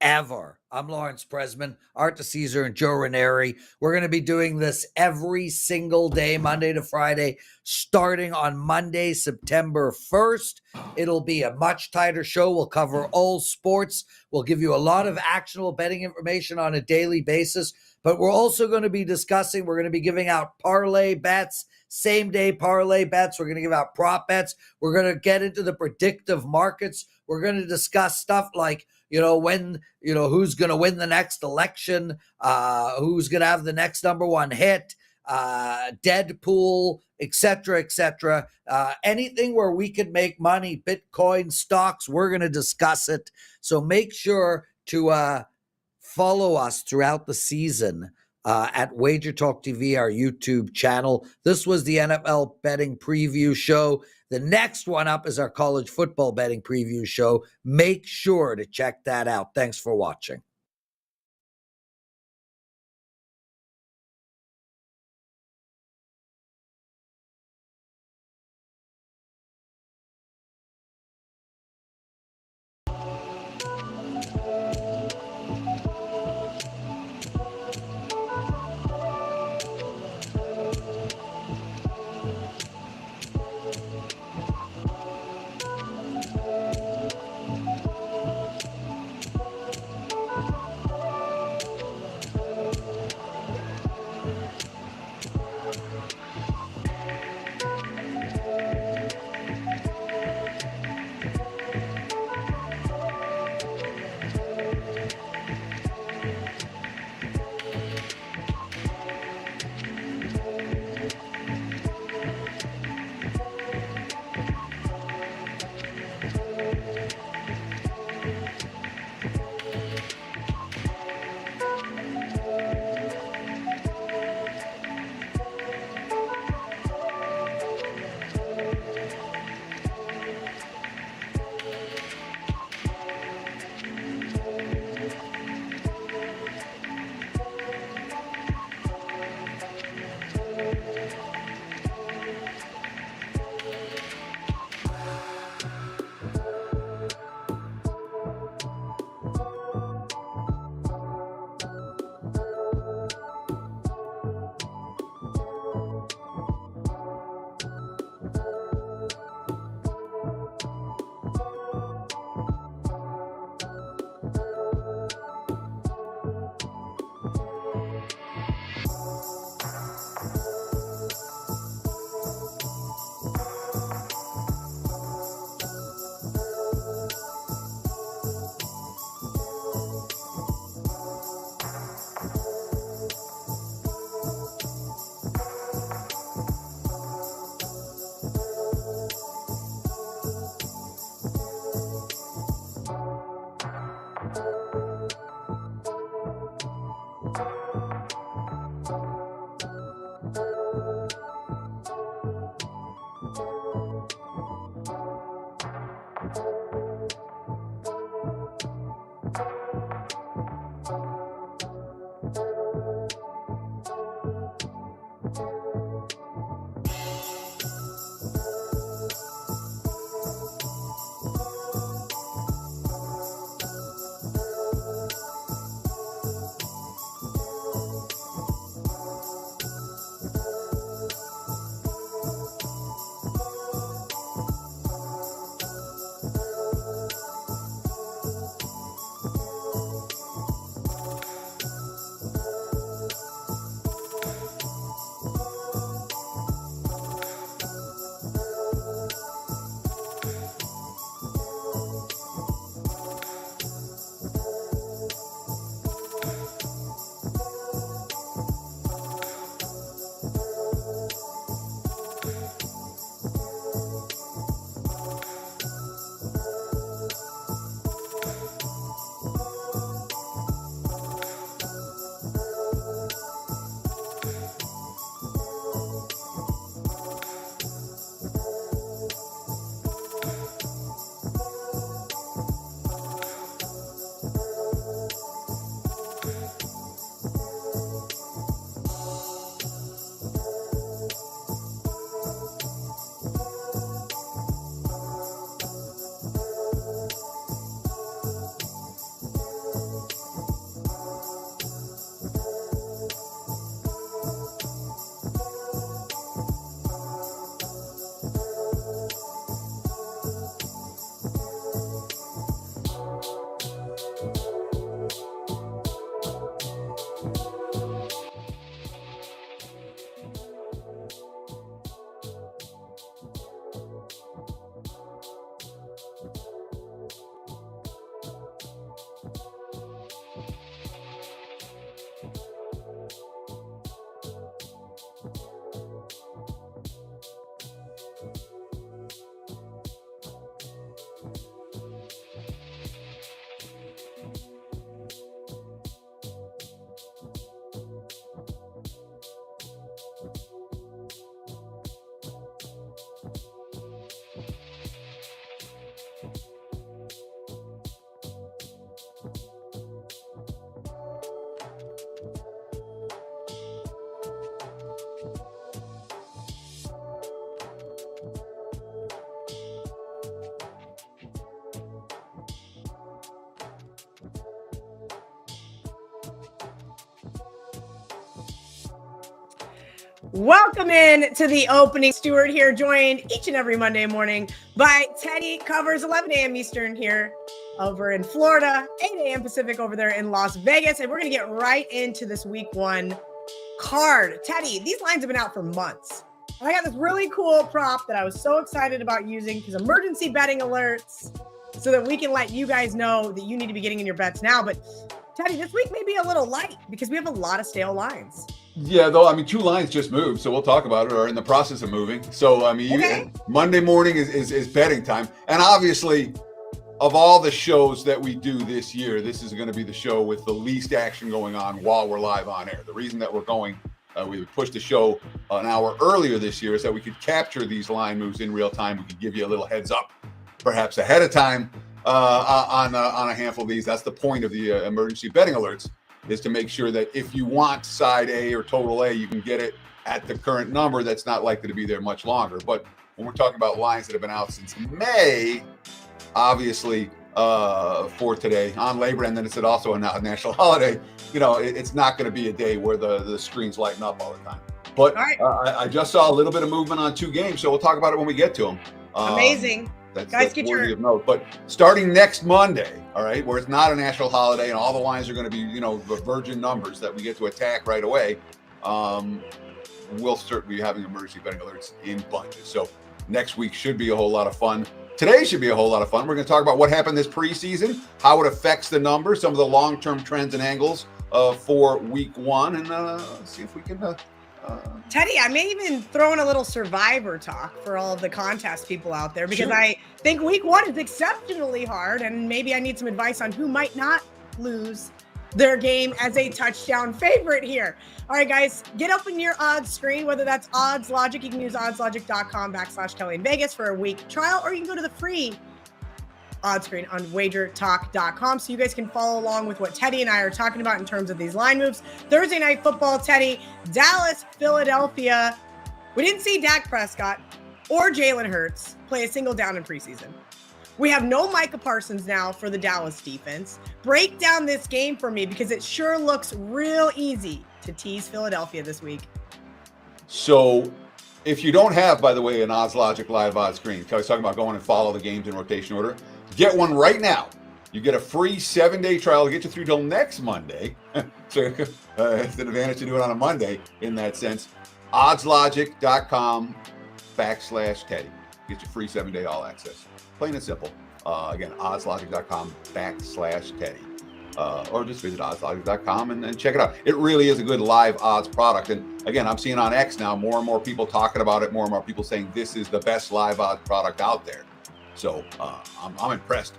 ever. I'm Lawrence Presman, Art to Caesar, and Joe Ranieri. We're going to be doing this every single day, Monday to Friday, starting on Monday, September 1st. It'll be a much tighter show. We'll cover all sports. We'll give you a lot of actionable betting information on a daily basis, but we're also going to be we're going to be giving out parlay bets, same-day parlay bets. We're going to give out prop bets. We're going to get into the predictive markets. We're going to discuss stuff like, who's going to win the next election, who's going to have the next number one hit, Deadpool, etc., etc. Anything where we could make money, Bitcoin, stocks, we're going to discuss it. So make sure to follow us throughout the season at WagerTalk TV, our YouTube channel. This was the NFL betting preview show. The next one up is our college football betting preview show. Make sure to check that out. Thanks for watching. Welcome in to the opening. Stewart here, joined each and every Monday morning by Teddy. Covers 11 a.m. Eastern here over in Florida, 8 a.m. Pacific over there in Las Vegas. And we're going to get right into this week one card. Teddy, these lines have been out for months. And I got this really cool prop that I was so excited about using because emergency betting alerts so that we can let you guys know that you need to be getting in your bets now. But Teddy, this week may be a little light because we have a lot of stale lines. Yeah, though, I mean, 2 lines just moved, so we'll talk about it, or in the process of moving. So, I mean, Monday morning is betting time. And obviously, of all the shows that we do this year, this is going to be the show with the least action going on while we're live on air. The reason that we're going, we pushed the show an hour earlier this year is that we could capture these line moves in real time. We could give you a little heads up, perhaps ahead of time on a handful of these. That's the point of the emergency betting alerts, is to make sure that if you want side A or total A, you can get it at the current number that's not likely to be there much longer. But when we're talking about lines that have been out since May, obviously for today on Labor Day, and then it's also a national holiday, you know, it's not going to be a day where the screens lighten up all the time. But I just saw a little bit of movement on 2 games, so we'll talk about it when we get to them. Amazing. That's worthy of note. But starting next Monday, all right, where it's not a national holiday and all the lines are going to be, you know, the virgin numbers that we get to attack right away, we'll certainly be having emergency betting alerts in bunches. So next week should be a whole lot of fun. Today should be a whole lot of fun. We're going to talk about what happened this preseason, how it affects the numbers, some of the long-term trends and angles for week one, and see if we can Teddy, I may even throw in a little survivor talk for all of the contest people out there, because I think week one is exceptionally hard, and maybe I need some advice on who might not lose their game as a touchdown favorite here. All right, guys, get up in your odds screen, whether that's Odds Logic. You can use oddslogic.com/Kelly in Vegas for a week trial, or you can go to the free odds screen on WagerTalk.com so you guys can follow along with what Teddy and I are talking about in terms of these line moves. Thursday night football, Teddy, Dallas, Philadelphia. We didn't see Dak Prescott or Jalen Hurts play a single down in preseason. We have no Micah Parsons now for the Dallas defense. Break down this game for me, because it sure looks real easy to tease Philadelphia this week. So if you don't have, by the way, an Odds Logic live odds screen, Kelly's talking about going and follow the games in rotation order, get one right now. You get a free 7-day trial to get you through till next Monday. So it's an advantage to do it on a Monday in that sense. Oddslogic.com/Teddy. Get your free 7-day all access. Plain and simple. Again, oddslogic.com/Teddy. Or just visit oddslogic.com and check it out. It really is a good live odds product. And again, I'm seeing on X now more and more people talking about it, more and more people saying this is the best live odds product out there. So I'm impressed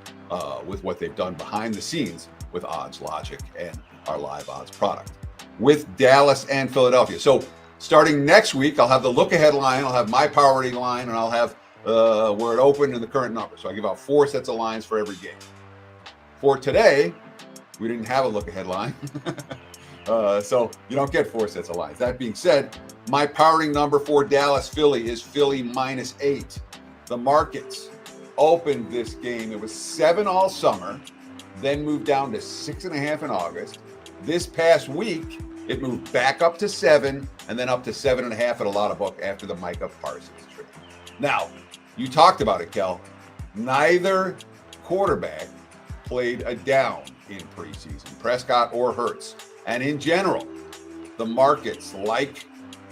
with what they've done behind the scenes with Odds Logic and our live odds product with Dallas and Philadelphia. So starting next week, I'll have the look ahead line, I'll have my power rating line, and I'll have where it opened and the current number. So I give out 4 sets of lines for every game. For today, we didn't have a look ahead line. So you don't get 4 sets of lines. That being said, my powering number for Dallas Philly is Philly -8. The markets opened this game. It was 7 all summer, then moved down to 6.5 in August. This past week, it moved back up to 7 and then up to 7.5 at a lot of book after the Micah Parsons trade. Now, you talked about it, Kel. Neither quarterback played a down in preseason, Prescott or Hurts. And in general, the markets like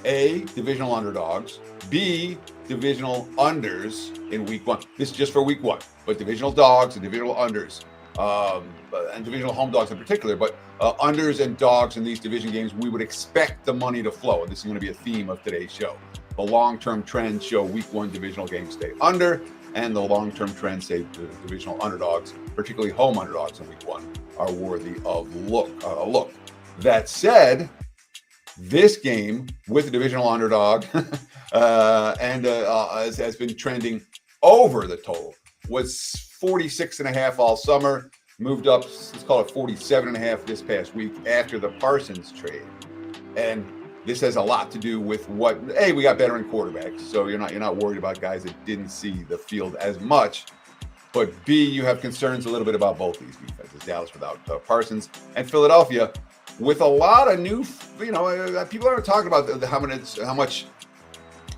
A, divisional underdogs, B, divisional unders in week one. This is just for week one, but divisional dogs and divisional unders, and divisional home dogs in particular, but unders and dogs in these division games, we would expect the money to flow. And this is going to be a theme of today's show. The long-term trends show week one divisional games stay under, and the long-term trends say divisional underdogs, particularly home underdogs in week one, are worthy of a look. That said, this game with a divisional underdog and has been trending over the total, was 46.5 all summer, moved up, let's call it 47.5 this past week after the Parsons trade. And this has a lot to do with what, A, we got veteran quarterbacks, so you're not worried about guys that didn't see the field as much. But B, you have concerns a little bit about both these defenses, Dallas without Parsons and Philadelphia with a lot of new, people aren't talking about how much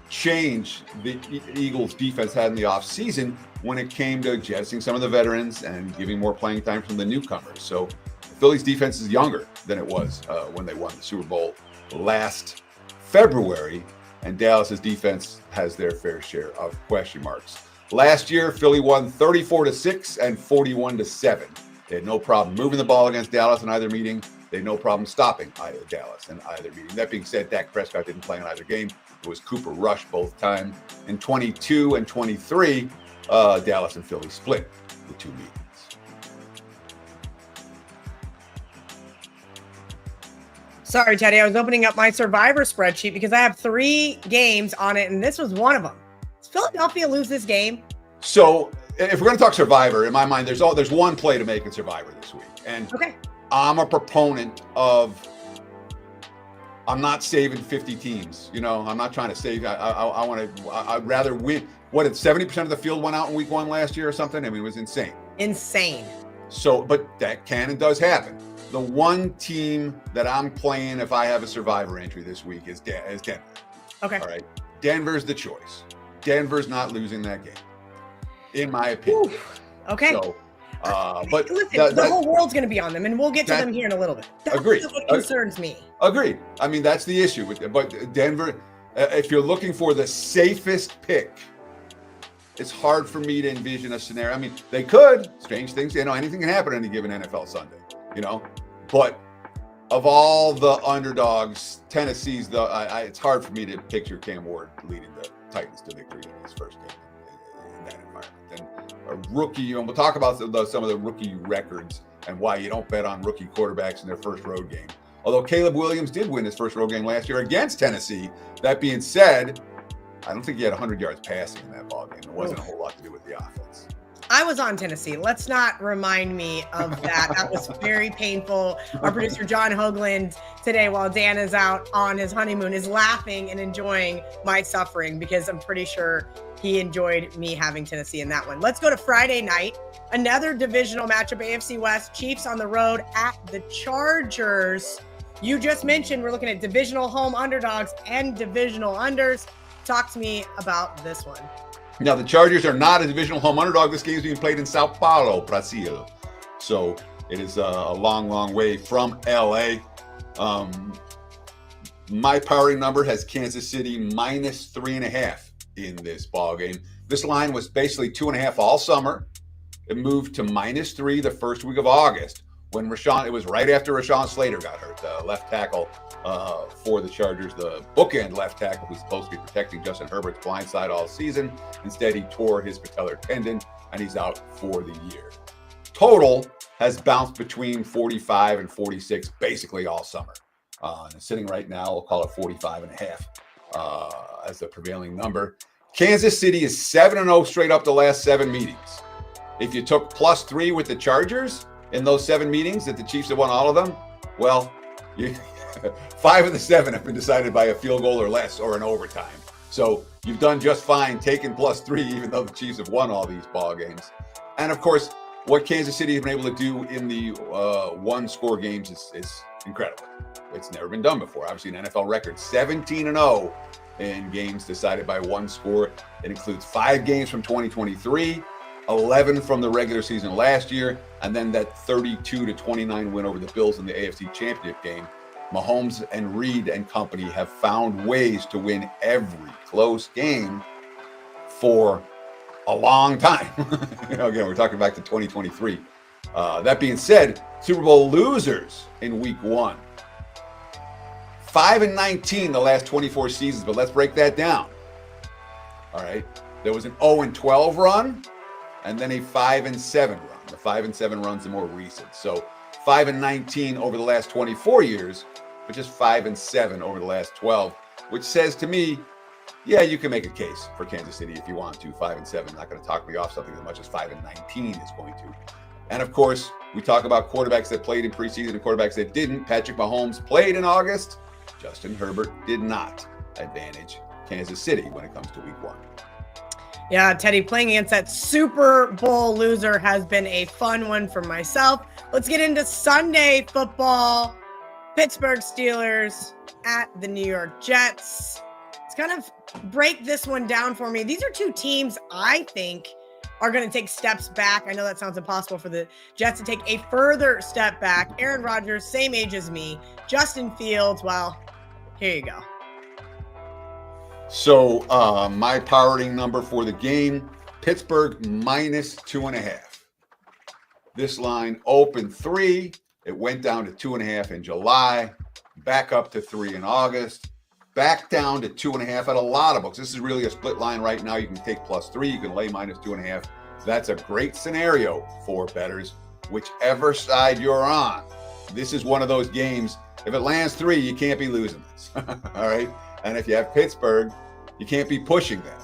change the Eagles defense had in the offseason when it came to jettisoning some of the veterans and giving more playing time from the newcomers. So the Phillies defense is younger than it was when they won the Super Bowl last February, and Dallas's defense has their fair share of question marks. Last year, Philly won 34-6 and 41-7. They had no problem moving the ball against Dallas in either meeting. They had no problem stopping Dallas in either meeting. That being said, Dak Prescott didn't play in either game. It was Cooper Rush both times. In 22 and 23, Dallas and Philly split the two meetings. Sorry, Teddy. I was opening up my Survivor spreadsheet because I have 3 games on it, and this was one of them. Does Philadelphia lose this game? So, if we're going to talk Survivor, in my mind, there's one play to make in Survivor this week, and okay. I'm a proponent of. I'm not saving 50 teams. I'm not trying to save. I'd rather win. What did 70% of the field went out in week 1 last year or something? I mean, it was insane. Insane. So, but that can and does happen. The one team that I'm playing if I have a Survivor entry this week is Denver. Okay. All right. Denver's the choice. Denver's not losing that game, in my opinion. Oof. Okay. So, but listen, the whole world's going to be on them, and we'll get to them here in a little bit. That's agreed. what concerns me. Agreed. I mean, that's the issue with it. But Denver, if you're looking for the safest pick, it's hard for me to envision a scenario. I mean, they could. Strange things. Anything can happen on any given NFL Sunday. But of all the underdogs, Tennessee's it's hard for me to picture Cam Ward leading the Titans to victory in his first game in that environment. And a rookie, we'll talk about some of the rookie records and why you don't bet on rookie quarterbacks in their first road game. Although Caleb Williams did win his first road game last year against Tennessee. That being said, I don't think he had 100 yards passing in that ball game. It wasn't a whole lot to do with the offense. I was on Tennessee. Let's not remind me of that. That was very painful. Our producer, John Hoagland, today, while Dan is out on his honeymoon, is laughing and enjoying my suffering because I'm pretty sure he enjoyed me having Tennessee in that one. Let's go to Friday night. Another divisional matchup, AFC West. Chiefs on the road at the Chargers. You just mentioned we're looking at divisional home underdogs and divisional unders. Talk to me about this one. Now, the Chargers are not a divisional home underdog. This game is being played in Sao Paulo, Brazil. So it is a long, long way from LA. My powering number has Kansas City minus 3.5 in this ball game. This line was basically 2.5 all summer. It moved to minus 3 the first week of August when it was right after Rashawn Slater got hurt, the left tackle for the Chargers, the bookend left tackle who's supposed to be protecting Justin Herbert's blind side all season. Instead, he tore his patellar tendon, and he's out for the year. Total has bounced between 45 and 46 basically all summer. And it's sitting right now, we'll call it 45.5 as the prevailing number. Kansas City is 7-0 straight up the last 7 meetings. If you took +3 with the Chargers in those 7 meetings that the Chiefs have won all of them, well, 5 of the 7 have been decided by a field goal or less or an overtime. So you've done just fine taking +3, even though the Chiefs have won all these ball games. And of course, what Kansas City has been able to do in the 1-score games is incredible. It's never been done before. Obviously, an NFL record, 17-0 in games decided by 1 score. It includes 5 games from 2023, 11 from the regular season last year, and then that 32-29 win over the Bills in the AFC Championship game. Mahomes and Reed and company have found ways to win every close game for a long time. Again, we're talking back to 2023. That being said, Super Bowl losers in week 1. 5-19 the last 24 seasons, but let's break that down. All right. There was an 0-12 run and then a 5-7 run. The 5-7 run's the more recent. So 5-19 over the last 24 years, but just 5-7 over the last 12, which says to me, yeah, you can make a case for Kansas City if you want to. 5-7, not going to talk me off something as much as 5-19 is going to. And of course, we talk about quarterbacks that played in preseason and quarterbacks that didn't. Patrick Mahomes played in August. Justin Herbert did not. Advantage Kansas City when it comes to week 1. Yeah, Teddy, playing against that Super Bowl loser has been a fun one for myself. Let's get into Sunday football. Pittsburgh Steelers at the New York Jets. Let's kind of break this one down for me. These are two teams I think are going to take steps back. I know that sounds impossible for the Jets to take a further step back. Aaron Rodgers, same age as me. Justin Fields, well, here you go. So my powering number for the game, Pittsburgh -2.5. This line opened 3. It went down to 2.5 in July, back up to 3 in August, back down to 2.5 at a lot of books. This is really a split line right now. You can take +3, you can lay -2.5. That's a great scenario for bettors, whichever side you're on. This is one of those games. If it lands 3, you can't be losing this. All right. And if you have Pittsburgh, you can't be pushing them.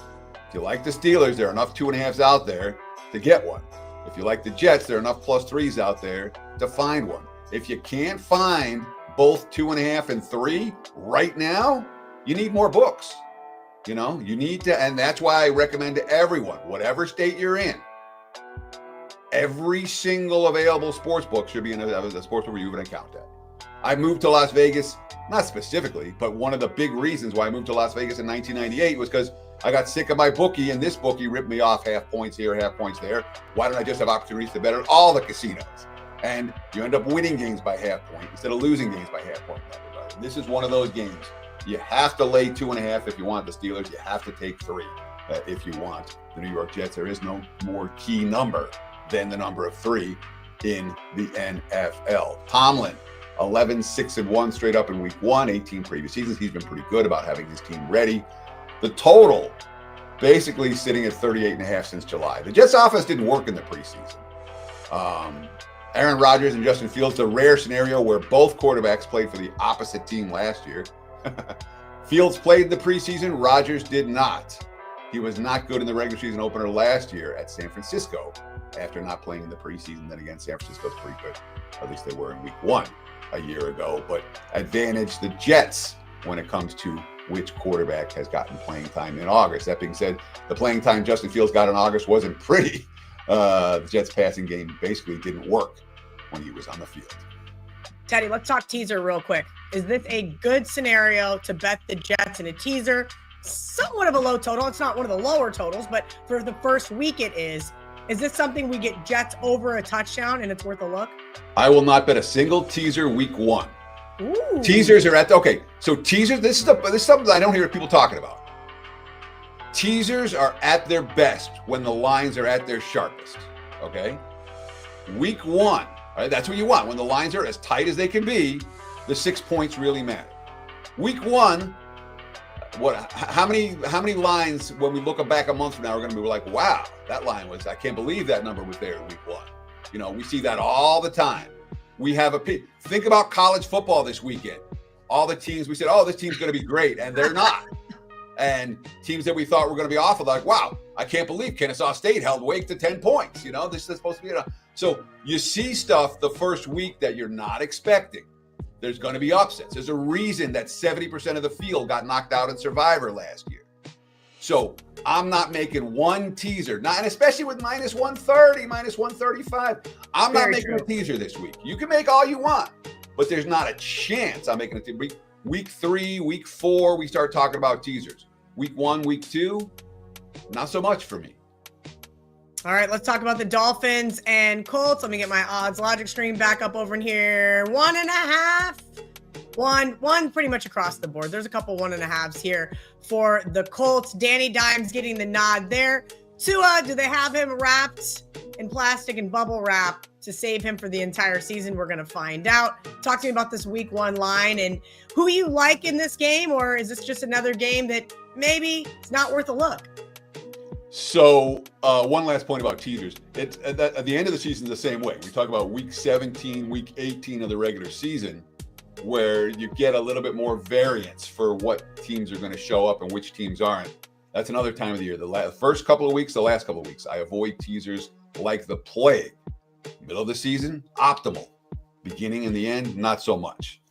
If you like the Steelers, there are enough 2.5s out there to get one. If you like the Jets, there are enough +3s out there to find one. If you can't find both 2.5 and 3 right now, you need more books. You know, you need to, and that's why I recommend to everyone, whatever state you're in, every single available sports book should be in a sports book you have an account at. I moved to Las Vegas, not specifically, but one of the big reasons why I moved to Las Vegas in 1998 was because I got sick of my bookie, and this bookie ripped me off half points here, half points there. Why don't I just have opportunities to bet at all the casinos? And you end up winning games by half point instead of losing games by half point. And this is one of those games. You have to lay 2.5 if you want the Steelers. You have to take 3 if you want the New York Jets. There is no more key number than the number of 3 in the NFL. Tomlin, 11-6-1 straight up in week 1, 18 previous seasons. He's been pretty good about having his team ready. The total basically sitting at 38.5 since July. The Jets offense didn't work in the preseason. Aaron Rodgers and Justin Fields, the rare scenario where both quarterbacks played for the opposite team last year. Fields played the preseason. Rodgers did not. He was not good in the regular season opener last year at San Francisco after not playing in the preseason. Then again, San Francisco's pretty good. At least they were in week 1 a year ago. But advantage the Jets when it comes to which quarterback has gotten playing time in August. That being said, the playing time Justin Fields got in August wasn't pretty. The Jets passing game basically didn't work when he was on the field. Teddy, let's talk teaser real quick. Is this a good scenario to bet the Jets in a teaser? Somewhat of a low total. It's not one of the lower totals, but for the first week it is. Is this something we get Jets over a touchdown and it's worth a look? I will not bet a single teaser week 1. Ooh. Teasers are so teasers, this is something I don't hear people talking about. Teasers are at their best when the lines are at their sharpest, okay? Week 1, right, that's what you want. When the lines are as tight as they can be, the 6 points really matter. Week 1, how many lines when we look back a month from now are going to be like, wow, that line was, I can't believe that number was there in week 1. You know, we see that all the time. We have think about college football this weekend. All the teams we said, oh, this team's going to be great, and they're not. And teams that we thought were going to be awful, like, wow, I can't believe Kennesaw State held Wake to 10 points. You know, this is supposed to be so you see stuff the first week that you're not expecting. There's going to be upsets. There's a reason that 70% of the field got knocked out in Survivor last year. So I'm not making one teaser, and especially with -130, -135. I'm not making a teaser this week. You can make all you want, but there's not a chance I'm making a teaser. Week 3, week 4, we start talking about teasers. Week 1, week 2, not so much for me. All right, let's talk about the Dolphins and Colts. Let me get my odds logic stream back up over in here. 1.5. One pretty much across the board. There's a couple 1.5s here for the Colts. Danny Dimes getting the nod there. Tua, do they have him wrapped in plastic and bubble wrap to save him for the entire season? We're going to find out. Talk to me about this week 1 line and who you like in this game, or is this just another game that maybe it's not worth a look? So one last point about teasers. It's at the end of the season the same way. We talk about week 17, week 18 of the regular season, where you get a little bit more variance for what teams are going to show up and which teams aren't. That's another time of the year. The first couple of weeks, the last couple of weeks, I avoid teasers like the plague. Middle of the season, optimal. Beginning and the end, not so much.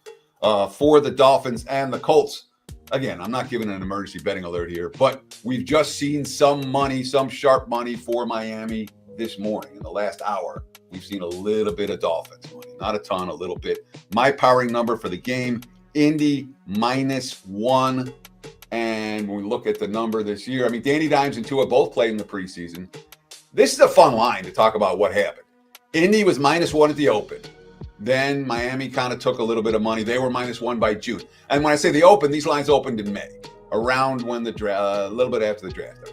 For the Dolphins and the Colts, again, I'm not giving an emergency betting alert here, but we've just seen some money, some sharp money for Miami this morning. In the last hour, we've seen a little bit of Dolphins money. Not a ton, a little bit. My powering number for the game, Indy -1. And when we look at the number this year, I mean, Danny Dimes and Tua both played in the preseason. This is a fun line to talk about what happened. Indy was -1 at the open. Then Miami kind of took a little bit of money. They were -1 by June. And when I say the open, these lines opened in May, around when the draft, a little bit after the draft.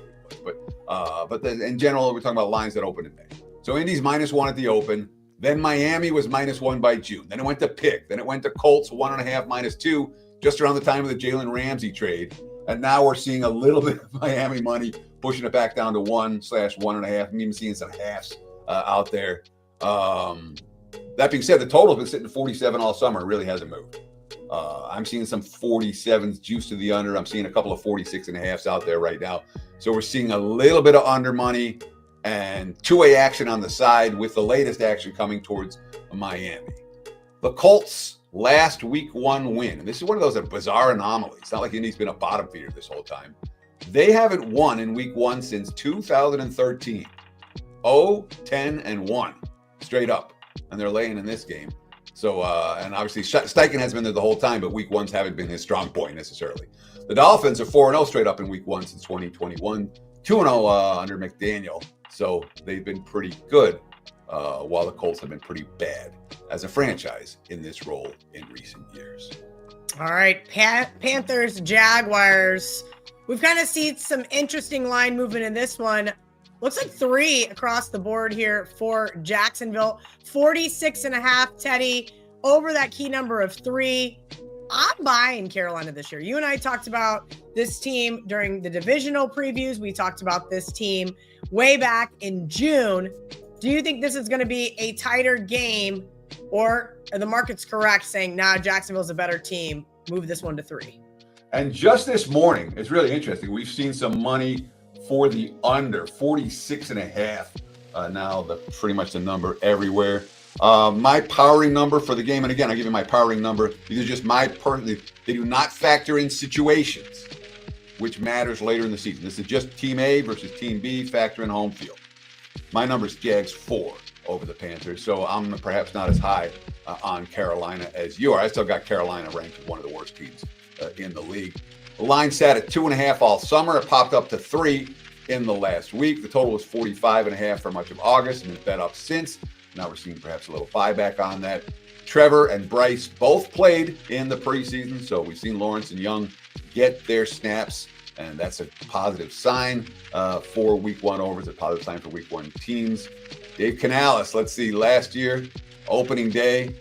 But in general, we're talking about lines that opened in May. So Indy's -1 at the open. Then Miami was -1 by June. Then it went to pick. Then it went to Colts 1.5 -2, just around the time of the Jalen Ramsey trade. And now we're seeing a little bit of Miami money pushing it back down to 1/1.5. I'm even seeing some halves out there. That being said, the total's been sitting at 47 all summer. It really hasn't moved. I'm seeing some 47s juice to the under. I'm seeing a couple of 46.5s out there right now. So we're seeing a little bit of under money and two-way action on the side, with the latest action coming towards Miami. The Colts last week 1 win, and this is one of those bizarre anomalies. It's not like Indy's been a bottom feeder this whole time. They haven't won in week 1 since 2013. 0-10-1 straight up, and they're laying in this game. So, and obviously Steichen has been there the whole time, but week 1s haven't been his strong point necessarily. The Dolphins are 4-0 straight up in week 1 since 2021, 2-0 under McDaniel. So they've been pretty good, while the Colts have been pretty bad as a franchise in this role in recent years. All right, Panthers, Jaguars. We've kind of seen some interesting line movement in this one. Looks like 3 across the board here for Jacksonville. 46.5, Teddy, over that key number of 3. I'm buying Carolina this year. You and I talked about this team during the divisional previews. We talked about this team way back in June. Do you think this is going to be a tighter game, or are the market's correct saying, nah, Jacksonville's a better team, move this one to 3? And just this morning, it's really interesting. We've seen some money for the under, 46.5. Now pretty much the number everywhere. My powering number for the game, and again, I'll give you my powering number. These are just they do not factor in situations, which matters later in the season. This is just Team A versus Team B, factor in home field. My number is Jags 4 over the Panthers, so I'm perhaps not as high on Carolina as you are. I still got Carolina ranked as one of the worst teams in the league. The line sat at 2.5 all summer. It popped up to 3 in the last week. The total was 45.5 for much of August, and it's been up since. Now we're seeing perhaps a little buyback on that. Trevor and Bryce both played in the preseason, so we've seen Lawrence and Young get their snaps, and that's a positive sign for week 1 overs, a positive sign for week 1 teams. Dave Canales, let's see, last year, opening day,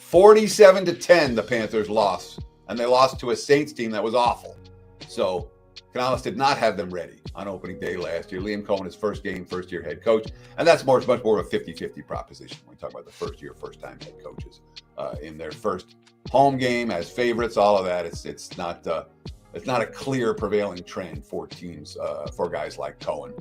47-10 the Panthers lost, and they lost to a Saints team that was awful. So Canales did not have them ready on opening day last year. Liam Cohen, his first game, first-year head coach, and that's much more of a 50-50 proposition when we talk about the first-time head coaches in their first home game as favorites. All of that, it's not a clear prevailing trend for teams, for guys like Cohen.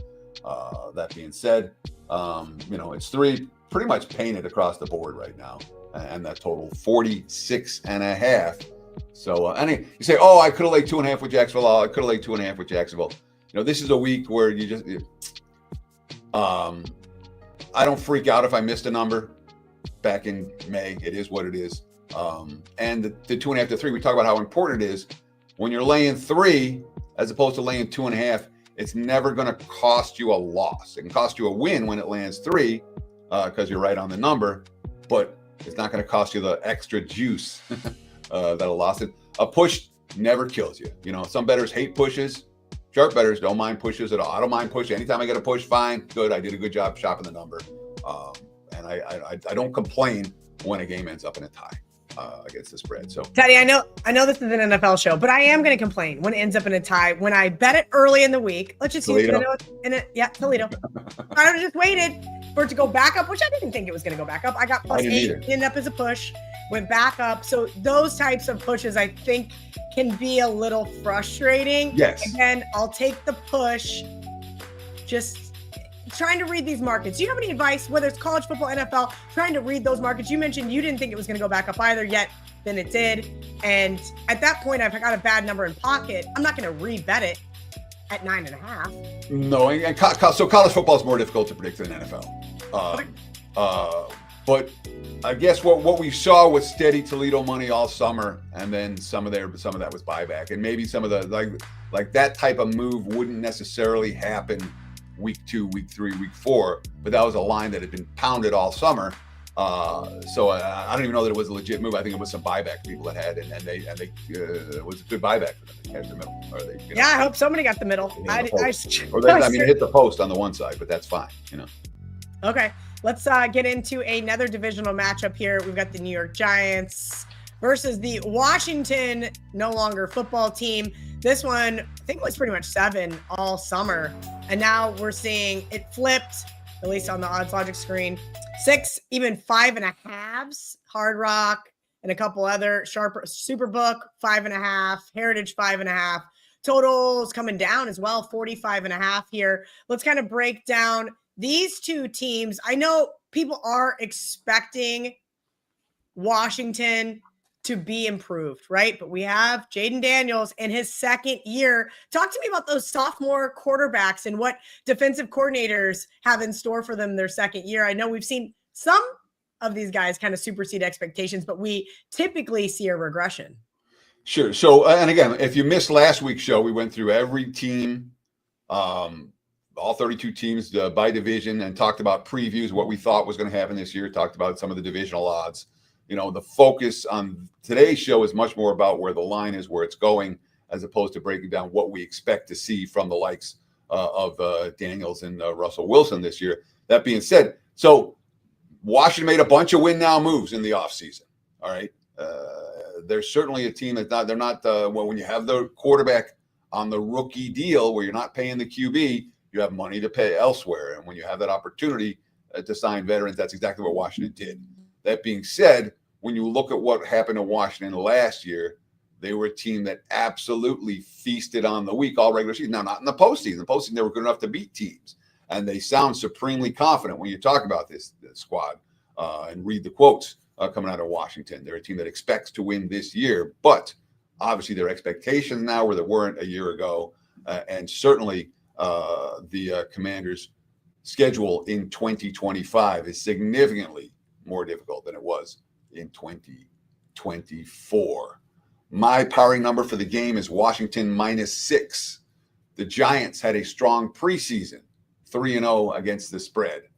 That being said, it's 3 pretty much painted across the board right now, and that total 46.5. So, you say, oh, I could have laid 2.5 with Jacksonville. Oh, I could have laid 2.5 with Jacksonville. This is a week where you just, I don't freak out if I missed a number back in May. It is what it is. And the 2.5 to 3, we talk about how important it is. When you're laying 3 as opposed to laying 2.5, it's never going to cost you a loss. It can cost you a win when it lands 3 because you're right on the number, but it's not going to cost you the extra juice that'll lost it. A push never kills you. Some bettors hate pushes. Sharp bettors don't mind pushes at all. I don't mind push. Anytime I get a push, fine, good. I did a good job shopping the number. And I don't complain when a game ends up in a tie against the spread. So Teddy, I know this is an NFL show, but I am going to complain when it ends up in a tie. When I bet it early in the week, let's just use Toledo. Toledo. I just waited for it to go back up, which I didn't think it was going to go back up. I got +8, ended up as a push, went back up. So those types of pushes, I think, can be a little frustrating. Yes. Again, I'll take the push. Just trying to read these markets. Do you have any advice, whether it's college football, NFL, trying to read those markets? You mentioned you didn't think it was going to go back up either, yet then it did. And at that point, I've got a bad number in pocket. I'm not going to rebet it at 9.5. No, and so college football is more difficult to predict than NFL. But I guess what we saw was steady Toledo money all summer, and then some of that was buyback, and maybe some of the like that type of move wouldn't necessarily happen week 2, week 3, week 4, but that was a line that had been pounded all summer. So I don't even know that it was a legit move. I think it was some buyback people that had, and they it was a good buyback for them. They had the middle, or they, Yeah, I hope somebody got the middle. It hit the post on the one side, but that's fine, Okay, let's get into another divisional matchup here. We've got the New York Giants versus the Washington no longer football team. This one, I think, was pretty much 7 all summer, and now we're seeing it flipped, at least on the odds logic screen. 6, even 5.5s. Hard Rock and a couple other Superbook 5.5, Heritage 5.5. Totals coming down as well, 45.5 here. Let's kind of break down these two teams. I know people are expecting Washington to be improved, right? But we have Jaden Daniels in his second year. Talk to me about those sophomore quarterbacks and what defensive coordinators have in store for them their second year. I know we've seen some of these guys kind of supersede expectations, but we typically see a regression. Sure. So, and again, if you missed last week's show, we went through every team, all 32 teams by division, and talked about previews, what we thought was going to happen this year, talked about some of the divisional odds. The focus on today's show is much more about where the line is, where it's going, as opposed to breaking down what we expect to see from the likes of Daniels and Russell Wilson this year. That being said, so Washington made a bunch of win now moves in the offseason. All right. They're certainly a team they're not when you have the quarterback on the rookie deal where you're not paying the QB, you have money to pay elsewhere. And when you have that opportunity to sign veterans, that's exactly what Washington did. That being said, when you look at what happened to Washington last year, they were a team that absolutely feasted on the week all regular season. Now, not in the postseason. The postseason, they were good enough to beat teams. And they sound supremely confident when you talk about this squad and read the quotes coming out of Washington. They're a team that expects to win this year, but obviously their expectations now where they weren't a year ago. And certainly the Commanders' schedule in 2025 is significantly more difficult than it was in 2024. My powering number for the game is Washington -6. The Giants had a strong preseason, 3-0 against the spread,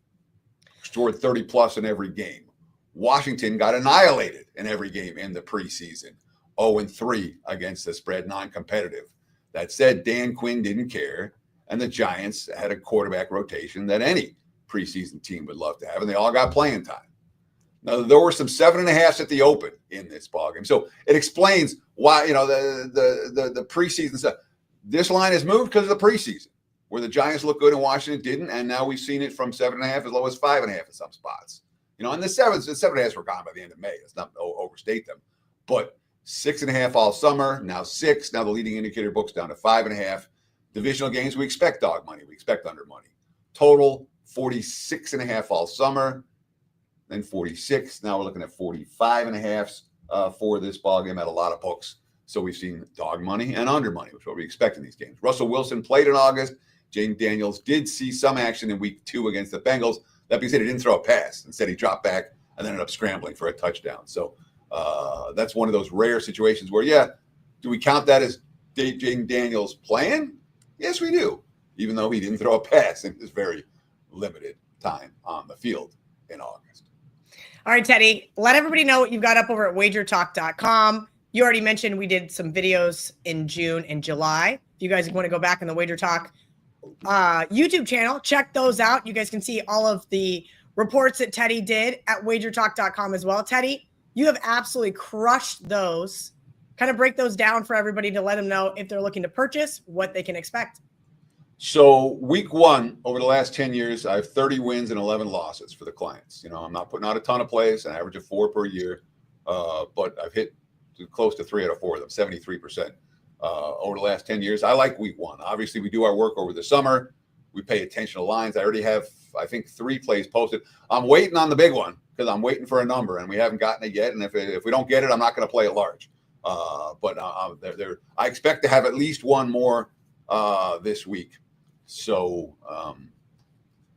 scored 30+ in every game. Washington got annihilated in every game in the preseason, 0-3 against the spread, non-competitive. That said, Dan Quinn didn't care, and the Giants had a quarterback rotation that any preseason team would love to have, and they all got playing time. Now, there were some 7.5s at the open in this ballgame. So it explains why, the preseason stuff. This line has moved because of the preseason, where the Giants looked good and Washington didn't. And now we've seen it from 7.5 as low as 5.5 in some spots. And the 7.5s were gone by the end of May. Let's not overstate them. But 6.5 all summer, now 6. Now the leading indicator book's down to 5.5. Divisional games, we expect dog money. We expect under money. Total 46.5 all summer. Then 46. Now we're looking at 45.5 for this ball game at a lot of books. So we've seen dog money and under money, which is what we expect in these games. Russell Wilson played in August. Jaden Daniels did see some action in week 2 against the Bengals. That being said, he didn't throw a pass. Instead, he dropped back and then ended up scrambling for a touchdown. So that's one of those rare situations where, do we count that as Jaden Daniels playing? Yes, we do, even though he didn't throw a pass in his very limited time on the field in August. All right, Teddy, let everybody know what you've got up over at WagerTalk.com. You already mentioned we did some videos in June and July. If you guys want to go back in the WagerTalk YouTube channel, check those out. You guys can see all of the reports that Teddy did at WagerTalk.com as well. Teddy, you have absolutely crushed those. Kind of break those down for everybody to let them know if they're looking to purchase, what they can expect. So week 1, over the last 10 years, I have 30 wins and 11 losses for the clients. I'm not putting out a ton of plays, an average of 4 per year, but I've hit close to 3 out of 4 of them, 73% over the last 10 years. I like week 1. Obviously, we do our work over the summer. We pay attention to lines. I already have, I think, 3 plays posted. I'm waiting on the big one because I'm waiting for a number, and we haven't gotten it yet. And if we don't get it, I'm not going to play it large. But I expect to have at least one more this week. So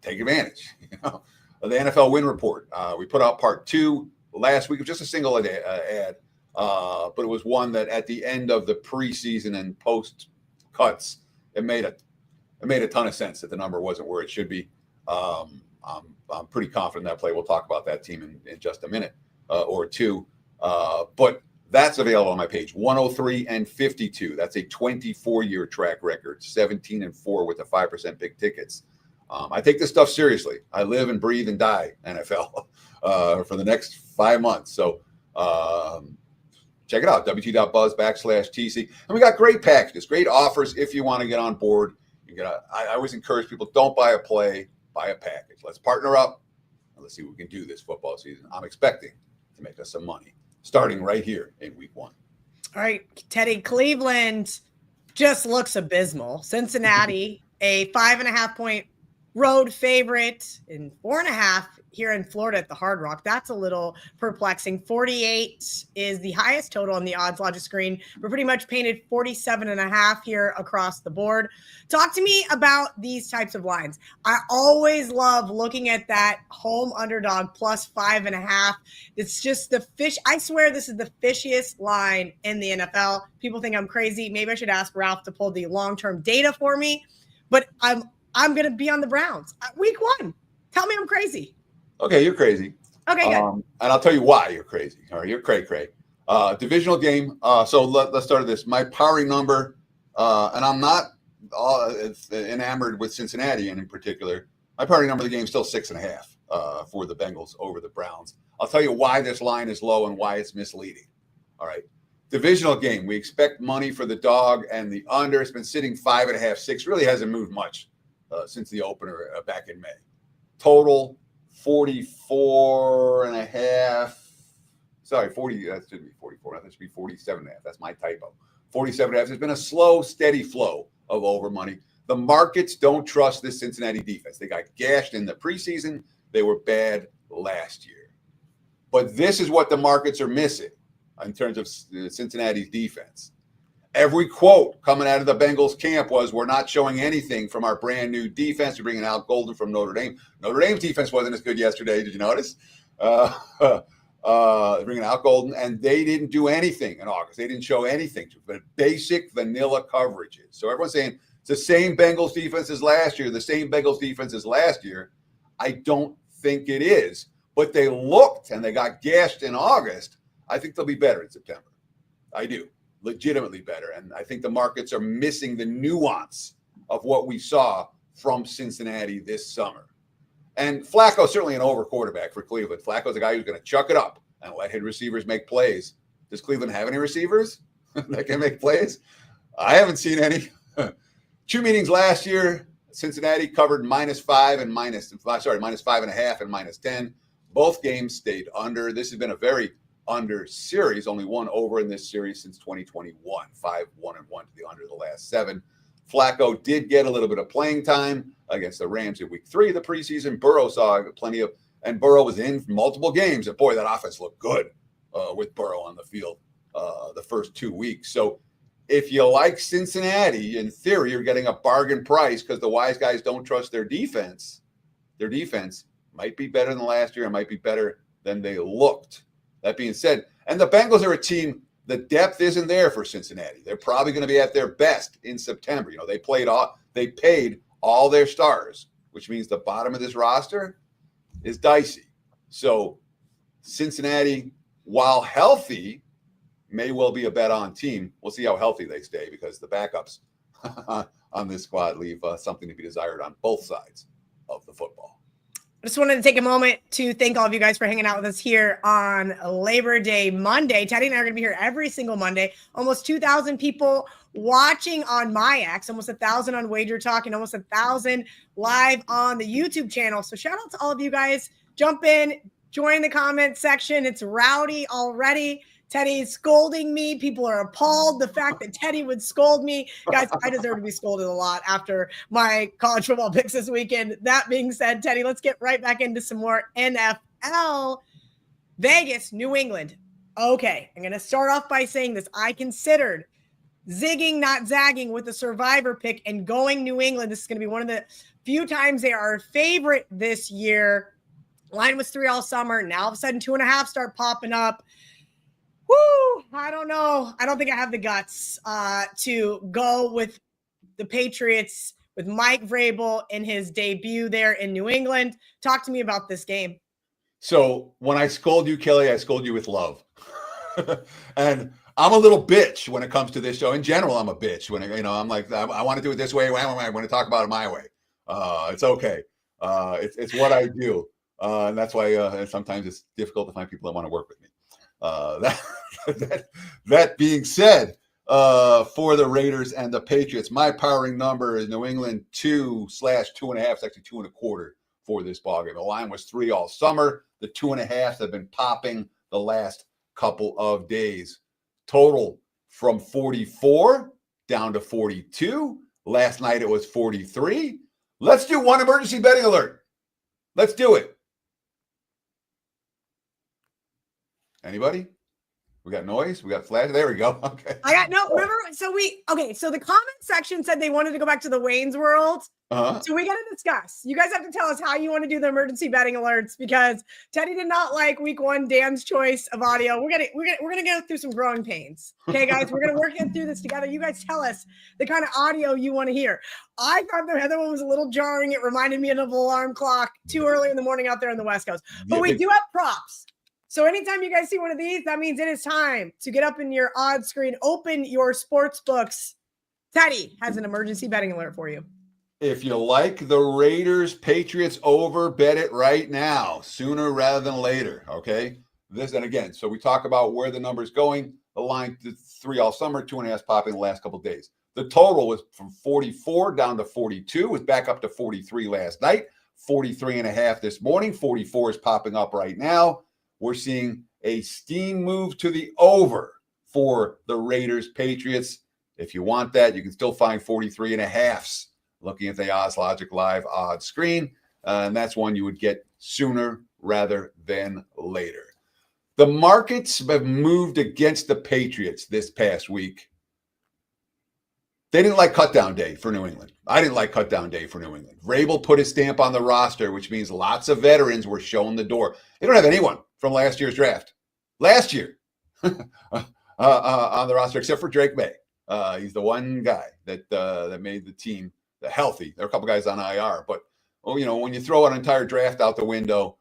take advantage. The NFL win report. We put out part 2 last week. It was just a single ad, but it was one that at the end of the preseason and post cuts, it made a ton of sense that the number wasn't where it should be. I'm pretty confident in that play. We'll talk about that team in just a minute or two. But that's available on my page. 103-52. That's a 24-year track record. 17-4 with the 5% big tickets. I take this stuff seriously. I live and breathe and die NFL for the next 5 months. So check it out. WT.buzz/TC. And we got great packages, great offers if you want to get on board. I always encourage people, don't buy a play, buy a package. Let's partner up and let's see what we can do this football season. I'm expecting to make us some money starting right here in week 1. All right, Teddy, Cleveland just looks abysmal. Cincinnati, a 5.5-point road favorite, in 4.5 here in Florida at the Hard Rock. That's a little perplexing. 48 is the highest total on the odds logic screen. We're pretty much painted 47.5 here across the board. Talk to me about these types of lines. I always love looking at that home underdog plus 5.5. It's just the fish. I swear this is the fishiest line in the NFL. People think I'm crazy. Maybe I should ask Ralph to pull the long-term data for me, but I'm going to be on the Browns. Week 1. Tell me I'm crazy. Okay, you're crazy. Okay, good. And I'll tell you why you're crazy. All right, you're cray-cray. Divisional game. So let's start with this. My powering number, and I'm not enamored with Cincinnati in particular. My powering number of the game is still 6.5 for the Bengals over the Browns. I'll tell you why this line is low and why it's misleading. All right. Divisional game. We expect money for the dog and the under. It's been sitting 5.5, 6. Really hasn't moved much since the opener back in May. Total 44.5. Sorry, 40. That should be 44. That should be 47.5. That's my typo. 47.5. There's been a slow, steady flow of over money. The markets don't trust this Cincinnati defense. They got gashed in the preseason. They were bad last year. But this is what the markets are missing in terms of Cincinnati's defense. Every quote coming out of the Bengals camp was, we're not showing anything from our brand new defense. We're bringing out Golden from Notre Dame. Notre Dame's defense wasn't as good yesterday. Did you notice? Bringing out Golden, and they didn't do anything in August. They didn't show anything, but basic vanilla coverages. So everyone's saying it's the same Bengals defense as last year, the same Bengals defense as last year. I don't think it is, but they looked and they got gashed in August. I think they'll be better in September. I do. Legitimately better. And I think the markets are missing the nuance of what we saw from Cincinnati this summer. And Flacco's certainly an over quarterback for Cleveland. Flacco's a guy who's going to chuck it up and let his receivers make plays. Does Cleveland have any receivers that can make plays? I haven't seen any. 2 meetings last year, Cincinnati covered -5 and -5.5 and -10. Both games stayed under. This has been a very under series, only one over in this series since 2021, 5-1-1 to the under the last 7. Flacco did get a little bit of playing time against the Rams in week 3 of the preseason. Burrow saw plenty of, and Burrow was in multiple games. And boy, that offense looked good with Burrow on the field the first 2 weeks. So if you like Cincinnati, in theory, you're getting a bargain price because the wise guys don't trust their defense. Their defense might be better than last year. It might be better than they looked. That being said, and the Bengals are a team, the depth isn't there for Cincinnati. They're probably going to be at their best in September. You know, they paid all their stars, which means the bottom of this roster is dicey. So Cincinnati, while healthy, may well be a bet on team. We'll see how healthy they stay because the backups on this squad leave something to be desired on both sides of the football. I just wanted to take a moment to thank all of you guys for hanging out with us here on Labor Day Monday. Teddy and I are going to be here every single Monday. Almost 2,000 people watching on my X, almost 1,000 on WagerTalk, and almost 1,000 live on the YouTube channel. So shout out to all of you guys. Jump in, join the comment section. It's rowdy already. Teddy's scolding me. People are appalled the fact that Teddy would scold me. Guys, I deserve to be scolded a lot after my college football picks this weekend. That being said, Teddy, let's get right back into some more NFL. Vegas, New England. Okay, I'm going to start off by saying this. I considered zigging, not zagging with the survivor pick and going New England. This is going to be one of the few times they are a favorite this year. Line was 3 all summer. Now all of a sudden 2.5 start popping up. Woo! I don't know. I don't think I have the guts to go with the Patriots with Mike Vrabel in his debut there in New England. Talk to me about this game. So when I scold you, Kelly, I scold you with love. And I'm a little bitch when it comes to this show. In general, I'm a bitch. When I'm like, I want to do it this way. I want to talk about it my way. It's okay. It's what I do. And that's why sometimes it's difficult to find people that want to work with me. That being said, for the Raiders and the Patriots, my powering number is New England 2/2.5. It's actually 2.25 for this ballgame. The line was 3 all summer. The 2.5s have been popping the last couple of days. Total from 44 down to 42. Last night it was 43. Let's do one emergency betting alert. Let's do it. Anybody? We got noise. We got flash. There we go. Okay. I got no. Remember? So the comment section said they wanted to go back to the Wayne's World. So we got to discuss. You guys have to tell us how you want to do the emergency betting alerts because Teddy did not like week 1 Dan's choice of audio. We're gonna go through some growing pains. Okay, guys, we're gonna work through this together. You guys tell us the kind of audio you want to hear. I thought the other one was a little jarring. It reminded me of an alarm clock too early in the morning out there on the West Coast. But we do have props. So anytime you guys see one of these, that means it is time to get up in your odds screen, open your sports books. Teddy has an emergency betting alert for you. If you like the Raiders, Patriots over, bet it right now, sooner rather than later. Okay. And again, so we talk about where the number's going. The line 3 all summer, 2.5 popping the last couple of days. The total was from 44 down to 42, was back up to 43 last night, 43.5 this morning. 44 is popping up right now. We're seeing a steam move to the over for the Raiders, Patriots. If you want that, you can still find 43.5s looking at the Odds Logic Live odds screen. And that's one you would get sooner rather than later. The markets have moved against the Patriots this past week. They didn't like cutdown day for New England. I didn't like cutdown day for New England. Vrabel put his stamp on the roster, which means lots of veterans were shown the door. They don't have anyone from last year's draft. Last year on the roster, except for Drake May. He's the one guy that made the team healthy. There are a couple guys on IR, but when you throw an entire draft out the window,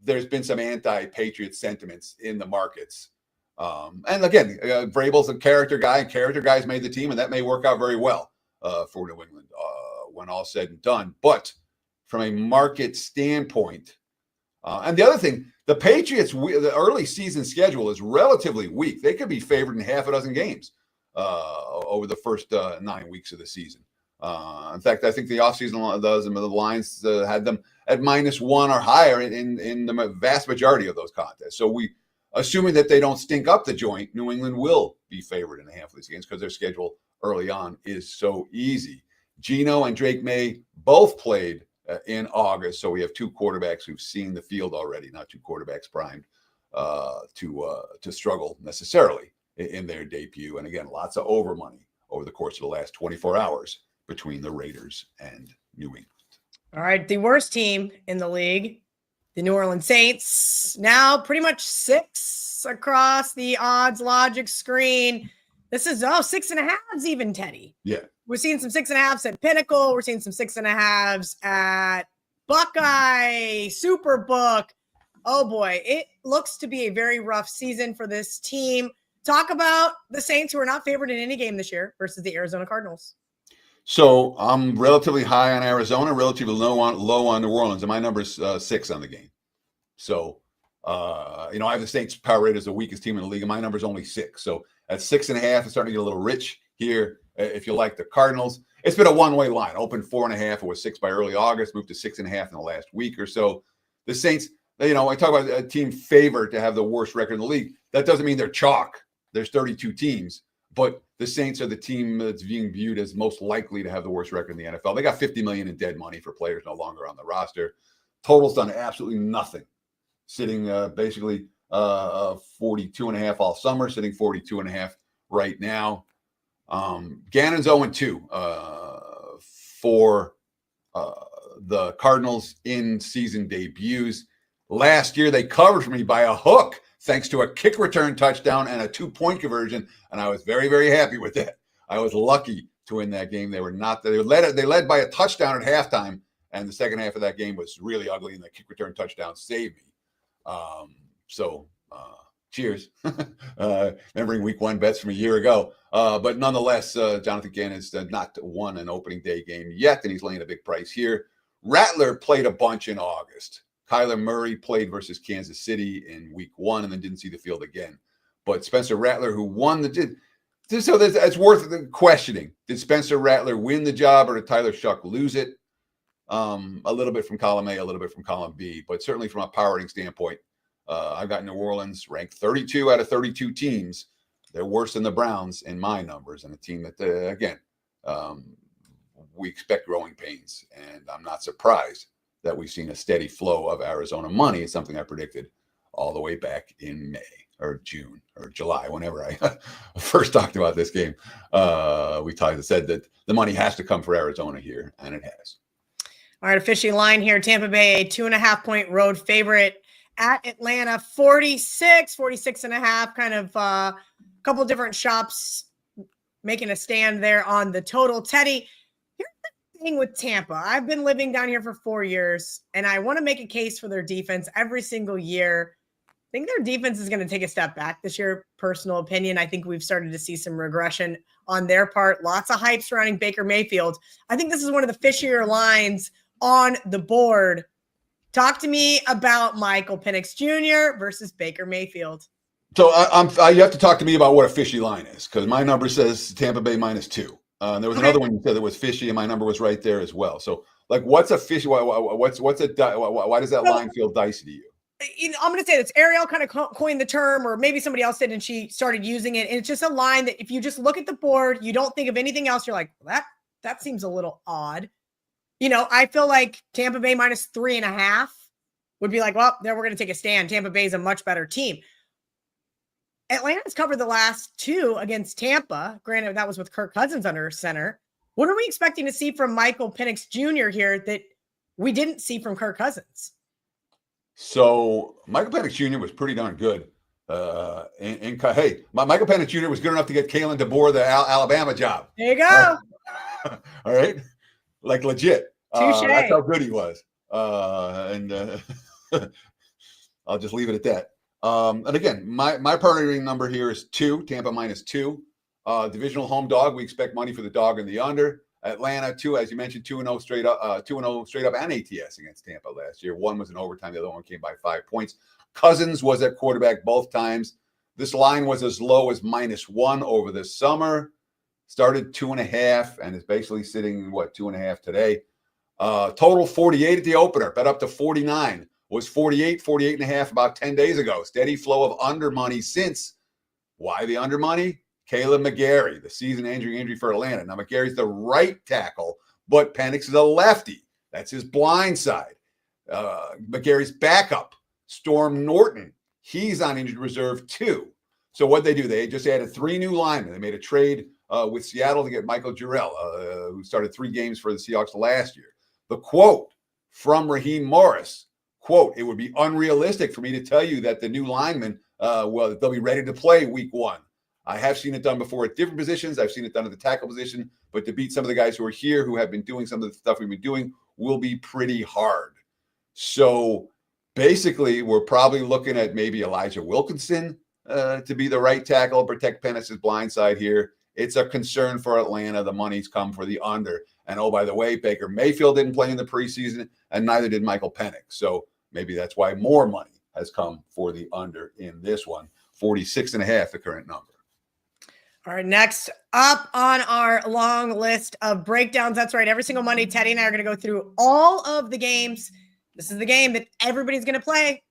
there's been some anti-Patriot sentiments in the markets. And again, Vrabel's a character guy, and character guys made the team, and that may work out very well for New England when all's said and done. But from a market standpoint, and the other thing, the Patriots, the early season schedule is relatively weak. They could be favored in half a dozen games over the first 9 weeks of the season. In fact, I think the offseason the lines had them at -1 or higher in the vast majority of those contests. So assuming that they don't stink up the joint, New England will be favored in a half of these games because their schedule early on is so easy. Geno and Drake May both played in August, so we have 2 quarterbacks who've seen the field already, not 2 quarterbacks primed to struggle necessarily in their debut. And again, lots of over money over the course of the last 24 hours between the Raiders and New England. All right, the worst team in the league, the New Orleans Saints, now pretty much 6 across the odds logic screen. This is 6.5s even, Teddy. Yeah. We're seeing some 6.5s at Pinnacle. We're seeing some 6.5s at Buckeye, Superbook. Oh boy, it looks to be a very rough season for this team. Talk about the Saints, who are not favored in any game this year versus the Arizona Cardinals. So I'm relatively high on Arizona, relatively low on New Orleans, and my number's 6 on the game. So, I have the Saints power rate as the weakest team in the league, and my number's only 6. So at 6.5, it's starting to get a little rich here. If you like the Cardinals, it's been a one-way line. Opened 4.5, it was 6 by early August, moved to 6.5 in the last week or so. The Saints, I talk about a team favored to have the worst record in the league. That doesn't mean they're chalk. There's 32 teams, but the Saints are the team that's being viewed as most likely to have the worst record in the NFL. They got $50 million in dead money for players no longer on the roster. Total's done absolutely nothing, sitting basically 42.5 all summer, sitting 42.5 right now. Gannon's 0-2 for the Cardinals in season debuts. Last year, they covered for me by a hook, thanks to a kick return touchdown and a 2-point conversion, and I was very, very happy with that. I was lucky to win that game. They led by a touchdown at halftime, and the second half of that game was really ugly, and the kick return touchdown saved me. Cheers. Remembering week 1 bets from a year ago. But nonetheless, Jonathan Gannon has not won an opening day game yet, and he's laying a big price here. Rattler played a bunch in August. Kyler Murray played versus Kansas City in week 1 and then didn't see the field again. But Spencer Rattler, who won so it's worth questioning. Did Spencer Rattler win the job, or did Tyler Shuck lose it? A little bit from column A, a little bit from column B, but certainly from a power rating standpoint, I've got New Orleans ranked 32 out of 32 teams. They're worse than the Browns in my numbers, and a team that, we expect growing pains. And I'm not surprised that we've seen a steady flow of Arizona money. It's something I predicted all the way back in May or June or July, whenever I first talked about this game. We said that the money has to come for Arizona here, and it has. All right, official line here. Tampa Bay, a 2.5-point road favorite at Atlanta, 46.5, kind of a couple different shops making a stand there on the total. Teddy, here's the thing with Tampa. I've been living down here for 4 years, and I want to make a case for their defense every single year. I think their defense is going to take a step back this year. Personal opinion. I think we've started to see some regression on their part. Lots of hype surrounding Baker Mayfield. I think this is one of the fishier lines on the board. Talk to me about Michael Penix Jr. versus Baker Mayfield. So you have to talk to me about what a fishy line is, because my number says Tampa Bay -2. There was another one you said that was fishy, and my number was right there as well. So, like, what's a fishy? Why does that line feel dicey to you? I'm going to say this. Ariel kind of coined the term, or maybe somebody else did, and she started using it. And it's just a line that if you just look at the board, you don't think of anything else. You're like, well, that seems a little odd. I feel like Tampa Bay -3.5 would be like, well, then we're going to take a stand. Tampa Bay is a much better team. Atlanta's covered the last 2 against Tampa. Granted, that was with Kirk Cousins under center. What are we expecting to see from Michael Penix Jr. here that we didn't see from Kirk Cousins? So Michael Penix Jr. was pretty darn good. Michael Penix Jr. was good enough to get Kalen DeBoer the Alabama job. There you go. All right. Like legit. Touche. That's how good he was. I'll just leave it at that. And again, my partnering number here is 2, Tampa -2. Divisional home dog. We expect money for the dog and the under. Atlanta 2, as you mentioned, 2-0 straight up, 2-0 straight up and ATS against Tampa last year. One was in overtime. The other one came by 5 points. Cousins was at quarterback both times. This line was as low as -1 over the summer. Started 2.5 and is basically sitting 2.5 today. Total 48 at the opener. Bet up to 49. Was 48.5 about 10 days ago. Steady flow of under money since. Why the under money? Caleb McGarry, the season-ending injury for Atlanta. Now, McGarry's the right tackle, but Penix is a lefty. That's his blind side. McGarry's backup, Storm Norton. He's on injured reserve too. So what they do, they just added 3 new linemen. They made a trade with Seattle to get Michael Jarrell, who started 3 games for the Seahawks last year. The quote from Raheem Morris, quote, "It would be unrealistic for me to tell you that the new linemen, they'll be ready to play week 1. I have seen it done before at different positions. I've seen it done at the tackle position, but to beat some of the guys who are here who have been doing some of the stuff we've been doing will be pretty hard." So basically, we're probably looking at maybe Elijah Wilkinson to be the right tackle, protect Penix's blind side here. It's a concern for Atlanta. The money's come for the under. And oh, by the way, Baker Mayfield didn't play in the preseason, and neither did Michael Penix. So maybe that's why more money has come for the under in this one. 46.5, the current number. All right, next up on our long list of breakdowns. That's right. Every single Monday, Teddy and I are going to go through all of the games. This is the game that everybody's going to play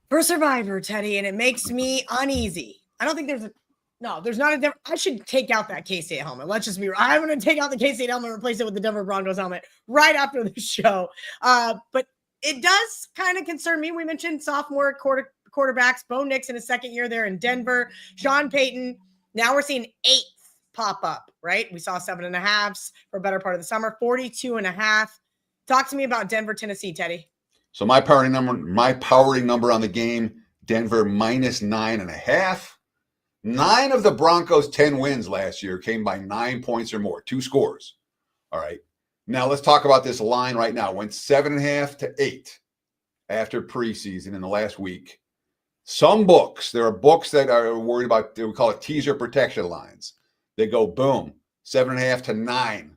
for Survivor, Teddy, and it makes me uneasy. I don't think there's not a difference. I should take out that K-State helmet. Let's just be real. I'm going to take out the K-State helmet and replace it with the Denver Broncos helmet right after the show. But it does kind of concern me. We mentioned sophomore quarterbacks, Bo Nix in his second year there in Denver, Sean Payton. Now we're seeing 8th pop up, right? We saw 7.5s for a better part of the summer, 42.5. Talk to me about Denver, Tennessee, Teddy. So my powering number on the game, Denver -9.5. 9 of the Broncos' 10 wins last year came by 9 points or more, 2 scores. All right. Now let's talk about this line right now. It went 7.5 to 8 after preseason in the last week. There are books that are worried about, we call it teaser protection lines. They go boom, 7.5 to 9,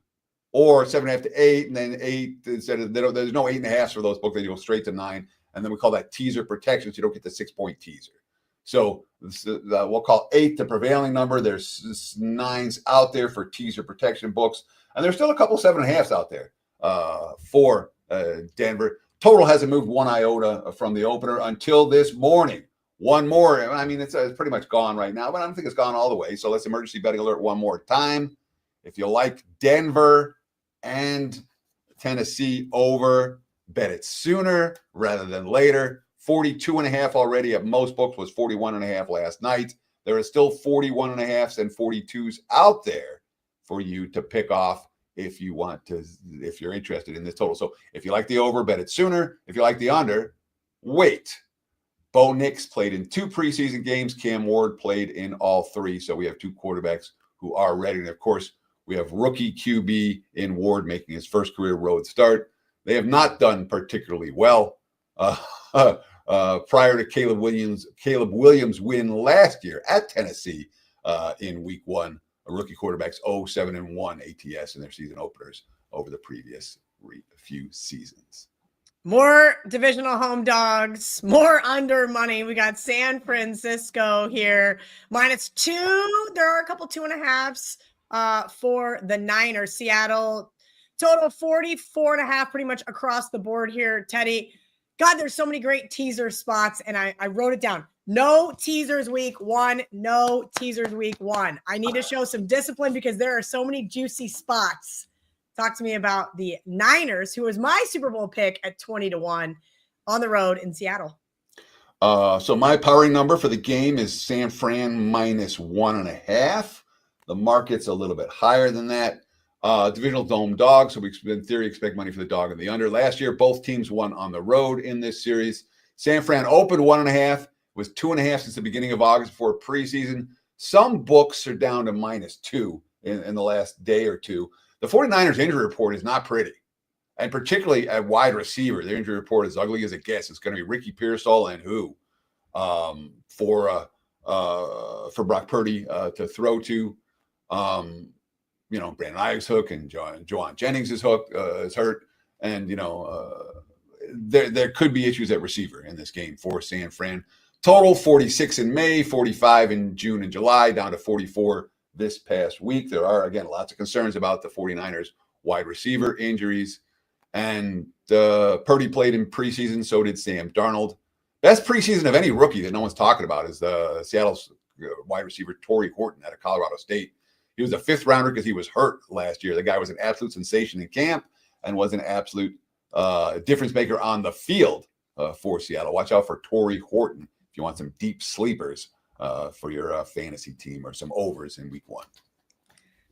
or 7.5 to 8, and then 8 instead of, there's no 8.5 for those books. They go straight to 9, and then we call that teaser protection, so you don't get the 6-point teaser. So we'll call 8 the prevailing number. There's 9s out there for teaser protection books, and there's still a couple 7.5s out there for Denver. Total hasn't moved one iota from the opener until this morning. One more. I mean, it's pretty much gone right now, but I don't think it's gone all the way. So let's emergency betting alert one more time. If you like Denver and Tennessee over, bet it sooner rather than later. 42.5 already at most books, was 41.5 last night. There are still 41.5s and 42s out there for you to pick off if you want to, if you're interested in this total. So if you like the over, bet it sooner. If you like the under, wait. Bo Nix played in 2 preseason games. Cam Ward played in all 3. So we have 2 quarterbacks who are ready. And of course, we have rookie QB in Ward making his first career road start. They have not done particularly well. Prior to Caleb Williams' win last year at Tennessee in week 1, rookie quarterbacks 0-7-1 ATS in their season openers over the previous few seasons. More divisional home dogs, more under money. We got San Francisco here, -2. There are a couple 2.5s for the Niners. Seattle, total 44.5 pretty much across the board here, Teddy. God, there's so many great teaser spots, and I wrote it down. No teasers week 1. No teasers week 1. I need to show some discipline because there are so many juicy spots. Talk to me about the Niners, who was my Super Bowl pick at 20-1 on the road in Seattle. So my powering number for the game is San Fran -1.5. The market's a little bit higher than that. Divisional dome dog, so we in theory expect money for the dog and the under. Last year, both teams won on the road in this series. San Fran opened 1.5, was 2.5 since the beginning of August before preseason. Some books are down to -2 in the last day or two. The 49ers injury report is not pretty, and particularly at wide receiver. Their injury report is ugly as it gets. It's going to be Ricky Pearsall and who for Brock Purdy to throw to. Brandon Ayuk's hook and Joanne Jennings' hook is hurt. And, there could be issues at receiver in this game for San Fran. Total 46 in May, 45 in June and July, down to 44 this past week. There are, again, lots of concerns about the 49ers wide receiver injuries. And Purdy played in preseason, so did Sam Darnold. Best preseason of any rookie that no one's talking about is the Seattle's wide receiver Torrey Horton out of Colorado State. He was a 5th rounder because he was hurt last year. The guy was an absolute sensation in camp and was an absolute difference maker on the field for Seattle. Watch out for Torrey Horton if you want some deep sleepers for your fantasy team or some overs in week 1.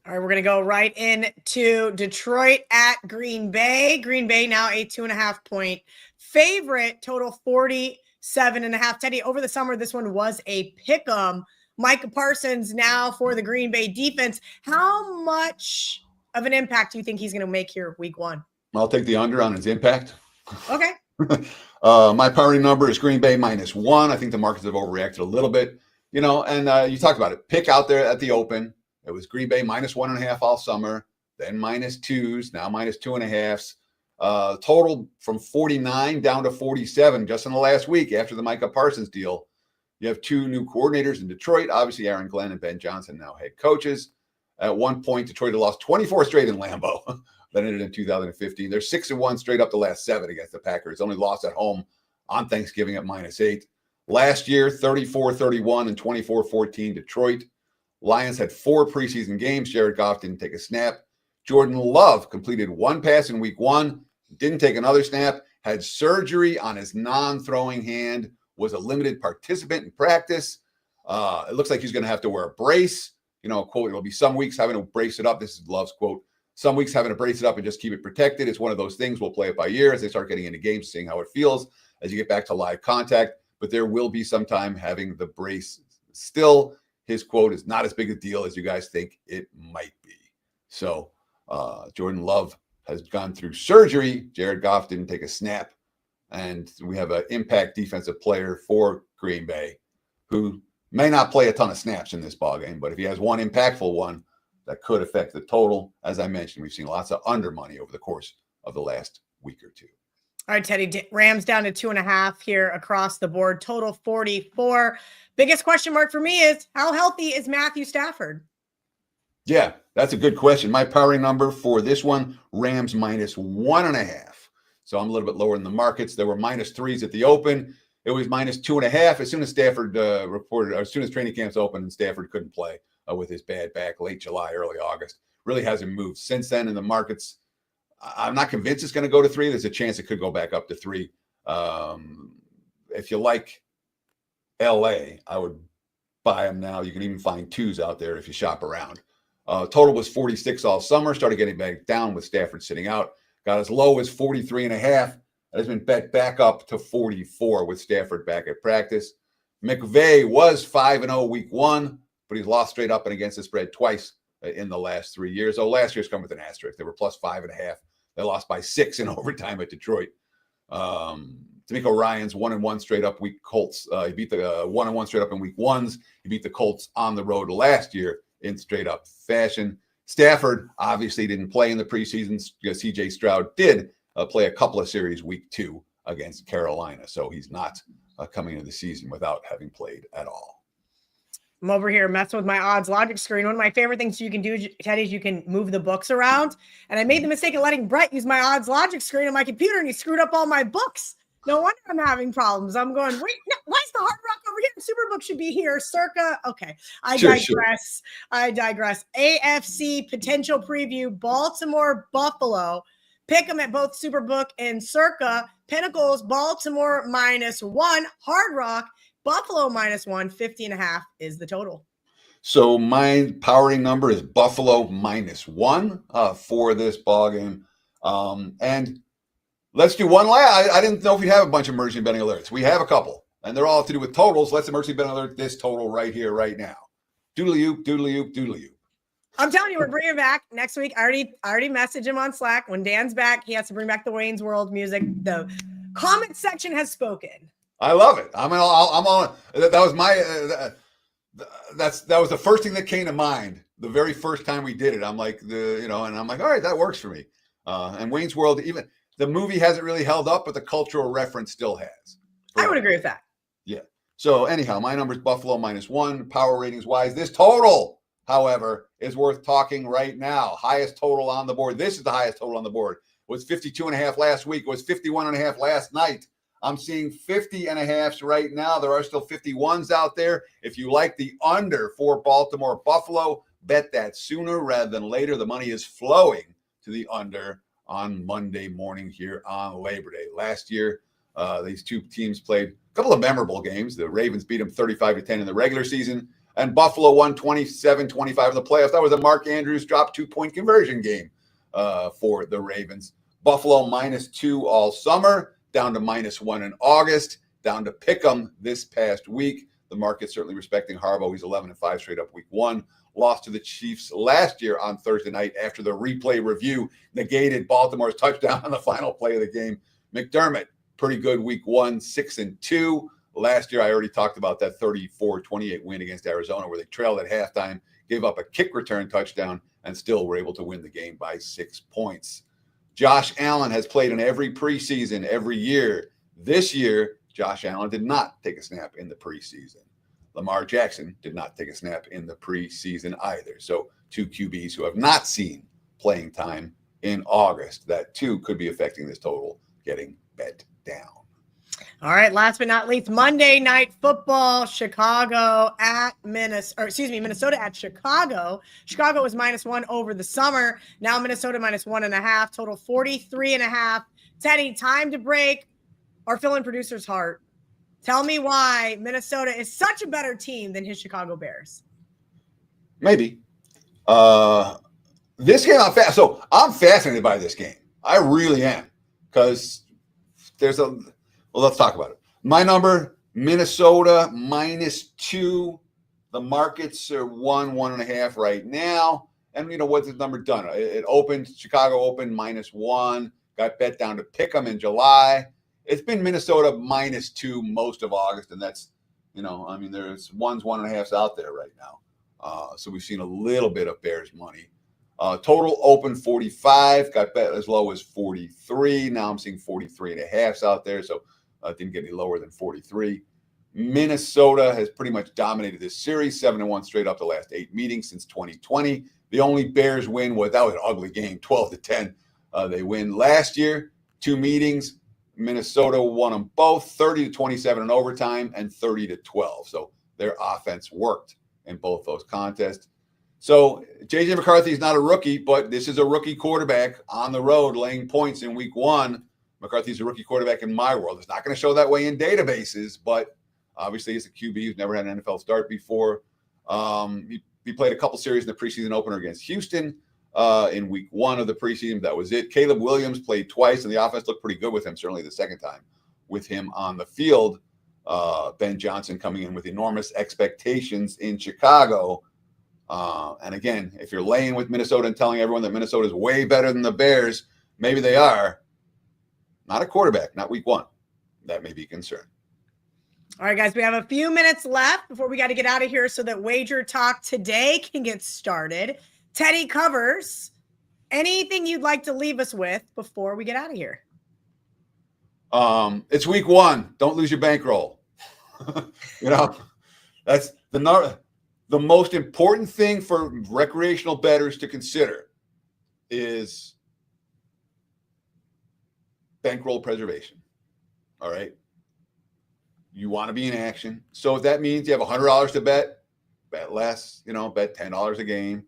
All right, we're going to go right into Detroit at Green Bay. Green Bay now a 2.5-point favorite, total 47.5. Teddy, over the summer, this one was a pick'em. Micah Parsons now for the Green Bay defense. How much of an impact do you think he's going to make here week 1? I'll take the under on his impact. Okay. My powering number is Green Bay -1. I think the markets have overreacted a little bit, and you talked about it. Pick out there at the open. It was Green Bay -1.5 all summer, then -2s, now -2.5s. Total from 49 down to 47 just in the last week after the Micah Parsons deal. You have 2 new coordinators in Detroit. Obviously, Aaron Glenn and Ben Johnson now head coaches. At one point, Detroit had lost 24 straight in Lambeau. That ended in 2015. They're 6-1 straight up the last 7 against the Packers. Only lost at home on Thanksgiving at -8. Last year, 34-31 and 24-14 Detroit. Lions had 4 preseason games. Jared Goff didn't take a snap. Jordan Love completed 1 pass in week 1, didn't take another snap, had surgery on his non-throwing hand, was a limited participant in practice. It looks like he's going to have to wear a brace. Quote, it'll be some weeks having to brace it up. This is Love's quote. Some weeks having to brace it up and just keep it protected. It's one of those things. We'll play it by ear as they start getting into games, seeing how it feels as you get back to live contact. But there will be some time having the brace. Still, his quote is not as big a deal as you guys think it might be. So Jordan Love has gone through surgery. Jared Goff didn't take a snap. And we have an impact defensive player for Green Bay who may not play a ton of snaps in this ballgame, but if he has one impactful one, that could affect the total. As I mentioned, we've seen lots of under money over the course of the last week or two. All right, Teddy, Rams down to 2.5 here across the board, total 44. Biggest question mark for me is how healthy is Matthew Stafford? Yeah, that's a good question. My powering number for this one, Rams -1.5. So I'm a little bit lower in the markets. There were -3s at the open. It was -2.5 as soon as Stafford reported, or as soon as training camps opened and Stafford couldn't play with his bad back late July, early August. Really hasn't moved since then in the markets. I'm not convinced it's going to go to 3. There's a chance it could go back up to 3. If you like LA, I would buy them now. You can even find 2s out there if you shop around. Total was 46 all summer, started getting back down with Stafford sitting out. Got as low as 43.5. That has been bet back up to 44 with Stafford back at practice. McVay was 5-0 week 1, but he's lost straight up and against the spread twice in the last 3 years. Oh, last year's come with an asterisk. They were +5.5. They lost by 6 in overtime at Detroit. D'Amico Ryan's 1-1 straight up week Colts. He beat the 1-1 straight up in week 1s. He beat the Colts on the road last year in straight up fashion. Stafford obviously didn't play in the preseason. CJ Stroud did play a couple of series week 2 against Carolina. So he's not coming into the season without having played at all. I'm over here messing with my odds logic screen. One of my favorite things you can do, Teddy, is you can move the books around. And I made the mistake of letting Brett use my odds logic screen on my computer, and he screwed up all my books. No wonder I'm having problems. I'm going, wait, no, why is the Hard Rock over here? Superbook should be here. Circa. Okay. I digress. I digress. AFC potential preview, Baltimore, Buffalo. Pick them at both Superbook and Circa. Pinnacles, Baltimore -1. Hard Rock, Buffalo -1. 50.5 is the total. So my powering number is Buffalo -1 for this ballgame. And let's do one last. I didn't know if we'd have a bunch of emergency betting alerts. We have a couple, and they're all to do with totals. Let's emergency betting alert this total right here, right now. Doodly-oop, doodly-oop, doodly-oop. I'm telling you, we're bringing back next week. I already messaged him on Slack. When Dan's back, he has to bring back the Wayne's World music. The comment section has spoken. I love it. I'm on. That was my. That was the first thing that came to mind. The very first time we did it, I'm like and I'm like, all right, that works for me. And Wayne's World, even the movie hasn't really held up, but the cultural reference still has. I would agree with that. Yeah. So anyhow, my number is Buffalo -1. Power ratings wise, this total, however, is worth talking right now. Highest total on the board. This is the highest total on the board. It was 52.5 last week. It was 51.5 last night. I'm seeing 50.5s right now. There are still 51s out there. If you like the under for Baltimore Buffalo, bet that sooner rather than later. The money is flowing to the under on Monday morning here on Labor Day. Last year, these two teams played a couple of memorable games. The Ravens beat them 35-10 in the regular season, and Buffalo won 27-25 in the playoffs. That was a Mark Andrews drop 2-point conversion game for the Ravens. Buffalo -2 all summer, down to -1 in August, down to pick'em this past week. The market's certainly respecting Harbaugh. He's 11-5 straight up week 1. Lost to the Chiefs last year on Thursday night after the replay review negated Baltimore's touchdown on the final play of the game. McDermott, pretty good week 1, 6-2. Last year, I already talked about that 34-28 win against Arizona where they trailed at halftime, gave up a kick return touchdown, and still were able to win the game by 6 points. Josh Allen has played in every preseason every year. This year, Josh Allen did not take a snap in the preseason. Lamar Jackson did not take a snap in the preseason either. So 2 QBs who have not seen playing time in August. That too could be affecting this total getting bet down. All right, last but not least, Monday Night Football, Minnesota at Chicago. Chicago was -1 over the summer. Now Minnesota -1.5, total 43.5. Teddy, time to break our fill-in producer's heart. Tell me why Minnesota is such a better team than his Chicago Bears. Maybe. This game, I'm fascinated by this game. I really am, because let's talk about it. My number, Minnesota -2. The markets are 1.5 right now. And you know what's the number done? It opened, Chicago opened -1, got bet down to pick 'em in July. It's been Minnesota -2 most of August, and that's, there's 1s, 1.5s out there right now. So we've seen a little bit of Bears money. Total open 45, got bet as low as 43. Now I'm seeing 43.5s out there, so didn't get any lower than 43. Minnesota has pretty much dominated this series, 7-1 straight up the last 8 meetings since 2020. The only Bears win was that was an ugly game, 12-10. They win last year, 2 meetings. Minnesota won them both, 30-27 in overtime and 30-12. So their offense worked in both those contests. So J.J. McCarthy is not a rookie, but this is a rookie quarterback on the road laying points in week 1. McCarthy's a rookie quarterback in my world. It's not going to show that way in databases, but obviously he's a QB who's never had an NFL start before. He played a couple series in the preseason opener against Houston in week 1 of the preseason. That was it. Caleb Williams played twice, and the offense looked pretty good with him, certainly the second time with him on the field. Ben Johnson coming in with enormous expectations in Chicago. And again, if you're laying with Minnesota and telling everyone that Minnesota is way better than the Bears, maybe they are. Not a quarterback, not week 1. That may be a concern. All right, guys, we have a few minutes left before we got to get out of here so that Wager Talk today can get started. Teddy covers. Anything you'd like to leave us with before we get out of here? It's week 1. Don't lose your bankroll. That's the most important thing for recreational bettors to consider is bankroll preservation. All right. You want to be in action. So if that means you have $100 to bet less, bet $10 a game.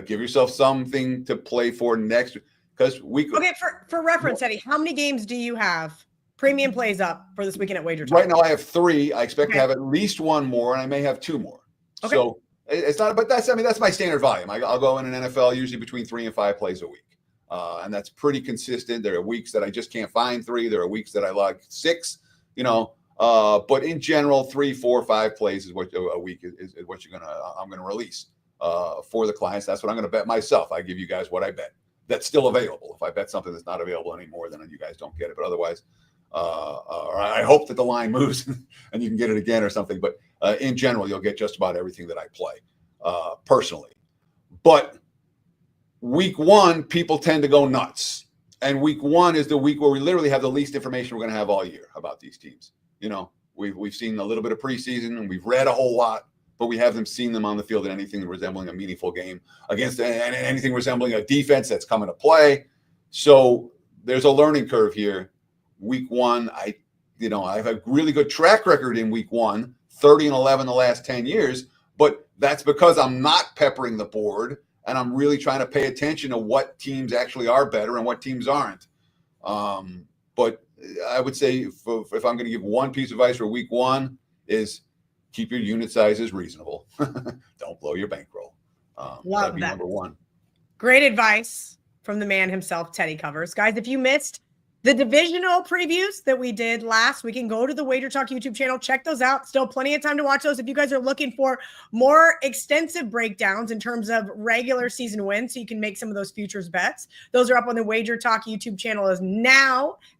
Give yourself something to play for next, because Okay, for reference, Eddie, how many games do you have premium plays up for this weekend at WagerTalk? Right now I have 3. I expect to have at least 1 more, and I may have 2 more. Okay. So it's not, but that's my standard volume. I'll go in an NFL usually between 3 and 5 plays a week. And that's pretty consistent. There are weeks that I just can't find 3. There are weeks that I like 6, but in general, 3, 4, 5 plays is what a week is what I'm going to release for the clients. That's what I'm going to bet myself. I give you guys what I bet. That's still available. If I bet something that's not available anymore, then you guys don't get it. But otherwise, I hope that the line moves and you can get it again or something. But in general, you'll get just about everything that I play personally. But week 1, people tend to go nuts. And week 1 is the week where we literally have the least information we're going to have all year about these teams. We've seen a little bit of preseason and we've read a whole lot, but we haven't seen them on the field in anything resembling a meaningful game against anything resembling a defense that's coming to play. So there's a learning curve here. Week 1, I have a really good track record in week 1, 30-11 the last 10 years, but that's because I'm not peppering the board and I'm really trying to pay attention to what teams actually are better and what teams aren't. But I would say if I'm going to give one piece of advice for week 1 is keep your unit sizes reasonable. Don't blow your bankroll. Love that. Number 1. Great advice from the man himself, Teddy Covers. Guys, if you missed the divisional previews that we did last week, and go to the WagerTalk YouTube channel, check those out. Still plenty of time to watch those. If you guys are looking for more extensive breakdowns in terms of regular season wins, so you can make some of those futures bets, those are up on the WagerTalk YouTube channel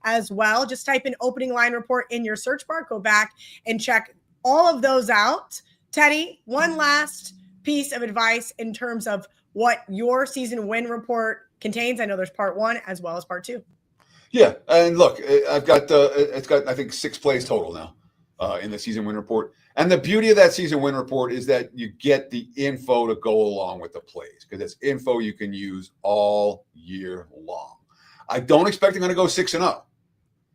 as well. Just type in opening line report in your search bar. Go back and check all of those out. Teddy, one last piece of advice in terms of what your season win report contains. I know there's part 1 as well as part 2. Yeah, and look, it's got I think 6 plays total now in the season win report. And the beauty of that season win report is that you get the info to go along with the plays, because it's info you can use all year long. I don't expect I'm going to go 6-0.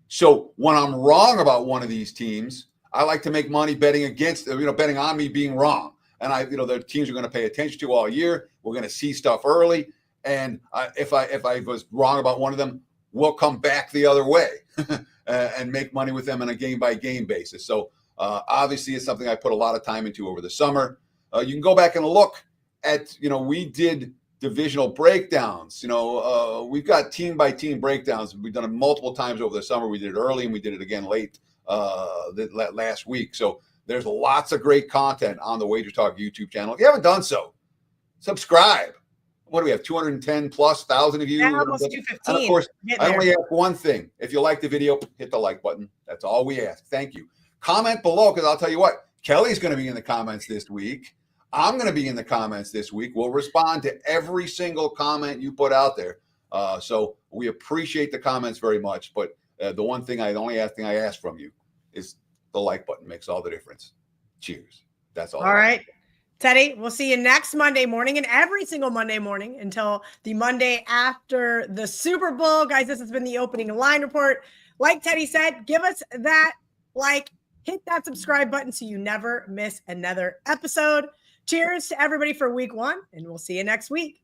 So when I'm wrong about one of these teams, I like to make money betting against, betting on me being wrong. And the teams are going to pay attention to all year. We're going to see stuff early. And if I was wrong about one of them, we'll come back the other way and make money with them on a game-by-game basis. So obviously it's something I put a lot of time into over the summer. You can go back and look at, we did divisional breakdowns. We've got team by team breakdowns. We've done it multiple times over the summer. We did it early and we did it again late last week. So there's lots of great content on the WagerTalk YouTube channel. If you haven't done so, subscribe. What do we have? 210 plus thousand of you. Yeah, almost 215. And of course, Getting I there. only ask one thing. If you like the video, hit the like button. That's all we ask. Thank you. Comment below, because I'll tell you what, Kelly's going to be in the comments this week. I'm going to be in the comments this week. We'll respond to every single comment you put out there. So we appreciate the comments very much. But the only thing I ask from you is the like button. Makes all the difference. Cheers. That's all. All right. Teddy, we'll see you next Monday morning and every single Monday morning until the Monday after the Super Bowl. Guys, this has been the opening line report. Like Teddy said, give us that like, hit that subscribe button so you never miss another episode. Cheers to everybody for week 1, and we'll see you next week.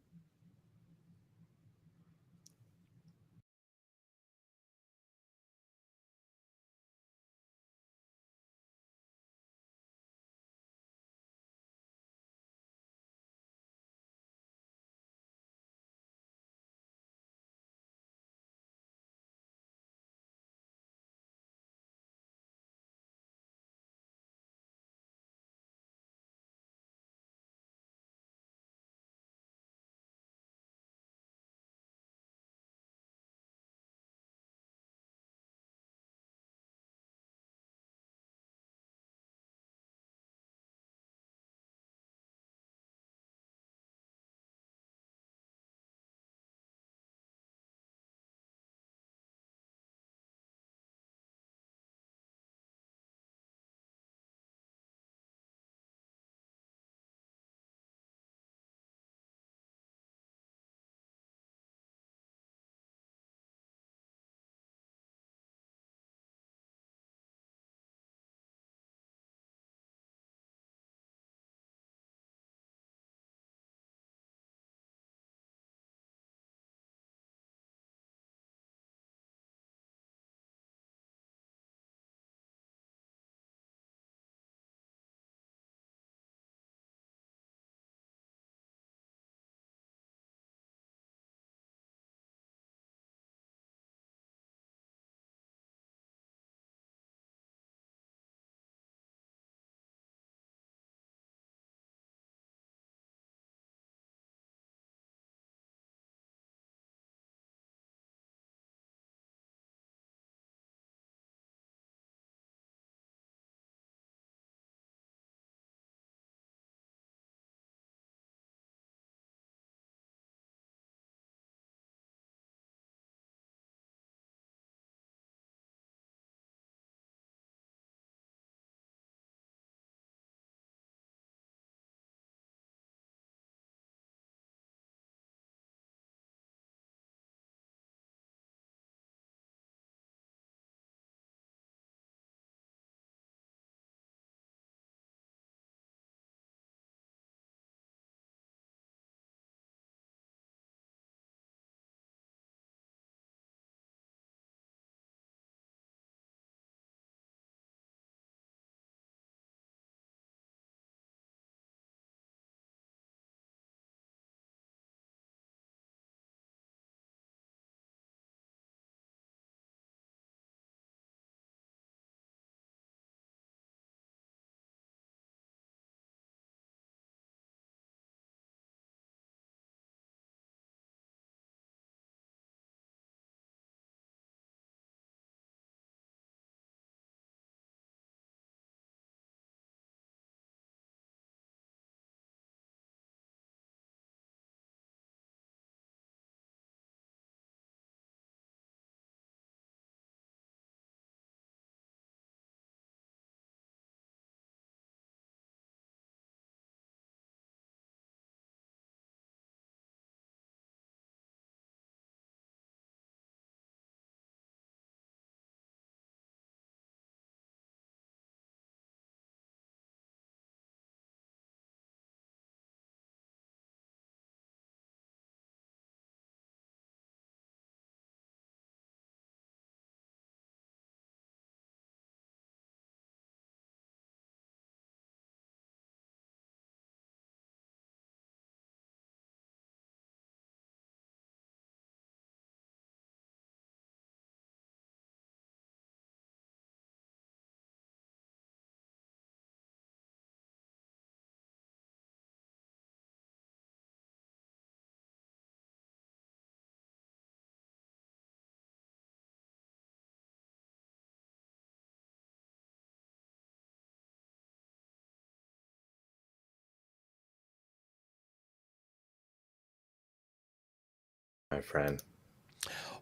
my friend.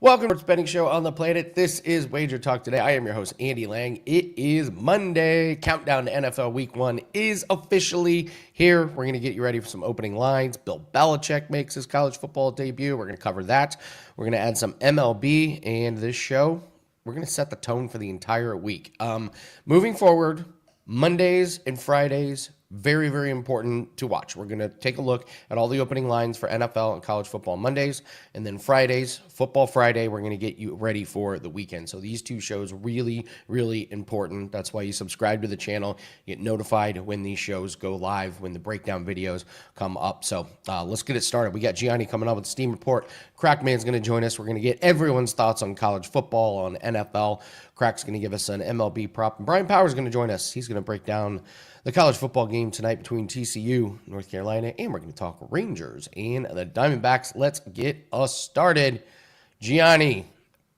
Welcome to the Sports Betting Show on the planet. This is WagerTalk today. I am your host, Andy Lang. It is Monday. Countdown to NFL Week 1 is officially here. We're going to get you ready for some opening lines. Bill Belichick makes his college football debut. We're going to cover that. We're going to add some MLB, and this show, we're going to set the tone for the entire week. Moving forward, Mondays and Fridays, very, very important to watch. We're going to take a look at all the opening lines for NFL and college football Mondays, and then Fridays, Football Friday, we're going to get you ready for the weekend. So these two shows really, really important. That's why you subscribe to the channel, get notified when these shows go live, when the breakdown videos come up. So let's get it started. We got Gianni coming up with the Steam Report. Crackman's going to join us. We're going to get everyone's thoughts on college football, on NFL. Crack's going to give us an MLB prop. And Brian Power's going to join us. He's going to break down the college football game tonight between TCU, North Carolina, and we're going to talk Rangers and the Diamondbacks. Let's get us started. Gianni,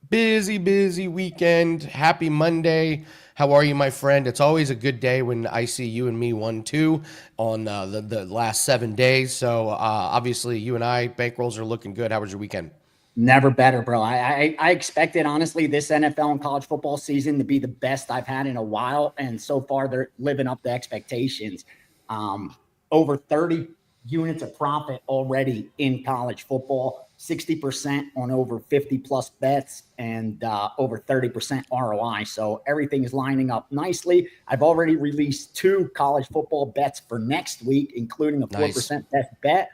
busy weekend. Happy Monday. How are you, my friend? It's always a good day when I see you and me 1-2 on the last 7 days. So obviously you and I, bankrolls are looking good. How was your weekend? Never better, bro. I expected, honestly, this NFL and college football season to be the best I've had in a while, and so far they're living up to expectations. Over 30 units of profit already in college football, 60% on over 50-plus bets, and over 30% ROI. So everything is lining up nicely. I've already released 2 college football bets for next week, including a 4% best bet.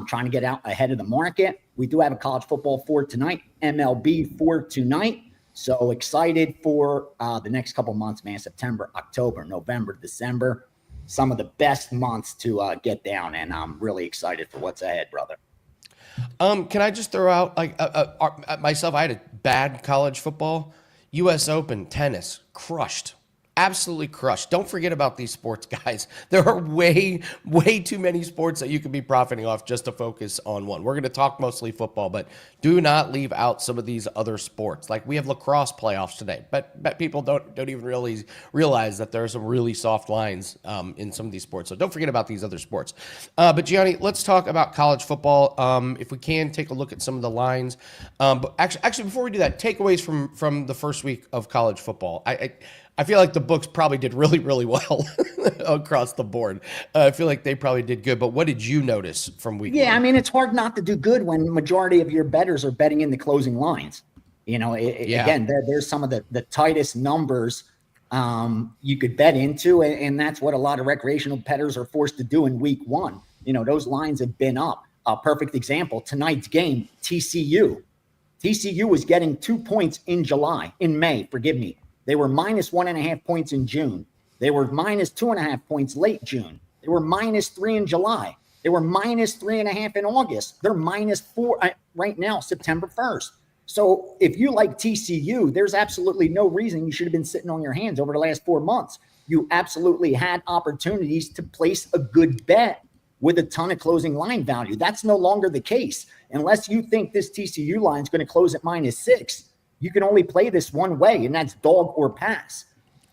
Trying to get out ahead of the market. We do have a college football for tonight, MLB for tonight. So excited for the next couple months, man. September, October, November, December. Some of the best months to get down, and I'm really excited for what's ahead, brother. Can I just throw out, myself, I had a bad college football. U.S. Open, tennis, crushed. Absolutely crushed. Don't forget about these sports, guys. There are way too many sports that you could be profiting off just to focus on one. We're going to talk mostly football, but do not leave out some of these other sports. Like we have lacrosse playoffs today, but people don't even really realize that there are some really soft lines in some of these sports. So don't forget about these other sports. But Gianni, let's talk about college football. If we can, take a look at some of the lines. But actually, before we do that, takeaways from the first week of college football. I feel like the books probably did really, really well across the board. I feel like they probably did good. But what did you notice from week 1? I mean, it's hard not to do good when the majority of your bettors are betting in the closing lines. You know, again, there's some of the tightest numbers you could bet into, and that's what a lot of recreational bettors are forced to do in week 1. You know, those lines have been up. A perfect example, tonight's game, TCU. TCU was getting 2 points in May, forgive me. They were minus 1.5 points in June. They were minus 2.5 points late June. They were minus 3 in July. They were minus 3.5 in August. They're minus 4 right now, September 1st. So if you like TCU, there's absolutely no reason you should have been sitting on your hands over the last 4 months. You absolutely had opportunities to place a good bet with a ton of closing line value. That's no longer the case. Unless you think this TCU line is going to close at minus 6, you can only play this one way, and that's dog or pass.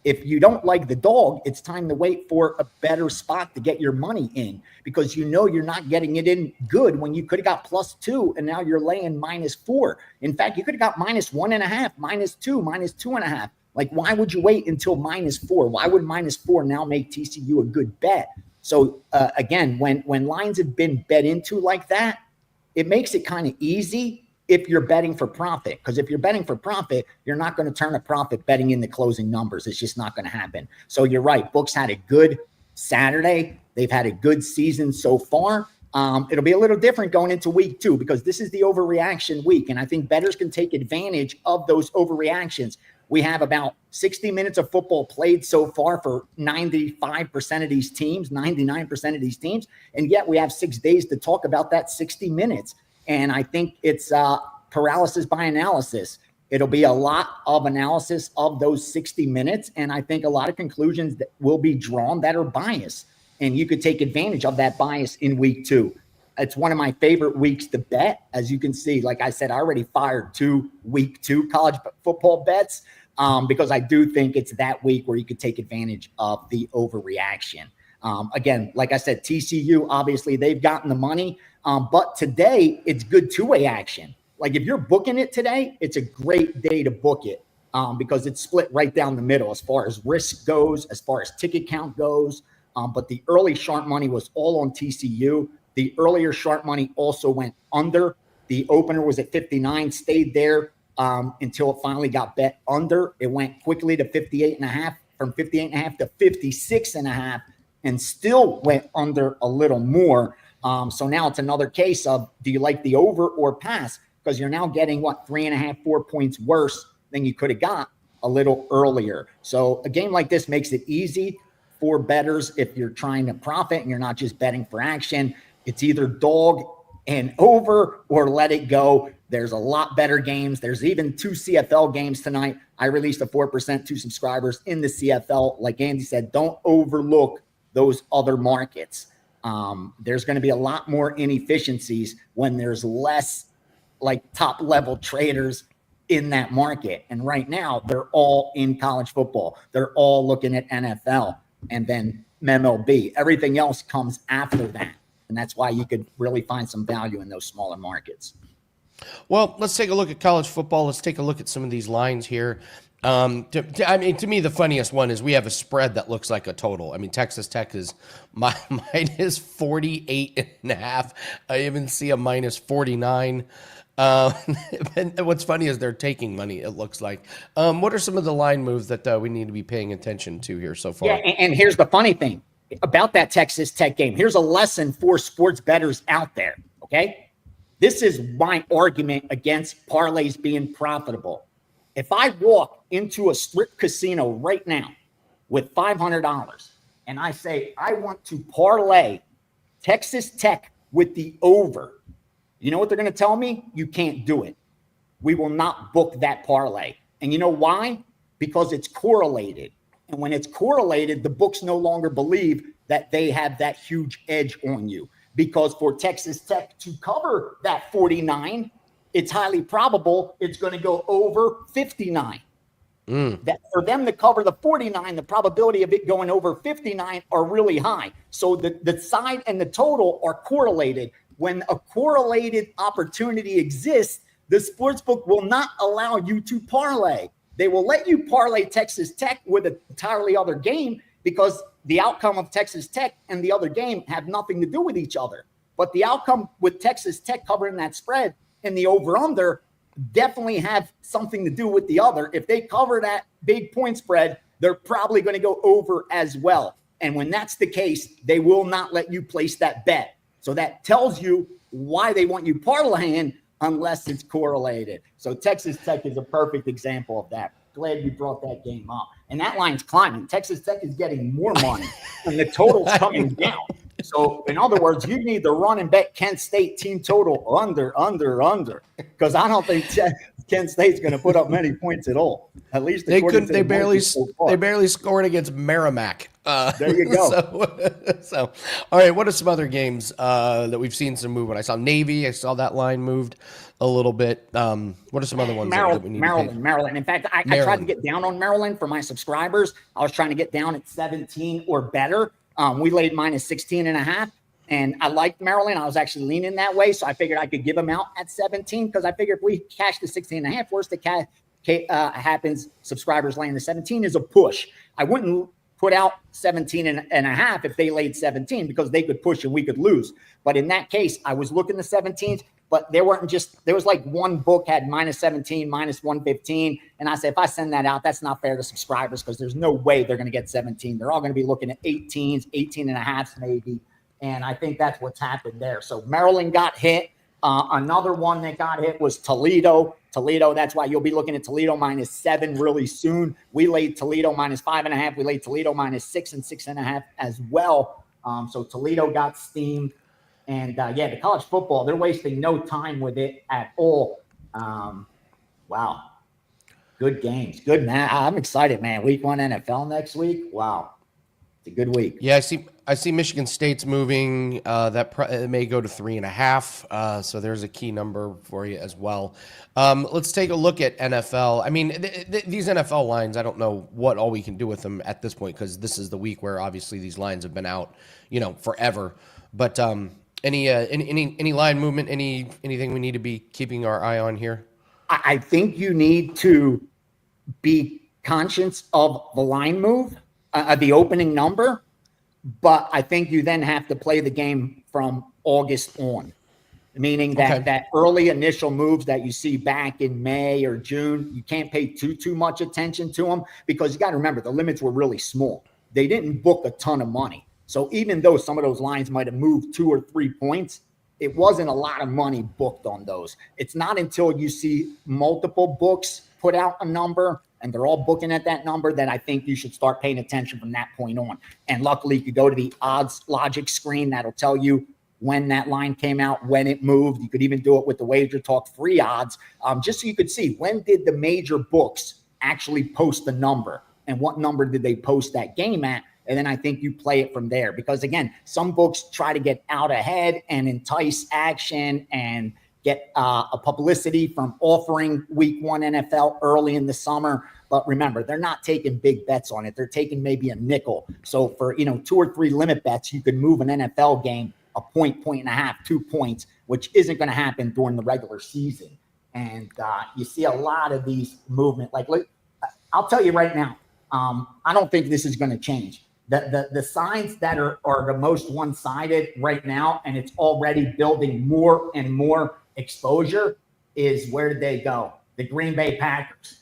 If you don't like the dog, it's time to wait for a better spot to get your money in, because you know you're not getting it in good when you could have got +2 and now you're laying -4. In fact, you could have got -1.5, -2, -2.5. Like, why would you wait until -4? Why would -4 now make TCU a good bet? So again, when lines have been bet into like that, it makes it kind of easy if you're betting for profit, because if you're betting for profit, you're not going to turn a profit betting in the closing numbers. It's just not going to happen. So you're right. Books had a good Saturday. They've had a good season so far. It'll be a little different going into week 2, because this is the overreaction week. And I think bettors can take advantage of those overreactions. We have about 60 minutes of football played so far for 95% of these teams, 99% of these teams. And yet we have 6 days to talk about that 60 minutes. And I think it's paralysis by analysis. It'll be a lot of analysis of those 60 minutes. And I think a lot of conclusions that will be drawn that are biased. And you could take advantage of that bias in week 2. It's one of my favorite weeks to bet. As you can see, like I said, I already fired 2 week 2 college football bets because I do think it's that week where you could take advantage of the overreaction. Again, like I said, TCU, obviously they've gotten the money. But today it's good two-way action. Like if you're booking it today, it's a great day to book it because it's split right down the middle as far as risk goes, as far as ticket count goes. But the early sharp money was all on TCU. The earlier sharp money also went under. The opener was at 59, stayed there until it finally got bet under. It went quickly to 58.5, from 58.5 to 56.5, and still went under a little more. So now it's another case of, do you like the over or pass? Because you're now getting 3.5, 4 points worse than you could have got a little earlier. So a game like this makes it easy for bettors if you're trying to profit and you're not just betting for action. It's either dog and over or let it go. There's a lot better games. There's even 2 CFL games tonight. I released a 4% to subscribers in the CFL. Like Andy said, don't overlook those other markets. There's going to be a lot more inefficiencies when there's less like top level traders in that market. And right now they're all in college football. They're all looking at NFL and then MLB. Everything else comes after that. And that's why you could really find some value in those smaller markets. Well, let's take a look at college football. Let's take a look at some of these lines here. To me, the funniest one is we have a spread that looks like a total. I mean, Texas Tech is minus 48.5. I even see a minus 49. And what's funny is they're taking money, it looks like. What are some of the line moves that we need to be paying attention to here so far? Yeah, and here's the funny thing about that Texas Tech game. Here's a lesson for sports bettors out there, okay? This is my argument against parlays being profitable. If I walk into a strip casino right now with $500 and I say I want to parlay Texas Tech with the over, you know what they're going to tell me? You can't do it. We will not book that parlay. And you know why? Because it's correlated. And when it's correlated, the books no longer believe that they have that huge edge on you. Because for Texas Tech to cover that 49, it's highly probable it's going to go over 59. That for them to cover the 49, the probability of it going over 59 are really high. So the side and the total are correlated. When a correlated opportunity exists, the sportsbook will not allow you to parlay. They will let you parlay Texas Tech with an entirely other game because the outcome of Texas Tech and the other game have nothing to do with each other. But the outcome with Texas Tech covering that spread and the over-under definitely have something to do with the other. If they cover that big point spread, they're probably going to go over as well. And when that's the case, they will not let you place that bet. So that tells you why they want you parlaying unless it's correlated. So Texas Tech is a perfect example of that. Glad you brought that game up. And that line's climbing. Texas Tech is getting more money and the total's coming down. So in other words, you need to run and bet Kent State team total under, because I don't think Kent State's going to put up many points at all. At least they couldn't. They barely scored against Merrimack. There you go. So, all right. What are some other games that we've seen some movement? I saw Navy. I saw that line moved a little bit. What are some other ones that we need Maryland. In fact, I tried to get down on Maryland for my subscribers. I was trying to get down at 17 or better. We laid minus 16.5, and I liked Maryland. I was actually leaning that way, so I figured I could give them out at 17 because I figured if we cash the 16.5, worst that happens, subscribers laying the 17 is a push. I wouldn't put out 17.5 if they laid 17 because they could push and we could lose. But in that case, I was looking the 17s, but there was like one book had minus 17, minus 115. And I said, if I send that out, that's not fair to subscribers because there's no way they're going to get 17. They're all going to be looking at 18s, 18.5s maybe. And I think that's what's happened there. So Maryland got hit. Another one that got hit was Toledo. That's why you'll be looking at Toledo minus 7 really soon. We laid Toledo minus 5.5. We laid Toledo minus 6 and 6.5 as well. So Toledo got steamed. And, the college football, they're wasting no time with it at all. Wow. Good games. Good, man. I'm excited, man. Week 1 NFL next week. Wow. It's a good week. Yeah, I see Michigan State's moving. It may go to 3.5. So there's a key number for you as well. Let's take a look at NFL. I mean, these NFL lines, I don't know what all we can do with them at this point because this is the week where obviously these lines have been out, forever. But Any line movement? Anything we need to be keeping our eye on here? I think you need to be conscious of the line move, the opening number, but I think you then have to play the game from August on, meaning that early initial moves that you see back in May or June, you can't pay too much attention to them because you got to remember the limits were really small. They didn't book a ton of money. So even though some of those lines might have moved 2 or 3 points, it wasn't a lot of money booked on those. It's not until you see multiple books put out a number and they're all booking at that number that I think you should start paying attention from that point on. And luckily, you could go to the odds logic screen. That'll tell you when that line came out, when it moved. You could even do it with the WagerTalk free odds, just so you could see when did the major books actually post the number and what number did they post that game at. And then I think you play it from there because, again, some books try to get out ahead and entice action and get a publicity from offering week 1 NFL early in the summer. But remember, they're not taking big bets on it. They're taking maybe a nickel. So for 2 or 3 limit bets, you can move an NFL game a point and a half, 2 points, which isn't going to happen during the regular season. And you see a lot of these movement. Like, I'll tell you right now, I don't think this is going to change. The signs that are the most one-sided right now, and it's already building more and more exposure, is where did they go? The Green Bay Packers.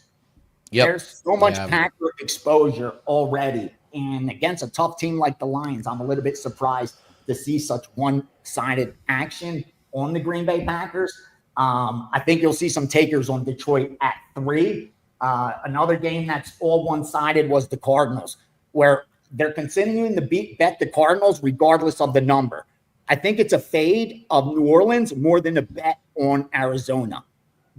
Yep. There's so much Packer exposure already. And against a tough team like the Lions, I'm a little bit surprised to see such one-sided action on the Green Bay Packers. I think you'll see some takers on Detroit at 3. Another game that's all one-sided was the Cardinals, where they're continuing to bet the Cardinals regardless of the number. I think it's a fade of New Orleans more than a bet on Arizona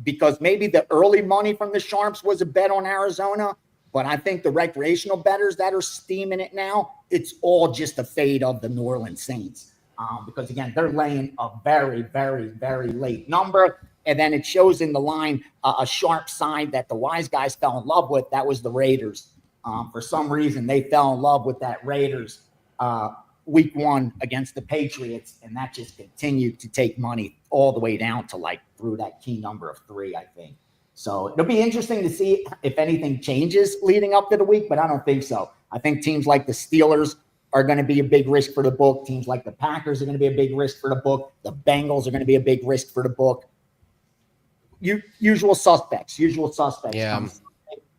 because maybe the early money from the Sharps was a bet on Arizona, but I think the recreational bettors that are steaming it now, it's all just a fade of the New Orleans Saints because, again, they're laying a very, very, very late number. And then it shows in the line a sharp side that the wise guys fell in love with. That was the Raiders. For some reason, they fell in love with that Raiders week 1 against the Patriots, and that just continued to take money all the way down to through that key number of 3, I think. So it'll be interesting to see if anything changes leading up to the week, but I don't think so. I think teams like the Steelers are going to be a big risk for the book. Teams like the Packers are going to be a big risk for the book. The Bengals are going to be a big risk for the book. Usual suspects. Yeah.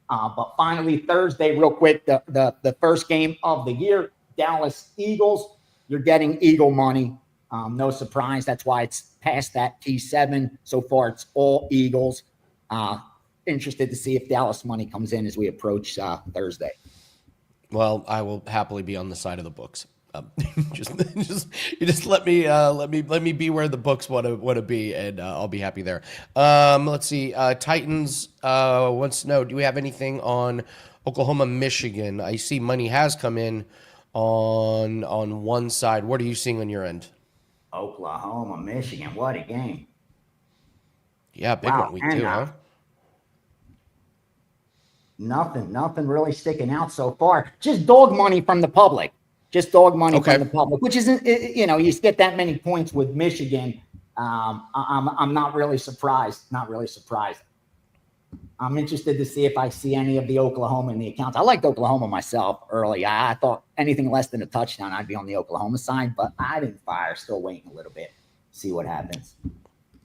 But finally, Thursday, real quick, the first game of the year, Dallas Eagles. You're getting Eagle money. No surprise. That's why it's past that T7. So far, it's all Eagles. Interested to see if Dallas money comes in as we approach Thursday. Well, I will happily be on the side of the books. Just let me be where the books want to be, and I'll be happy there. Let's see. Titans wants to know: do we have anything on Oklahoma, Michigan? I see money has come in on one side. What are you seeing on your end? Oklahoma, Michigan. What a game! Yeah, big one week 2, huh? Nothing really sticking out so far. Just dog money from the public. Just dog money from the public, which isn't, you get that many points with Michigan. I'm not really surprised. I'm interested to see if I see any of the Oklahoma in the accounts. I liked Oklahoma myself early. I thought anything less than a touchdown, I'd be on the Oklahoma side, but I didn't fire. Still waiting a little bit. See what happens.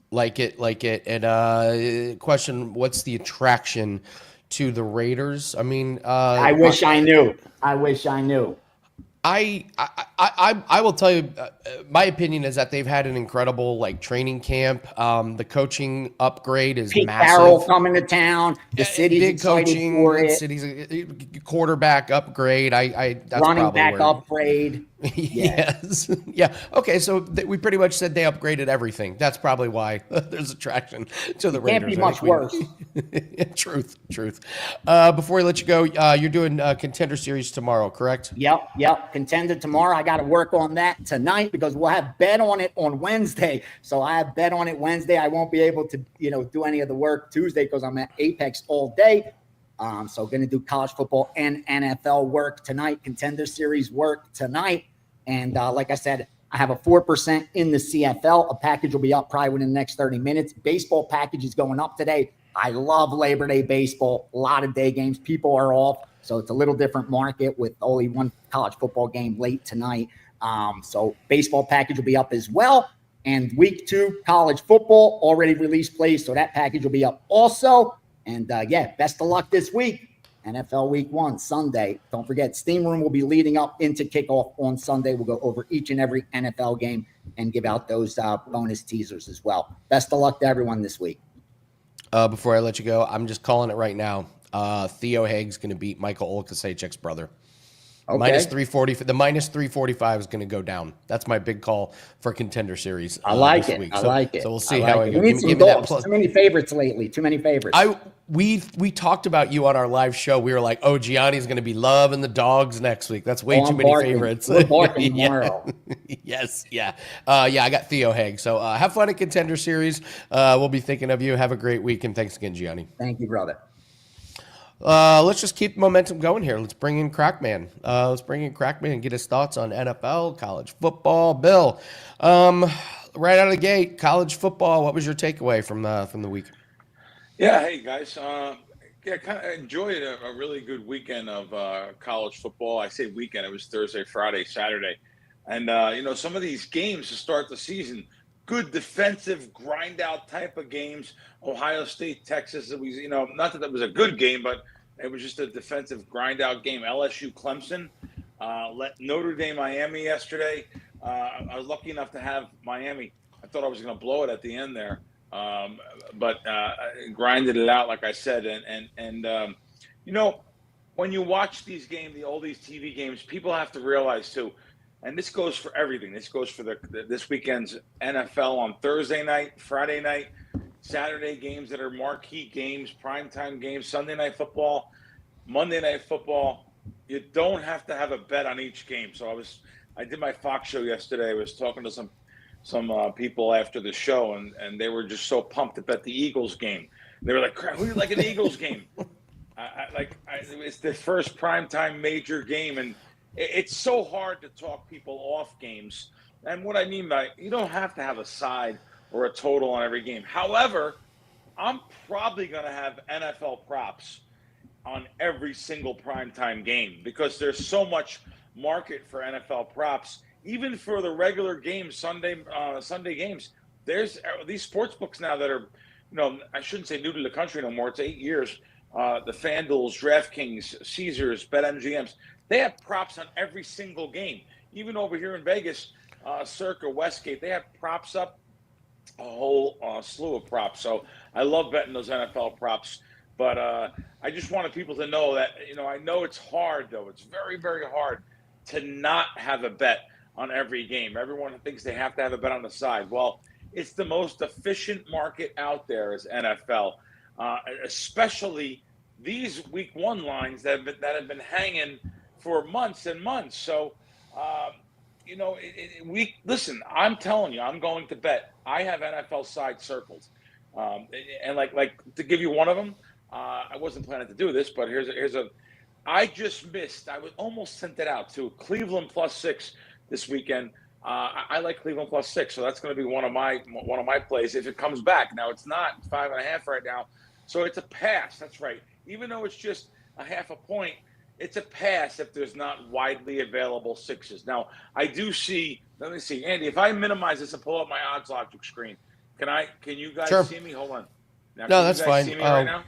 Like it. And question, what's the attraction to the Raiders? I mean, I wish I knew. I will tell you, my opinion is that they've had an incredible training camp. The coaching upgrade is Pete massive. Carroll coming to town. The city's big excited coaching. for it. City's quarterback upgrade. That's running back where, upgrade. Yes. Yeah. Okay. So we pretty much said they upgraded everything. That's probably why there's attraction to the Raiders. Can't be much worse. Truth. Before we let you go, you're doing Contender Series tomorrow, correct? Yep. Contender tomorrow. I got to work on that tonight because we'll have bet on it on Wednesday. So I have bet on it Wednesday. I won't be able to, do any of the work Tuesday because I'm at Apex all day. So going to do college football and NFL work tonight, Contender Series work tonight. And like I said, I have a 4% in the CFL. A package will be up probably within the next 30 minutes. Baseball package is going up today. I love Labor Day baseball. A lot of day games. People are off, so it's a little different market with only one college football game late tonight. So baseball package will be up as well. And week 2 college football already released plays, so that package will be up also. And best of luck this week. NFL Week 1, Sunday. Don't forget, Steam Room will be leading up into kickoff on Sunday. We'll go over each and every NFL game and give out those bonus teasers as well. Best of luck to everyone this week. Before I let you go, I'm just calling it right now. Theo Haig's going to beat Michael Olkasechek's brother. Okay. Minus 340. The minus 345 is going to go down. That's my big call for Contender Series. I like it. Week. I like it. So we'll see how it goes. goes. We need some dogs. Too many favorites lately. Too many favorites. We talked about you on our live show. We were like, oh, Gianni's going to be loving the dogs next week. That's way too many favorites. We're barking tomorrow. Yes. Yeah. I got Theo Haig. So have fun at Contender Series. We'll be thinking of you. Have a great week. And thanks again, Gianni. Thank you, brother. Let's just keep momentum going here. Let's bring in Crackman. And get his thoughts on NFL, college football. Bill, right out of the gate, college football. What was your takeaway from the week? Yeah, hey guys. Kind of enjoyed a really good weekend of college football. I say weekend; it was Thursday, Friday, Saturday, and some of these games to start the season. Good defensive grind out type of games. Ohio State, Texas. It was, not that was a good game, but it was just a defensive grind out game. LSU, Clemson, Notre Dame, Miami yesterday. I was lucky enough to have Miami. I thought I was going to blow it at the end there, but grinded it out, like I said. And when you watch these games, all these TV games, people have to realize too. And this goes for everything. This goes for this weekend's NFL on Thursday night, Friday night, Saturday games that are marquee games, primetime games, Sunday night football, Monday night football. You don't have to have a bet on each game. So I did my Fox show yesterday. I was talking to some people after the show, and they were just so pumped to bet the Eagles game. They were like, "Crap, who do you like in the Eagles game?" It's the first primetime major game, and it's so hard to talk people off games. And what I mean by, you don't have to have a side or a total on every game. However, I'm probably going to have NFL props on every single primetime game because there's so much market for NFL props. Even for the regular games, Sunday games, there's these sports books now that are, I shouldn't say new to the country no more. It's 8 years. The FanDuels, DraftKings, Caesars, BetMGMs. They have props on every single game. Even over here in Vegas, Circa, Westgate, they have props up, a whole slew of props. So I love betting those NFL props. But I just wanted people to know that, I know it's hard, though. It's very, very hard to not have a bet on every game. Everyone thinks they have to have a bet on the side. Well, it's the most efficient market out there is NFL, especially these week 1 lines that have been hanging for months and months. So, listen, I'm telling you, I'm going to bet. I have NFL side circled. And like to give you one of them, I wasn't planning to do this, but I just missed. I was almost sent it out to Cleveland +6 this weekend. I like Cleveland +6, so that's going to be one of my plays if it comes back. Now it's not 5.5 right now, so it's a pass. That's right. Even though it's just a half a point, it's a pass if there's not widely available 6s. Now, I do see, let me see, Andy, if I minimize this and pull up my odds logic screen, can you guys see me? Hold on. Now, no, that's fine. See me right now?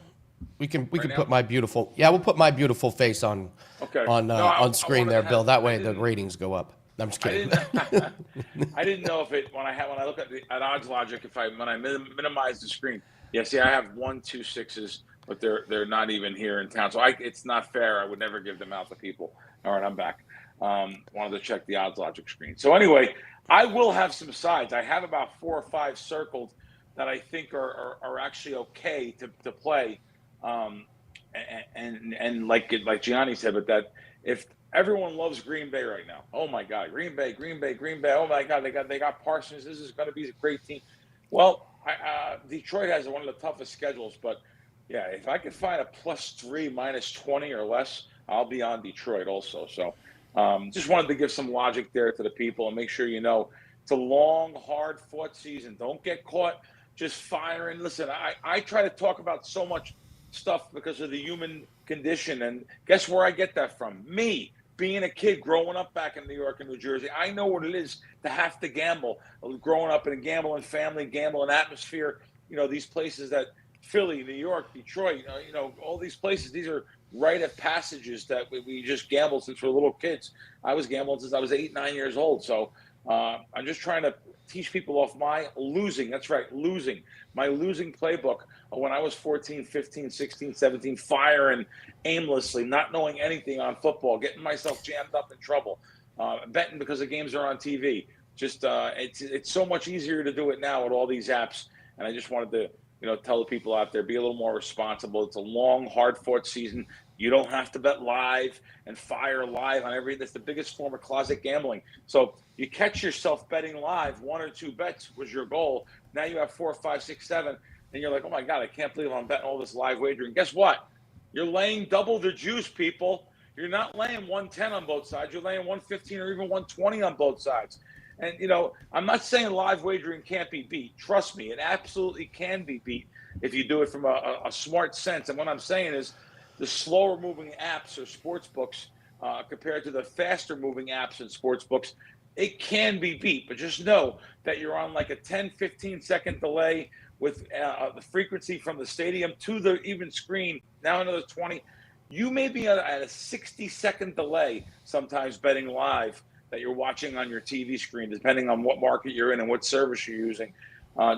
We can put my beautiful, we'll put my beautiful face on screen there, Bill. That way the ratings go up. I'm just kidding. I didn't know if when I look at odds logic, when I minimize the screen. Yeah, see, I have 1, 2 6s. But they're not even here in town. So it's not fair. I would never give them out to people. All right, I'm back. Wanted to check the odds logic screen. So anyway, I will have some sides. I have about 4 or 5 circled that I think are actually okay to play. And like Gianni said, but that if everyone loves Green Bay right now. Oh my God, Green Bay. Oh my God, they got Parsons. This is going to be a great team. Well, Detroit has one of the toughest schedules, but yeah, if I could find a +3, -20 or less, I'll be on Detroit also. So Just wanted to give some logic there to the people and make sure you know it's a long, hard-fought season. Don't get caught just firing. Listen, I try to talk about so much stuff because of the human condition, and guess where I get that from? Me, being a kid growing up back in New York and New Jersey. I know what it is to have to gamble. Growing up in a gambling family, gambling atmosphere, these places that Philly, New York, Detroit, all these places, these are rite of passages that we just gambled since we were little kids. I was gambling since I was 8, 9 years old. So I'm just trying to teach people off my losing. That's right, losing. My losing playbook when I was 14, 15, 16, 17, firing aimlessly, not knowing anything on football, getting myself jammed up in trouble, betting because the games are on TV. Just it's so much easier to do it now with all these apps. And I just wanted to tell the people out there, be a little more responsible. It's a long, hard-fought season. You don't have to bet live and fire live on everything. That's the biggest form of closet gambling. So you catch yourself betting live, 1 or 2 bets was your goal. Now you have 4, 5, 6, 7, and you're like, oh my God, I can't believe I'm betting all this live wagering. Guess what? You're laying double the juice, people. You're not laying 110 on both sides. You're laying 115 or even 120 on both sides. And, I'm not saying live wagering can't be beat. Trust me, it absolutely can be beat if you do it from a smart sense. And what I'm saying is the slower moving apps or sports books compared to the faster moving apps and sports books, it can be beat. But just know that you're on like a 10, 15 second delay with the frequency from the stadium to the even screen, now another 20. You may be at a 60-second delay sometimes betting live that you're watching on your TV screen, depending on what market you're in and what service you're using.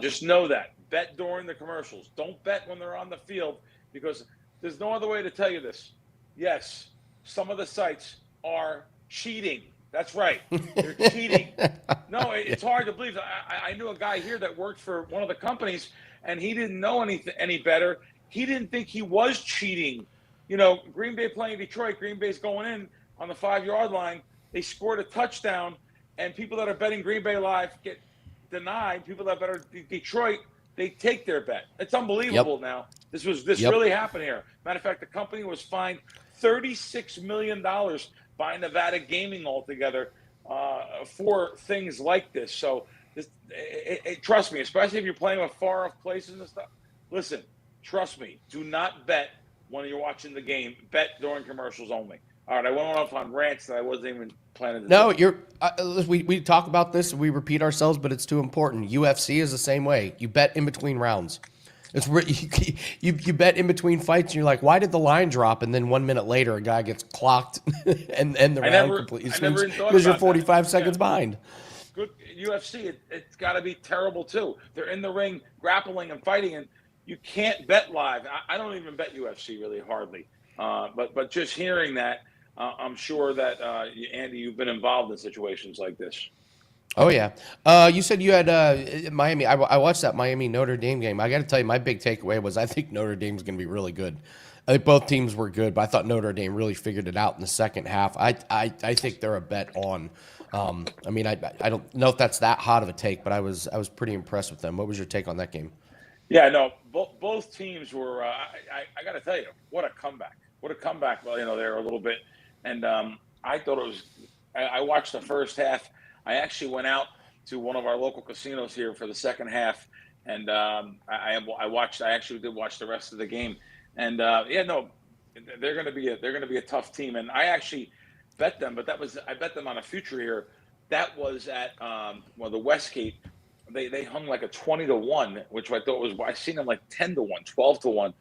Just know that. Bet during the commercials. Don't bet when they're on the field, because there's no other way to tell you this. Yes, some of the sites are cheating. That's right. They're cheating. No, it's hard to believe. I knew a guy here that worked for one of the companies, and he didn't know any better. He didn't think he was cheating. Green Bay playing Detroit. Green Bay's going in on the 5-yard line. They scored a touchdown, and people that are betting Green Bay live get denied. People that bet Detroit, they take their bet. It's unbelievable now. This really happened here. Matter of fact, the company was fined $36 million by Nevada Gaming altogether for things like this. So trust me, especially if you're playing with far-off places and stuff. Listen, trust me, do not bet when you're watching the game. Bet during commercials only. All right, I went off on rants that I wasn't even planning to do. No, we talk about this, we repeat ourselves, but it's too important. UFC is the same way. You bet in between rounds. It's you bet in between fights, and you're like, why did the line drop? And then 1 minute later, a guy gets clocked, and the round completely swings because you're 45 seconds behind. Good UFC, it's got to be terrible too. They're in the ring grappling and fighting, and you can't bet live. I don't even bet UFC really hardly, but just hearing that. I'm sure that, Andy, you've been involved in situations like this. Oh, yeah. You said you had Miami. I watched that Miami-Notre Dame game. I got to tell you, my big takeaway was I think Notre Dame's going to be really good. I think both teams were good, but I thought Notre Dame really figured it out in the second half. I think they're a bet on. I don't know if that's that hot of a take, but I was pretty impressed with them. What was your take on that game? Yeah, no, both teams were. I got to tell you, what a comeback! What a comeback! Well, they're a little bit. And I thought it was – I watched the first half. I actually went out to one of our local casinos here for the second half, and I actually did watch the rest of the game. And, they're going to be a tough team. And I actually bet them, but I bet them on a future here. That was at the Westgate. They hung like a 20-1, which I thought was – I seen them like 10-1, 12-1.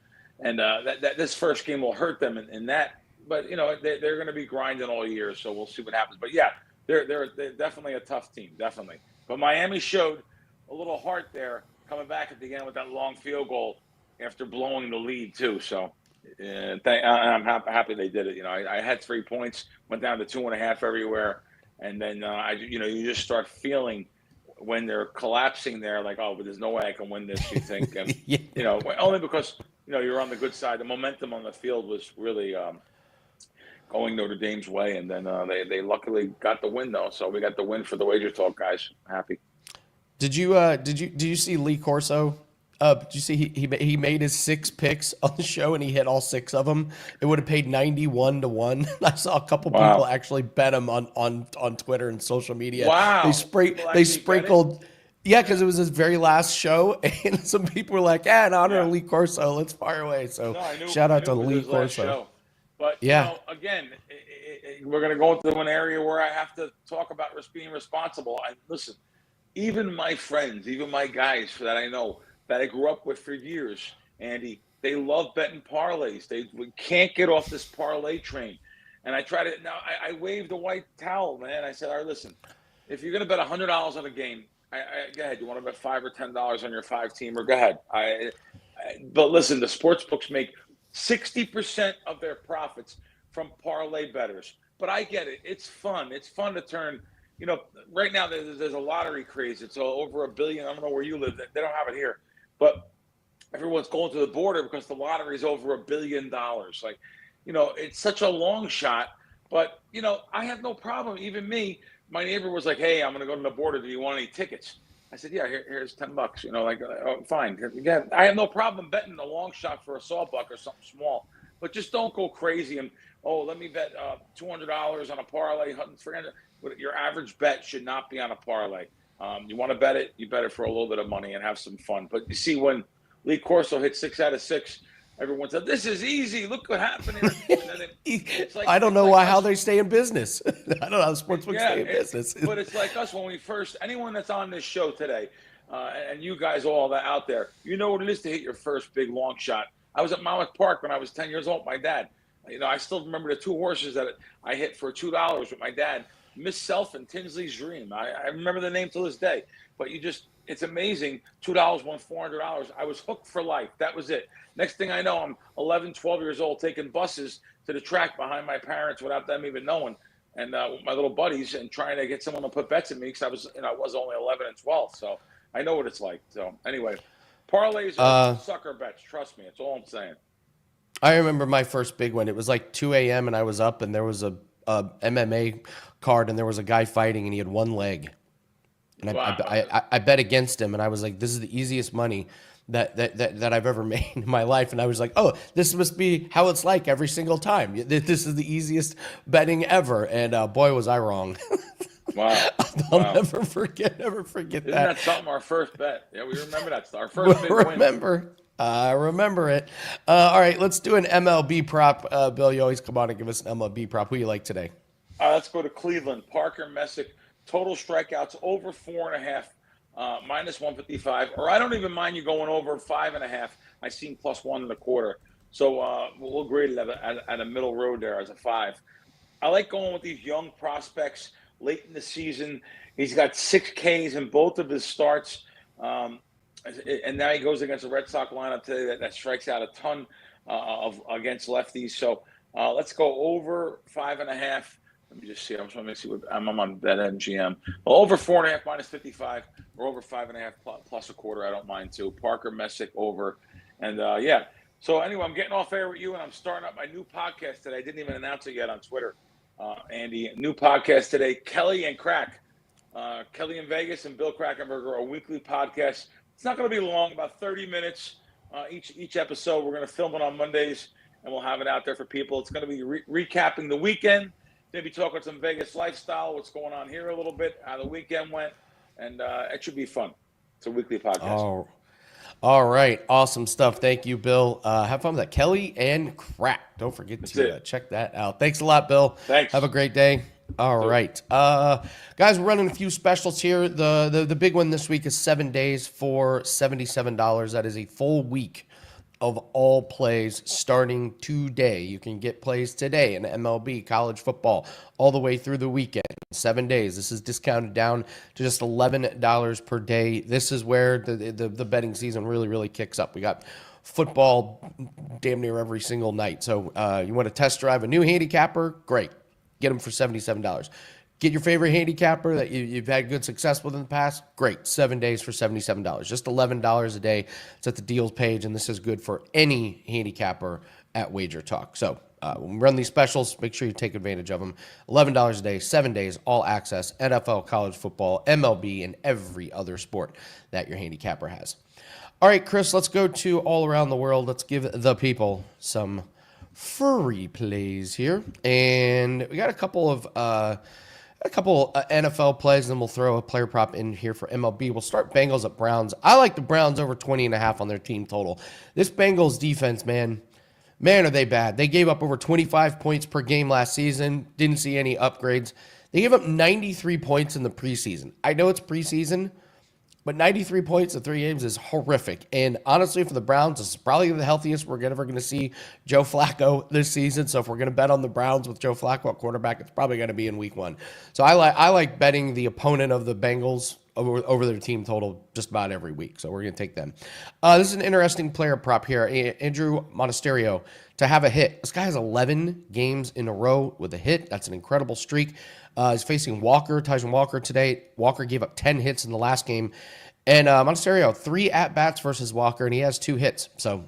And that this first game will hurt them in that. But, they're going to be grinding all year, so we'll see what happens. But, yeah, they're definitely a tough team, definitely. But Miami showed a little heart there coming back at the end with that long field goal after blowing the lead, too. So I'm happy they did it. I had 3 points, went down to 2.5 everywhere. And then, you just start feeling when they're collapsing there, like, oh, but there's no way I can win this, you think. And, only because, you're on the good side. The momentum on the field was really going Notre Dame's way, and then they luckily got the win though. So we got the win for the WagerTalk guys. Happy. Did you see Lee Corso Did you see he made his 6 picks on the show and he hit all 6 of them? It would have paid 91-1. I saw a couple people actually bet him on Twitter and social media. Wow. They sprinkled. Yeah, because it was his very last show, and some people were like, in honor of Lee Corso, let's fire away. So shout out to Lee Corso. But, again, we're going to go into an area where I have to talk about being responsible. Listen, even my friends, even my guys that I know, that I grew up with for years, Andy, they love betting parlays. We can't get off this parlay train. And I try to – now, I waved a white towel, man. I said, all right, listen, if you're going to bet $100 on a game, go ahead. You want to bet $5 or $10 on your 5-teamer? Go ahead. But listen, the sports books make 60% of their profits from parlay bettors. But I get it. It's fun. It's fun to turn – right now there's a lottery craze. It's over $1 billion. I don't know where you live. They don't have it here. But everyone's going to the border because the lottery is over $1 billion. Like, it's such a long shot. But, I have no problem. Even me, my neighbor was like, hey, I'm going to go to the border. Do you want any tickets? I said, yeah, here's $10. Fine. Again, I have no problem betting a long shot for a sawbuck or something small. But just don't go crazy and, let me bet $200 on a parlay, $300. Your average bet should not be on a parlay. You want to bet it, you bet it for a little bit of money and have some fun. But you see, when Lee Corso hit 6 out of 6, everyone said, this is easy. Look what happened here. I don't know how they stay in business. I don't know how sportsbooks stay in business. But it's like us when we first, anyone that's on this show today, and you guys all that out there, you know what it is to hit your first big long shot. I was at Monmouth Park when I was 10 years old with my dad. I still remember the 2 horses that I hit for $2 with my dad. Miss Self and Tinsley's Dream. I remember the name to this day. But it's amazing. $2 won $400. I was hooked for life. That was it. Next thing I know, I'm 11, 12 years old taking buses to the track behind my parents without them even knowing. And with my little buddies and trying to get someone to put bets in me because I was only 11 and 12. So I know what it's like. So anyway, parlays are sucker bets. Trust me. That's all I'm saying. I remember my first big one. It was like 2 a.m. and I was up and there was a MMA card and there was a guy fighting and he had one leg. And I bet against him and I was like, this is the easiest money that I've ever made in my life. And I was like, oh, this must be how it's like every single time. This is the easiest betting ever. And boy, was I wrong. Wow. I'll never forget that. Isn't that something, our first bet? Yeah, we remember that. Our first big win. I remember it. All right, let's do an MLB prop. Bill, you always come on and give us an MLB prop. Who you like today? Let's go to Cleveland. Parker Messick, total strikeouts over 4.5, minus 155. Or I don't even mind you going over 5.5. I seen plus 1.25. So we'll grade it at a middle road there as a 5. I like going with these young prospects late in the season. He's got 6 Ks in both of his starts. And now he goes against the Red Sox lineup today that strikes out a ton against lefties. So let's go over 5.5. Let me just see. I'm trying to see what I'm on BetMGM. Well, over 4.5 minus 55, or over 5.5 plus a quarter. I don't mind too. Parker Messick over, and yeah. So anyway, I'm getting off air with you, and I'm starting up my new podcast today. I didn't even announce it yet on Twitter, Andy. New podcast today. Kelly and Crack, Kelly in Vegas and Bill Krackomberger, a weekly podcast. It's not going to be long, about 30 minutes each episode. We're going to film it on Mondays, and we'll have it out there for people. It's going to be recapping the weekend, maybe talking some Vegas lifestyle, what's going on here a little bit, how the weekend went, and it should be fun. It's a weekly podcast. Oh, all right. Awesome stuff. Thank you, Bill. Have fun with that. Kelly and Crack. Don't forget to check that out. Thanks a lot, Bill. Thanks. Have a great day. All right. Guys, we're running a few specials here. The big one this week is 7 days for $77. That is a full week of all plays starting today. You can get plays today in MLB, college football, all the way through the weekend. 7 days. This is discounted down to just $11 per day. This is where the betting season really kicks up. We got football damn near every single night. So you want to test drive a new handicapper? Great. Get them for $77. Get your favorite handicapper that you've had good success with in the past? Great. 7 days for $77. Just $11 a day. It's at the deals page, and this is good for any handicapper at WagerTalk. So when we run these specials, make sure you take advantage of them. $11 a day, 7 days, all access, NFL, college football, MLB, and every other sport that your handicapper has. All right, Chris, let's go to all around the world. Let's give the people some free plays here. And we got a couple of NFL plays, and then we'll throw a player prop in here for MLB. We'll start Bengals at Browns. I like the Browns over 20.5 on their team total. This Bengals defense, man, are they bad. They gave up over 25 points per game last season. Didn't see any upgrades. They gave up 93 points in the preseason. I know it's preseason, but 93 points in 3 games is horrific. And honestly, for the Browns, this is probably the healthiest we're ever going to see Joe Flacco this season. So if we're going to bet on the Browns with Joe Flacco at quarterback, it's probably going to be in week 1. So I like betting the opponent of the Bengals over their team total just about every week. So we're going to take them. This is an interesting player prop here. Andrew Monasterio to have a hit. This guy has 11 games in a row with a hit. That's an incredible streak. He's facing Tyson Walker today. Walker gave up 10 hits in the last game. And Monasterio, 3 at-bats versus Walker, and he has 2 hits. So,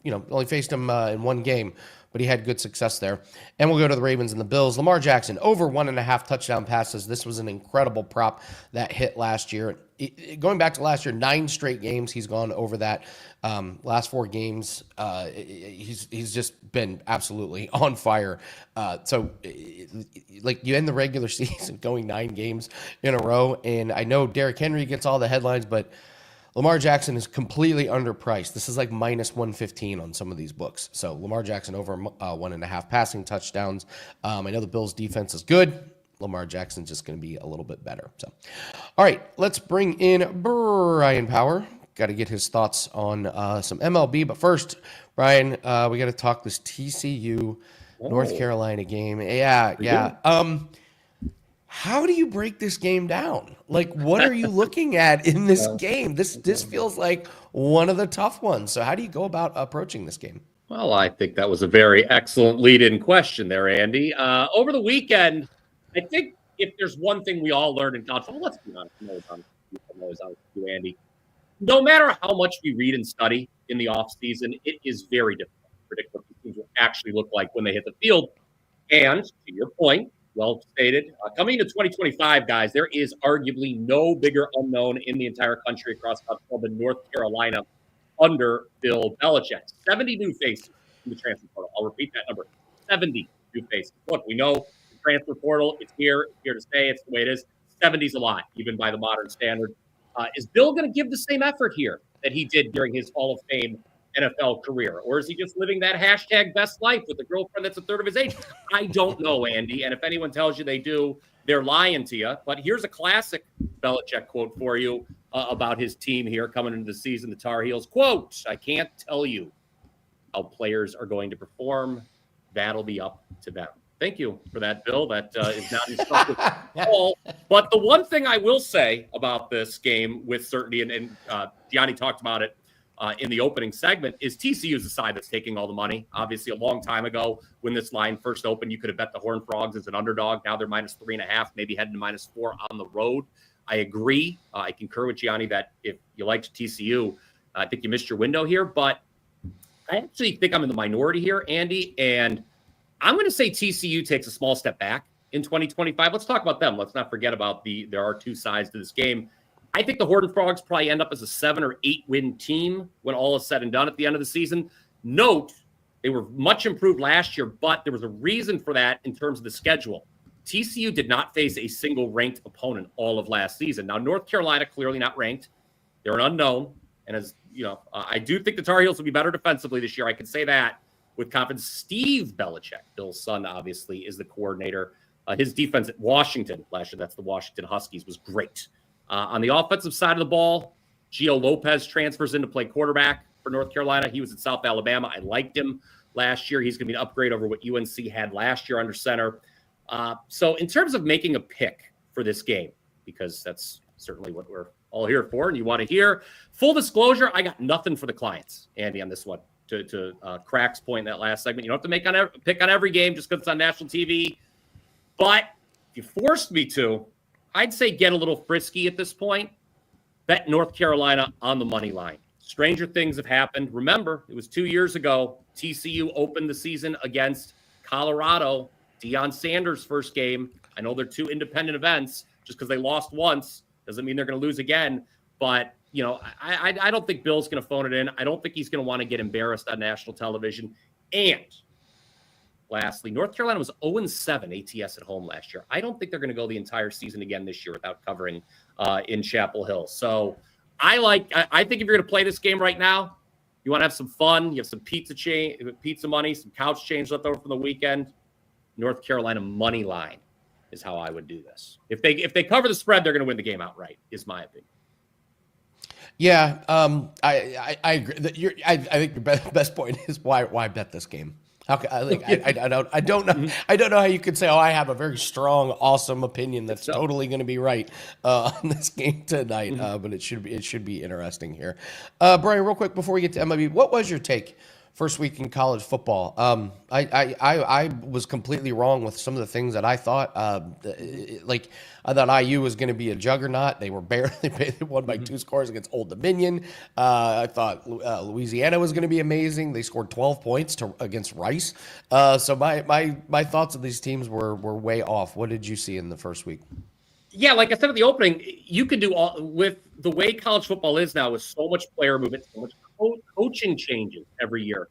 only faced him in 1 game, but he had good success there. And we'll go to the Ravens and the Bills. Lamar Jackson, over 1.5 touchdown passes. This was an incredible prop that hit last year. Going back to last year, 9 straight games he's gone over that. Last 4 games, he's just been absolutely on fire. So you end the regular season going 9 games in a row, and I know Derrick Henry gets all the headlines, but Lamar Jackson is completely underpriced. This is like minus 115 on some of these books. So Lamar Jackson over 1.5 passing touchdowns. I know the Bills defense is good. Lamar Jackson's just going to be a little bit better. So, all right, let's bring in Brian Power. Got to get his thoughts on some MLB. But first, Brian, we got to talk this TCU North Carolina game. Yeah. How do you break this game down? Like, what are you looking at in this game? This feels like one of the tough ones. So how do you go about approaching this game? Well, I think that was a very excellent lead-in question there, Andy. Over the weekend, I think if there's one thing we all learned in college football, let's be honest, I'm always honest with you, Andy. No matter how much we read and study in the offseason, it is very difficult to predict what these teams will actually look like when they hit the field. And to your point, well stated, coming into 2025, guys, there is arguably no bigger unknown in the entire country across the country than North Carolina under Bill Belichick. 70 new faces in the transfer portal. I'll repeat that number, 70 new faces. Look, we know the transfer portal, it's here to stay. It's the way it is. 70's a lot, even by the modern standard. Is Bill going to give the same effort here that he did during his Hall of Fame NFL career? Or is he just living that hashtag best life with a girlfriend that's a third of his age? I don't know, Andy. And if anyone tells you they do, they're lying to you. But here's a classic Belichick quote for you about his team here coming into the season, the Tar Heels. Quote, "I can't tell you how players are going to perform. That'll be up to them." Thank you for that, Bill. That is not his stuff with Paul. But the one thing I will say about this game with certainty, and Gianni talked about it in the opening segment, is TCU is the side that's taking all the money. Obviously, a long time ago when this line first opened, you could have bet the Horned Frogs as an underdog. Now they're minus 3.5, maybe heading to minus 4 on the road. I agree. I concur with Gianni that if you liked TCU, I think you missed your window here. But I actually think I'm in the minority here, Andy, and I'm going to say TCU takes a small step back in 2025. Let's talk about them. Let's not forget about there are 2 sides to this game. I think the Horned Frogs probably end up as a 7 or 8 win team when all is said and done at the end of the season. Note, they were much improved last year, but there was a reason for that in terms of the schedule. TCU did not face a single ranked opponent all of last season. Now, North Carolina, clearly not ranked. They're an unknown. And as you know, I do think the Tar Heels will be better defensively this year. I can say that with confidence. Steve Belichick, Bill's son, obviously, is the coordinator. His defense at Washington last year, that's the Washington Huskies, was great. On the offensive side of the ball, Gio Lopez transfers in to play quarterback for North Carolina. He was at South Alabama. I liked him last year. He's going to be an upgrade over what UNC had last year under center. So in terms of making a pick for this game, because that's certainly what we're all here for, and you want to hear, full disclosure, I got nothing for the clients, Andy, on this one. To Crack's point in that last segment, you don't have to pick on every game just because it's on national TV. But if you forced me to, I'd say get a little frisky at this point. Bet North Carolina on the money line. Stranger things have happened. Remember, it was 2 years ago. TCU opened the season against Colorado. Deion Sanders' first game. I know they're 2 independent events. Just because they lost once doesn't mean they're going to lose again. But I don't think Bill's going to phone it in. I don't think he's going to want to get embarrassed on national television. And lastly, North Carolina was 0-7 ATS at home last year. I don't think they're going to go the entire season again this year without covering in Chapel Hill. So I think if you're going to play this game right now, you want to have some fun, you have some pizza money, some couch change left over from the weekend, North Carolina money line is how I would do this. If they cover the spread, they're going to win the game outright, is my opinion. Yeah, I agree. I think your best point is why bet this game. Okay, I don't know how you could say, I have a very strong, awesome opinion that's totally going to be right on this game tonight. But it should be interesting here. Brian, real quick before we get to MLB, what was your take first week in college football? I was completely wrong with some of the things that I thought. I thought IU was going to be a juggernaut. They won by 2 scores against Old Dominion. I thought Louisiana was going to be amazing. They scored 12 points against Rice. So my thoughts of these teams were way off. What did you see in the first week? Yeah, like I said at the opening, you can do all with the way college football is now, with so much player movement, so much coaching changes every year.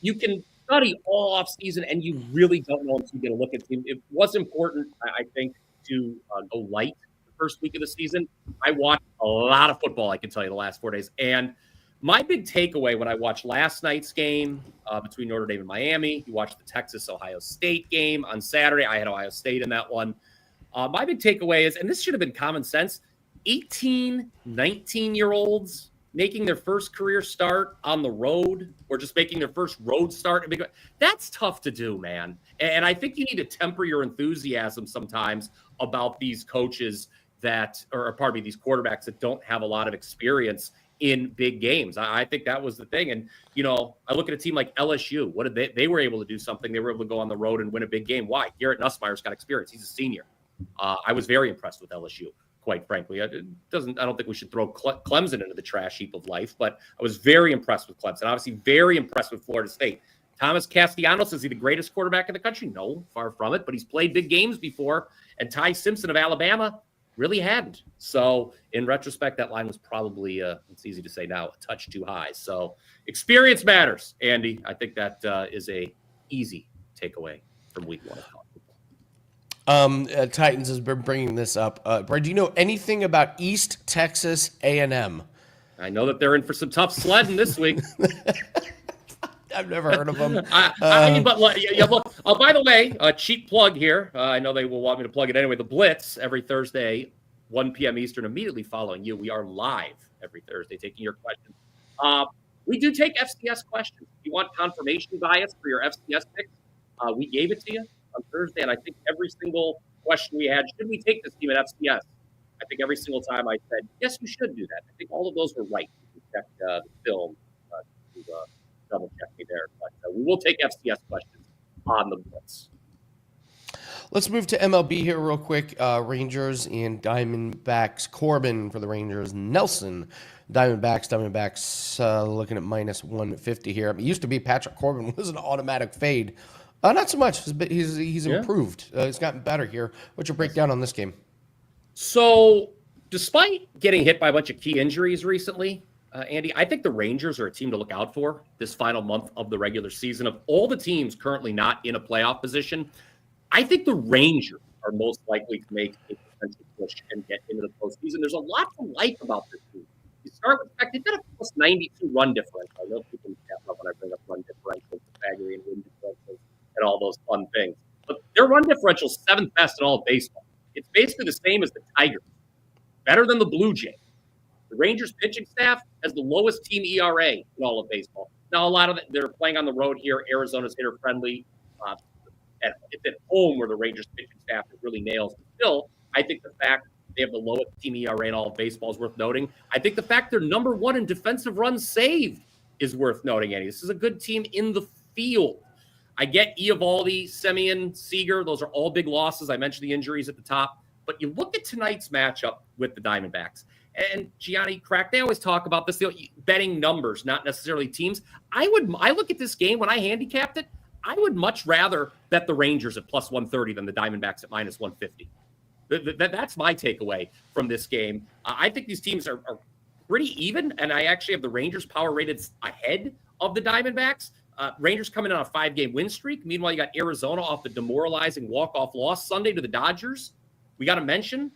You can study all off season, and you really don't know until you get a look at the team. It was important, I think, to go light the first week of the season. I watched a lot of football, I can tell you, the last 4 days. And my big takeaway when I watched last night's game between Notre Dame and Miami, you watched the Texas-Ohio State game on Saturday. I had Ohio State in that one. My big takeaway is, and this should have been common sense, 18, 19-year-olds making their first career start on the road, or just making their first road start. That's tough to do, man. And I think you need to temper your enthusiasm sometimes about these coaches these quarterbacks that don't have a lot of experience in big games. I think that was the thing. And, I look at a team like LSU. What did they were able to do something. They were able to go on the road and win a big game. Why? Garrett Nussmeier's got experience. He's a senior. I was very impressed with LSU, quite frankly. I don't think we should throw Clemson into the trash heap of life, but I was very impressed with Clemson. Obviously, very impressed with Florida State. Thomas Castellanos, is he the greatest quarterback in the country? No, far from it, but he's played big games before, and Ty Simpson of Alabama really hadn't. So, in retrospect, that line was probably, it's easy to say now, a touch too high. So, experience matters, Andy. I think that is a easy takeaway from week 1 of college football. Titans has been bringing this up. Brad, do you know anything about East Texas A&M? I know that they're in for some tough sledding this week. I've never heard of them. Look, by the way, a cheap plug here. I know they will want me to plug it anyway. The Blitz every Thursday, 1 p.m. Eastern, immediately following you. We are live every Thursday taking your questions. We do take FCS questions. If you want confirmation bias for your FCS picks, we gave it to you on Thursday, and I think every single question we had, should we take this team at FCS? I think every single time I said, yes, we should do that. I think all of those were right. You can check the film to double check me there. But we will take FCS questions on the Blitz. Let's move to MLB here real quick. Rangers and Diamondbacks. Corbin for the Rangers. Nelson, Diamondbacks looking at minus 150 here. It used to be Patrick Corbin was an automatic fade. Not so much. He's improved. He's gotten better here. What's your breakdown on this game? So, despite getting hit by a bunch of key injuries recently, Andy, I think the Rangers are a team to look out for this final month of the regular season. Of all the teams currently not in a playoff position, I think the Rangers are most likely to make a potential push and get into the postseason. There's a lot to like about this team. You start with the fact they've got a plus 92 run differential. I know people can't love when I bring up run differentials, Pythagorean win differentials, and all those fun things. But their run differential is 7th best in all of baseball. It's basically the same as the Tigers, better than the Blue Jays. The Rangers pitching staff has the lowest team ERA in all of baseball. Now, a lot of they're playing on the road here. Arizona's hitter friendly. It's at home where the Rangers pitching staff really nails. But still, I think the fact they have the lowest team ERA in all of baseball is worth noting. I think the fact they're number 1 in defensive runs saved is worth noting, Andy. This is a good team in the field. I get Eovaldi, Semien, Seager. Those are all big losses. I mentioned the injuries at the top. But you look at tonight's matchup with the Diamondbacks. And Gianni Crack, they always talk about this, betting numbers, not necessarily teams. I look at this game when I handicapped it, I would much rather bet the Rangers at plus 130 than the Diamondbacks at minus 150. That's my takeaway from this game. I think these teams are pretty even, and I actually have the Rangers power rated ahead of the Diamondbacks. Rangers coming on a 5-game win streak. Meanwhile, you got Arizona off the demoralizing walk-off loss Sunday to the Dodgers. We got to mention,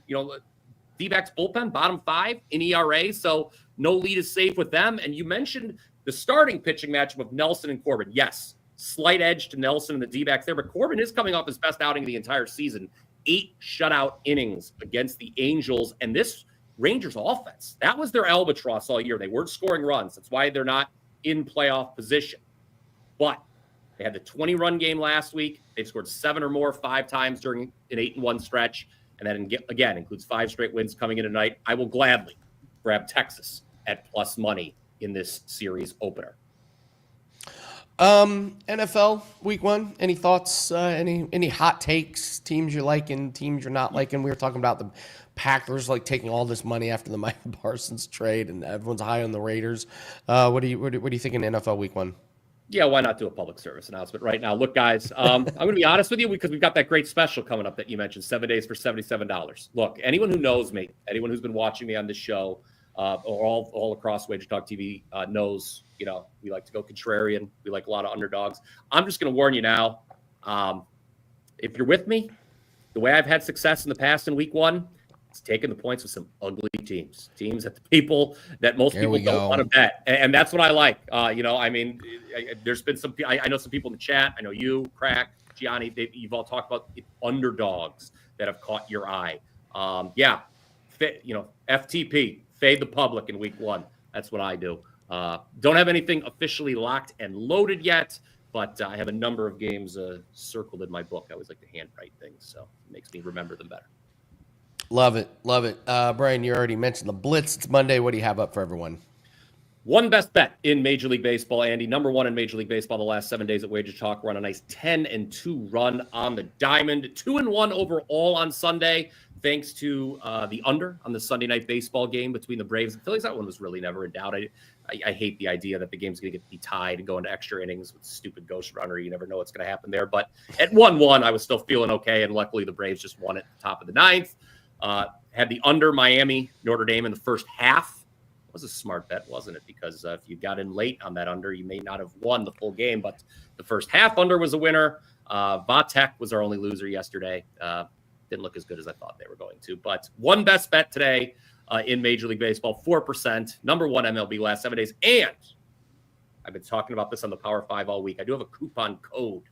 D-backs bullpen, bottom 5 in ERA, so no lead is safe with them. And you mentioned the starting pitching matchup of Nelson and Corbin. Yes, slight edge to Nelson and the D-backs there, but Corbin is coming off his best outing of the entire season. 8 shutout innings against the Angels, and this Rangers offense, that was their albatross all year. They weren't scoring runs. That's why they're not in playoff position. But they had the 20-run game last week. They've scored 7 or more 5 times during an 8-1 stretch. And that, again, includes 5 straight wins coming in tonight. I will gladly grab Texas at plus money in this series opener. NFL week 1, any thoughts, any hot takes, teams you like and teams you're not liking? We were talking about the Packers taking all this money after the Micah Parsons trade, and everyone's high on the Raiders. What do you think in NFL week 1? Yeah, why not do a public service announcement right now? Look, guys, I'm going to be honest with you because we've got that great special coming up that you mentioned, 7 days for $77. Look, anyone who knows me, anyone who's been watching me on this show, or all across WagerTalk TV knows, we like to go contrarian. We like a lot of underdogs. I'm just going to warn you now. If you're with me, the way I've had success in the past in week 1, it's taking the points with some ugly teams that the people that most people don't want to bet. And that's what I like. There's been some, I know some people in the chat. I know you, Crack, Gianni, you've all talked about underdogs that have caught your eye. FTP, fade the public in week 1. That's what I do. Don't have anything officially locked and loaded yet, but I have a number of games circled in my book. I always like to handwrite things, so it makes me remember them better. Love it. Brian, you already mentioned the Blitz. It's Monday. What do you have up for everyone? One best bet in Major League Baseball, Andy. Number 1 in Major League Baseball the last 7 days at WagerTalk. We're on a nice 10-2 run on the diamond. 2-1 overall on Sunday, thanks to the under on the Sunday night baseball game between the Braves and Phillies. That one was really never in doubt. I hate the idea that the game's going to be tied and go into extra innings with stupid ghost runner. You never know what's going to happen there. But at 1-1, I was still feeling okay, and luckily the Braves just won at the top of the 9th. Had the under Miami, Notre Dame in the first half. It was a smart bet, wasn't it? Because if you got in late on that under, you may not have won the full game, but the first half under was a winner. Vatek was our only loser yesterday. Didn't look as good as I thought they were going to, but one best bet today in Major League Baseball, 4%, number 1 MLB last 7 days. And I've been talking about this on the Power 5 all week. I do have a coupon code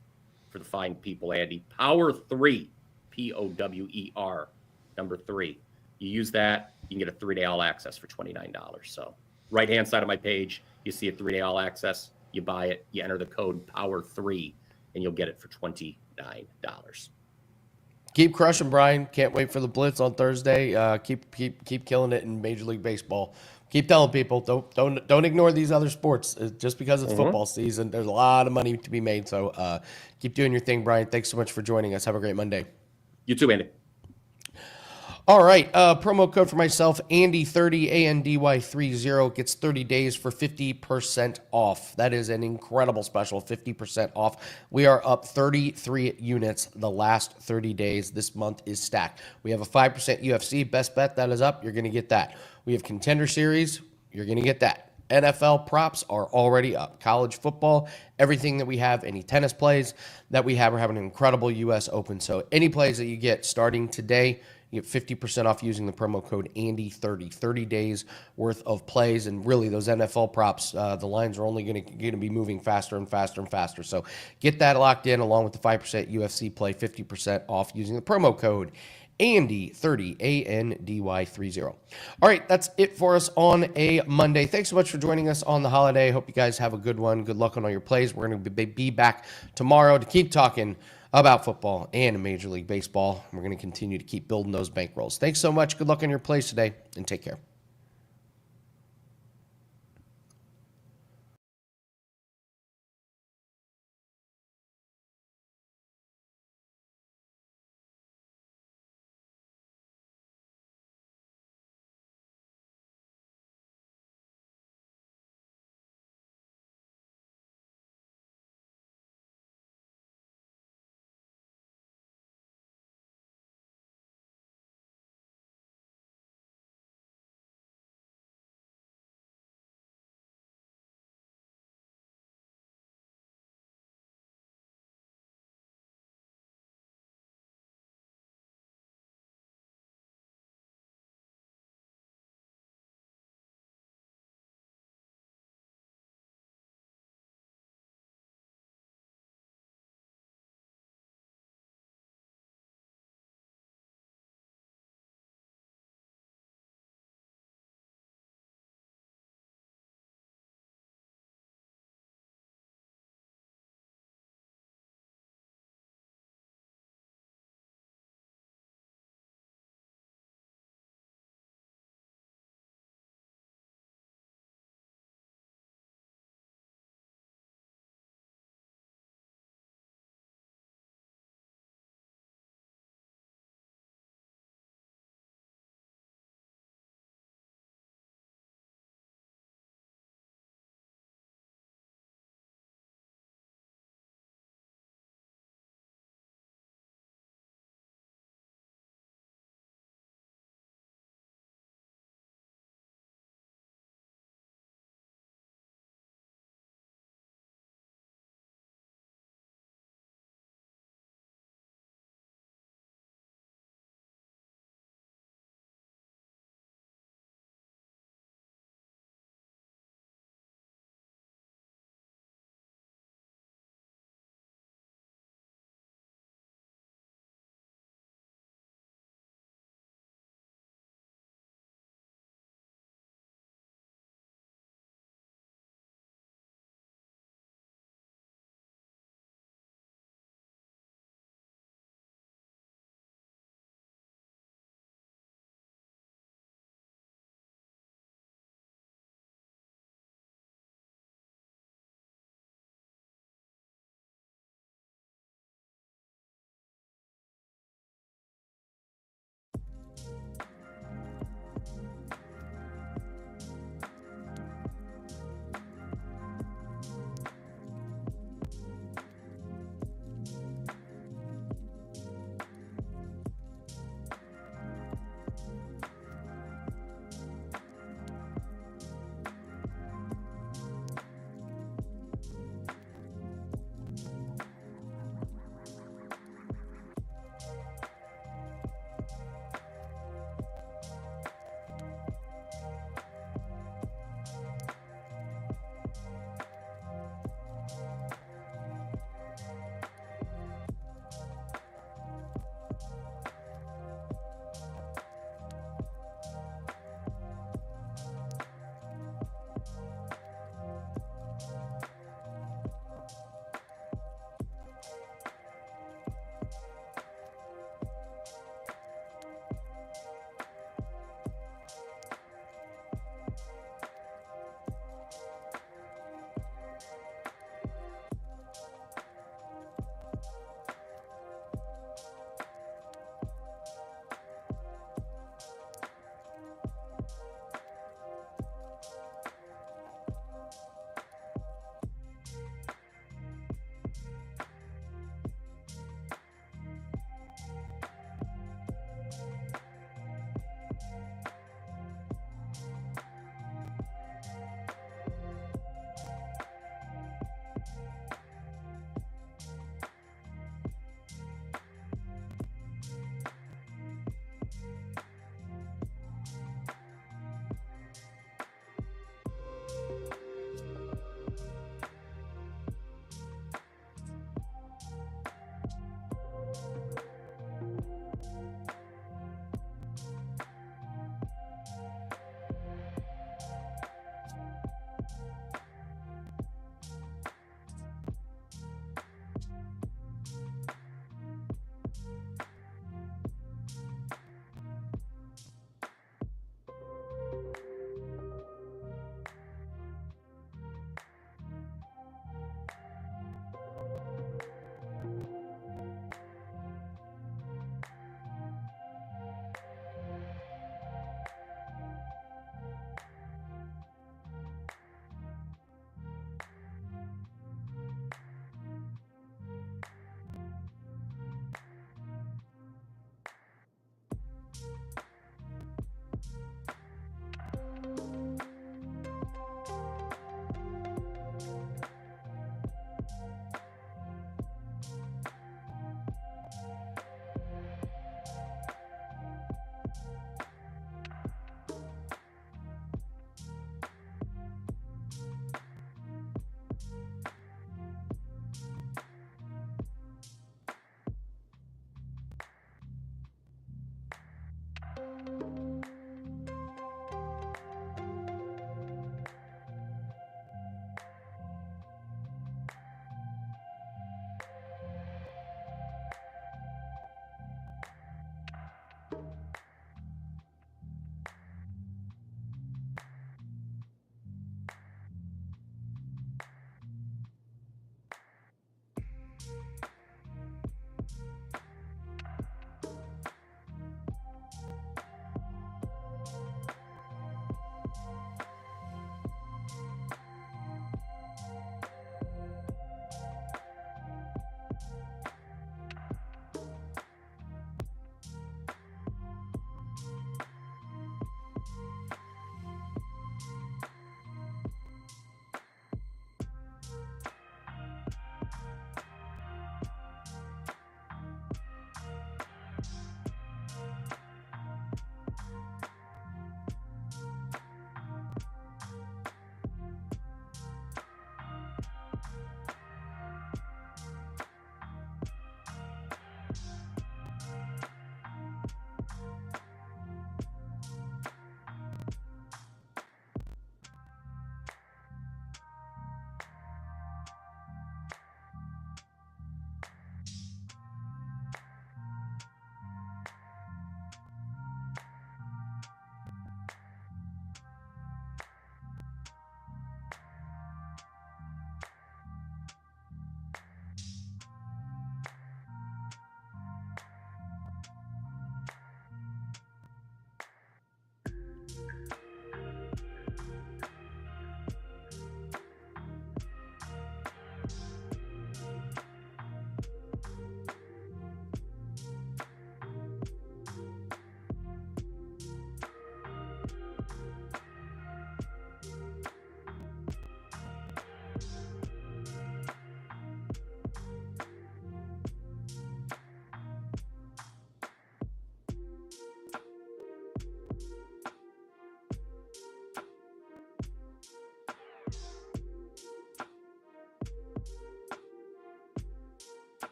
for the fine people, Andy. Power 3, POWER. Number 3. You use that, you can get a 3-day all access for $29. So right-hand side of my page, you see a 3-day all access. You buy it, you enter the code POWER3, and you'll get it for $29. Keep crushing, Brian. Can't wait for the Blitz on Thursday. Keep killing it in Major League Baseball. Keep telling people don't ignore these other sports. Just because it's football season, there's a lot of money to be made. So keep doing your thing, Brian. Thanks so much for joining us. Have a great Monday. You too, Andy. All right, promo code for myself, Andy30, ANDY30, gets 30 days for 50% off. That is an incredible special, 50% off. We are up 33 units the last 30 days. This month is stacked. We have a 5% UFC best bet that is up. You're going to get that. We have Contender Series. You're going to get that. NFL props are already up. College football, everything that we have, any tennis plays that we have, we're having an incredible U.S. Open. So any plays that you get starting today, you get 50% off using the promo code Andy30. 30 days worth of plays, and really those NFL props, the lines are only going to be moving faster and faster and faster. So get that locked in along with the 5% UFC play, 50% off using the promo code Andy30, ANDY30. All right, that's it for us on a Monday. Thanks so much for joining us on the holiday. Hope you guys have a good one. Good luck on all your plays. We're going to be back tomorrow to keep talking about football and Major League Baseball. We're going to continue to keep building those bankrolls. Thanks so much. Good luck on your plays today, and take care.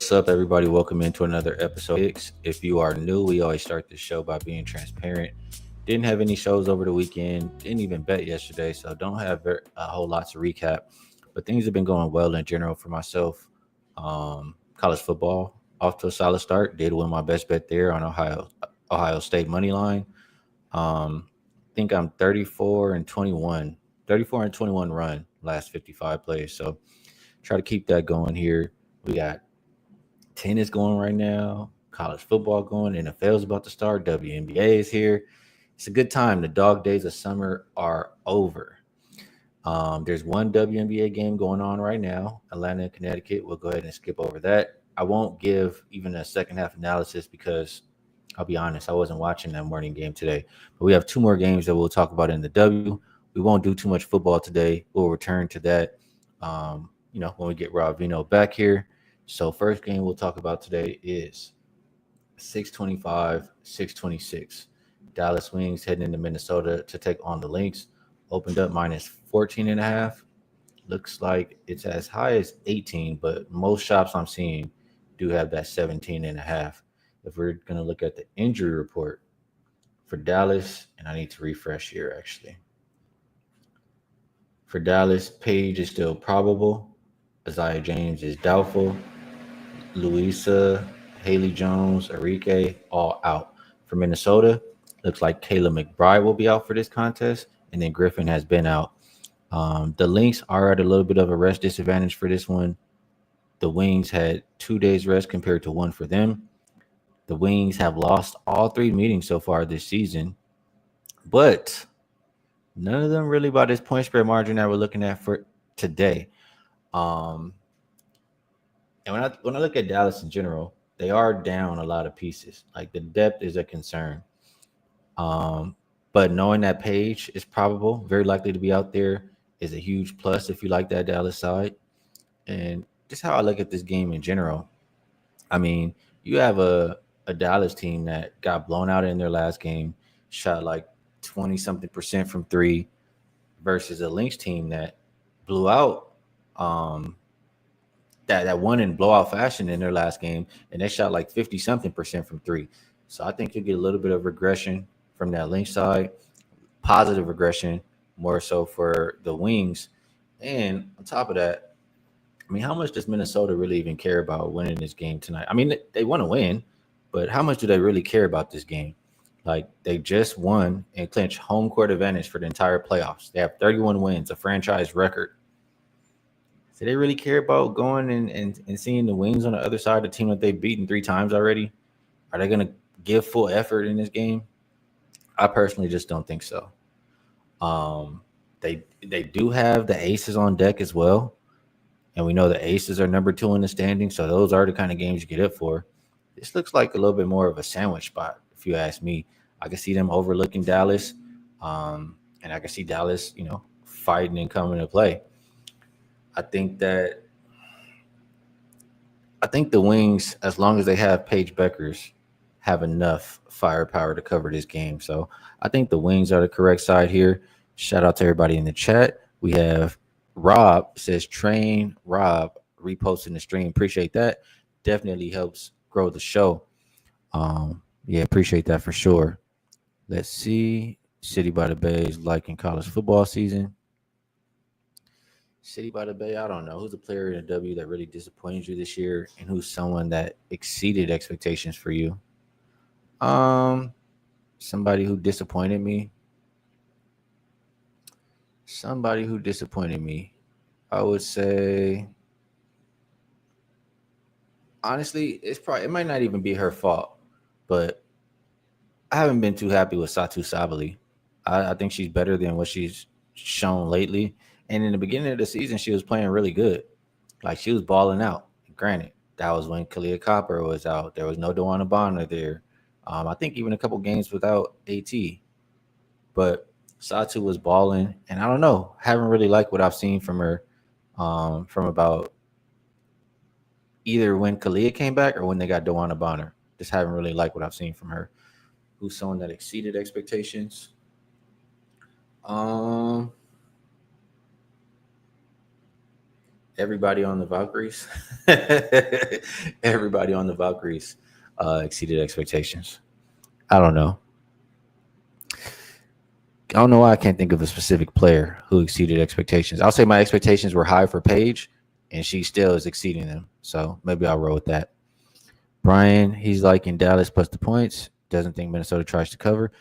What's up, everybody? Welcome into another episode. If you are new, we always start the show by being transparent. Didn't have any shows over the weekend. Didn't even bet yesterday, so don't have a whole lot to recap. But things have been going well in general for myself. College football off to a solid start. Did win my best bet there on Ohio State money line. I think I'm 34 and 21 run last 55 plays. So try to keep that going here. We got tennis going right now, college football going, NFL is about to start, WNBA is here. It's a good time. The dog days of summer are over. There's one WNBA game going on right now, Atlanta and Connecticut. We'll go ahead and skip over that. I won't give even a second half analysis because I'll be honest, I wasn't watching that morning game today. But we have two more games that we'll talk about in the W. We won't do too much football today. We'll return to that, when we get Rob Vino back here. So first game we'll talk about today is 625, 626. Dallas Wings heading into Minnesota to take on the Lynx. Opened up minus 14.5. Looks like it's as high as 18, but most shops I'm seeing do have that 17.5. If we're going to look at the injury report for Dallas, and I need to refresh here actually. For Dallas, Page is still probable. Isaiah James is doubtful. Louisa, Haley Jones, Enrique, all out. For Minnesota, looks like Kayla McBride will be out for this contest, and then Griffin has been out. The Lynx are at a little bit of a rest disadvantage for this one. The Wings had 2 days rest compared to one for them. The Wings have lost all 3 meetings so far this season, but none of them really by this point spread margin that we're looking at for today. And when I look at Dallas in general, they are down a lot of pieces. Like the depth is a concern. But knowing that Page is probable, very likely to be out there, is a huge plus if you like that Dallas side. And just how I look at this game in general, I mean, you have a Dallas team that got blown out in their last game, shot like 20-something% from 3, versus a Lynx team that blew out that won in blowout fashion in their last game, and they shot like 50-something% from 3. So I think you'll get a little bit of regression from that Lynx side, positive regression more so for the Wings. And on top of that, I mean, how much does Minnesota really even care about winning this game tonight? I mean, they want to win, but how much do they really care about this game? Like, they just won and clinched home court advantage for the entire playoffs. They have 31 wins, a franchise record. Do they really care about going and seeing the Wings on the other side, the team that they've beaten 3 times already? Are they going to give full effort in this game? I personally just don't think so. They do have the Aces on deck as well. And we know the Aces are number 2 in the standing, so those are the kind of games you get up for. This looks like a little bit more of a sandwich spot, if you ask me. I can see them overlooking Dallas, and I can see Dallas, fighting and coming to play. I think the Wings, as long as they have Paige Beckers, have enough firepower to cover this game. So I think the Wings are the correct side here. Shout out to everybody in the chat. We have Rob says, train Rob, reposting the stream. Appreciate that. Definitely helps grow the show. Appreciate that for sure. Let's see. City by the Bay is liking college football season. City by the Bay, I don't know. Who's a player in the W that really disappointed you this year, and who's someone that exceeded expectations for you? Somebody who disappointed me. I would say, honestly, it might not even be her fault, but I haven't been too happy with Satu Sabali. I think she's better than what she's shown lately. And in the beginning of the season, she was playing really good. Like, she was balling out. Granted, that was when Kalia Copper was out. There was no Dewana Bonner there. I think even a couple games without AT. But Satu was balling. And I don't know. Haven't really liked what I've seen from her from about either when Kalia came back or when they got Dewana Bonner. Just haven't really liked what I've seen from her. Who's someone that exceeded expectations? everybody on the Valkyries, everybody on the Valkyries exceeded expectations. I don't know. I don't know why I can't think of a specific player who exceeded expectations. I'll say my expectations were high for Paige, and she still is exceeding them. So maybe I'll roll with that. Brian, he's like in Dallas plus the points. Doesn't think Minnesota tries to cover.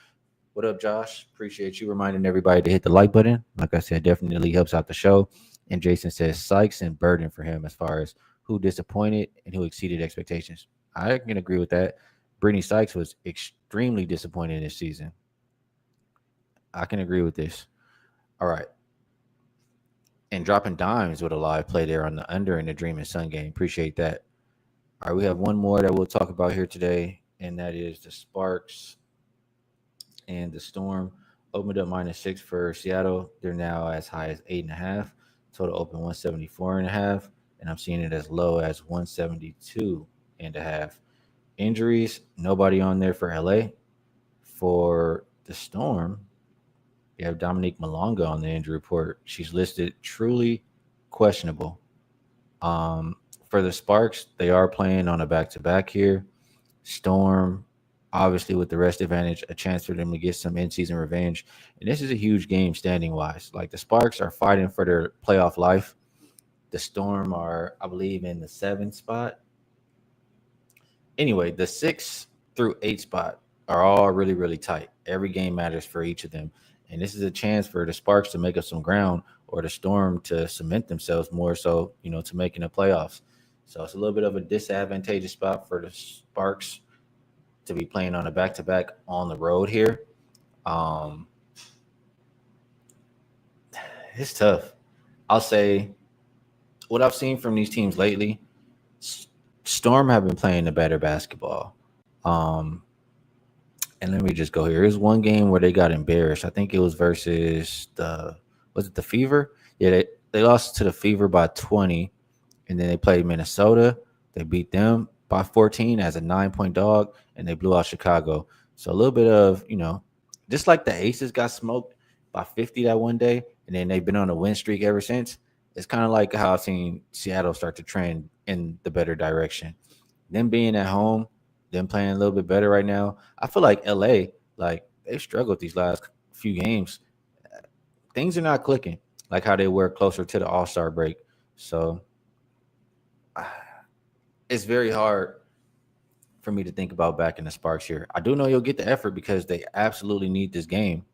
What up, Josh? Appreciate you reminding everybody to hit the like button. Like I said, definitely helps out the show. And Jason says Sykes and Burden for him as far as who disappointed and who exceeded expectations. I can agree with that. Brittany Sykes was extremely disappointed this season. I can agree with this. All right. And dropping dimes with a live play there on the under in the Dream and Sun game. Appreciate that. All right, we have one more that we'll talk about here today, and that is the Sparks and the Storm. Opened up -6 for Seattle. They're now as high as 8.5. Total open 174.5, and I'm seeing it as low as 172.5. Injuries, nobody on there for LA. For the Storm, you have Dominique Malonga on the injury report. She's listed truly questionable. For the Sparks, they are playing on a back-to-back here. Storm, obviously with the rest advantage, a chance for them to get some in-season revenge. And this is a huge game standing-wise. Like, the Sparks are fighting for their playoff life. The Storm are, I believe, in the 7th spot. Anyway, the 6 through 8 spot are all really, really tight. Every game matters for each of them. And this is a chance for the Sparks to make up some ground, or the Storm to cement themselves more so, to making the playoffs. So it's a little bit of a disadvantageous spot for the Sparks to be playing on a back-to-back on the road here. It's tough. I'll say what I've seen from these teams lately, Storm have been playing the better basketball. And let me just go here. There's one game where they got embarrassed. I think it was versus the Fever? Yeah, they lost to the Fever by 20, and then they played Minnesota. They beat them by 14 as a 9-point dog, and they blew out Chicago. So a little bit of, just like the Aces got smoked by 50 that one day, and then they've been on a win streak ever since. It's kind of like how I've seen Seattle start to trend in the better direction. Them being at home, them playing a little bit better right now. I feel like LA, they struggled these last few games. Things are not clicking like how they were closer to the All-Star break. So it's very hard for me to think about backing the Sparks here. I do know you'll get the effort because they absolutely need this game.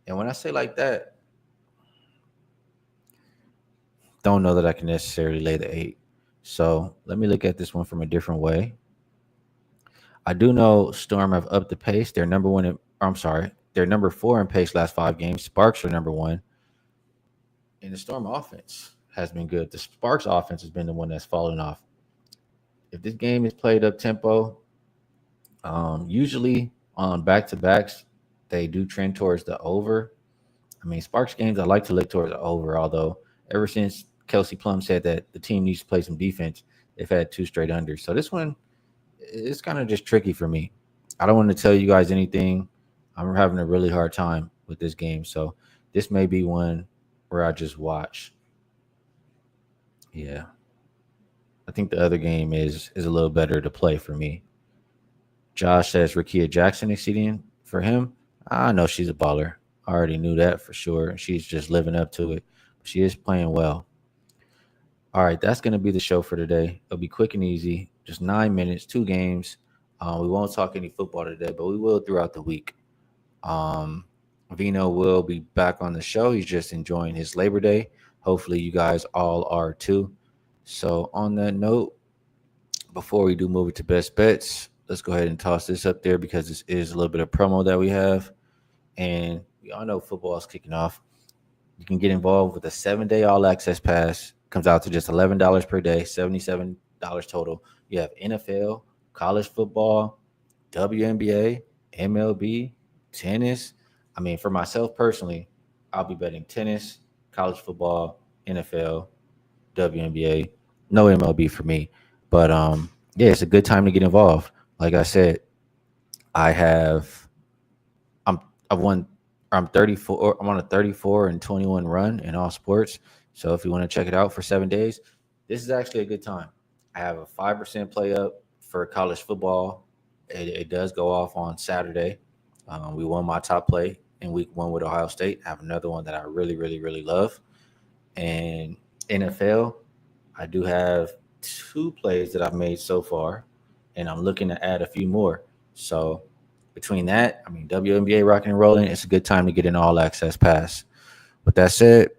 And when I say like that, don't know that I can necessarily lay the 8. So let me look at this one from a different way. I do know Storm have upped the pace. They're number 4 in pace last 5 games. Sparks are number 1. And the Storm offense has been good. The Sparks offense has been the one that's fallen off. If this game is played up tempo, usually on back-to-backs, they do trend towards the over. I mean, Sparks games, I like to look towards the over, although ever since Kelsey Plum said that the team needs to play some defense, they've had 2 straight unders. So this one is kind of just tricky for me. I don't want to tell you guys anything. I'm having a really hard time with this game. So this may be one where I just watch. Yeah. I think the other game is a little better to play for me. Josh says Rakia Jackson exceeding for him. I know she's a baller. I already knew that for sure. She's just living up to it. She is playing well. All right, that's going to be the show for today. It'll be quick and easy. Just 9 minutes, 2 games. We won't talk any football today, but we will throughout the week. Vino will be back on the show. He's just enjoying his Labor Day. Hopefully you guys all are too. So on that note, before we do move it to best bets, let's go ahead and toss this up there because this is a little bit of promo that we have. And we all know football is kicking off. You can get involved with a 7-day all-access pass. Comes out to just $11 per day, $77 total. You have NFL, college football, WNBA, MLB, tennis. I mean, for myself personally, I'll be betting tennis, college football, NFL, WNBA. No MLB for me. But, yeah, it's a good time to get involved. Like I said, I'm 34. I'm on a 34-21 run in all sports. So if you want to check it out for 7 days, this is actually a good time. I have a 5% play up for college football. It does go off on Saturday. We won my top play in week 1 with Ohio State. I have another one that I really, really, really love. And NFL, I do have 2 plays that I've made so far, and I'm looking to add a few more. So between that, I mean, WNBA rocking and rolling, it's a good time to get an all access pass. With that said,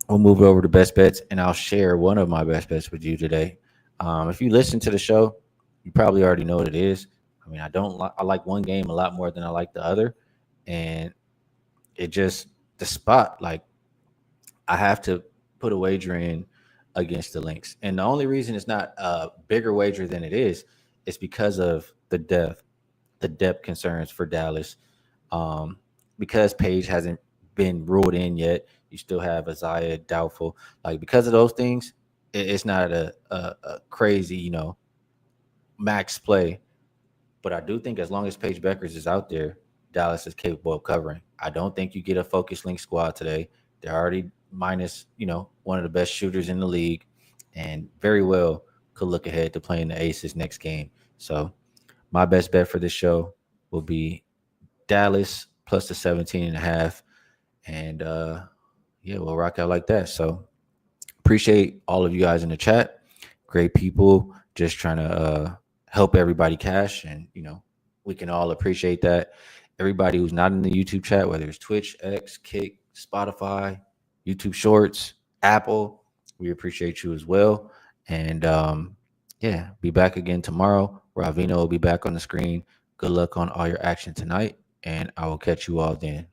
we'll move over to best bets, and I'll share one of my best bets with you today. If you listen to the show, you probably already know what it is. I mean, I like one game a lot more than I like the other, and it just the spot. Like, I have to put a wager in against the Lynx, and the only reason it's not a bigger wager than it is because of the depth concerns for Dallas. Because Paige hasn't been ruled in yet, you still have Isaiah doubtful. Like, because of those things, it's not a crazy, max play. But I do think as long as Paige Beckers is out there, Dallas is capable of covering. I don't think you get a focused Lynx squad today. They're already minus, one of the best shooters in the league, and very well could look ahead to playing the Aces next game. So my best bet for this show will be Dallas plus the 17.5. And we'll rock out like that. So appreciate all of you guys in the chat. Great people, just trying to help everybody cash, and we can all appreciate that. Everybody who's not in the YouTube chat, whether it's Twitch, X, Kick, Spotify, YouTube Shorts, Apple, we appreciate you as well. And be back again tomorrow. Ravino will be back on the screen. Good luck on all your action tonight, and I will catch you all then.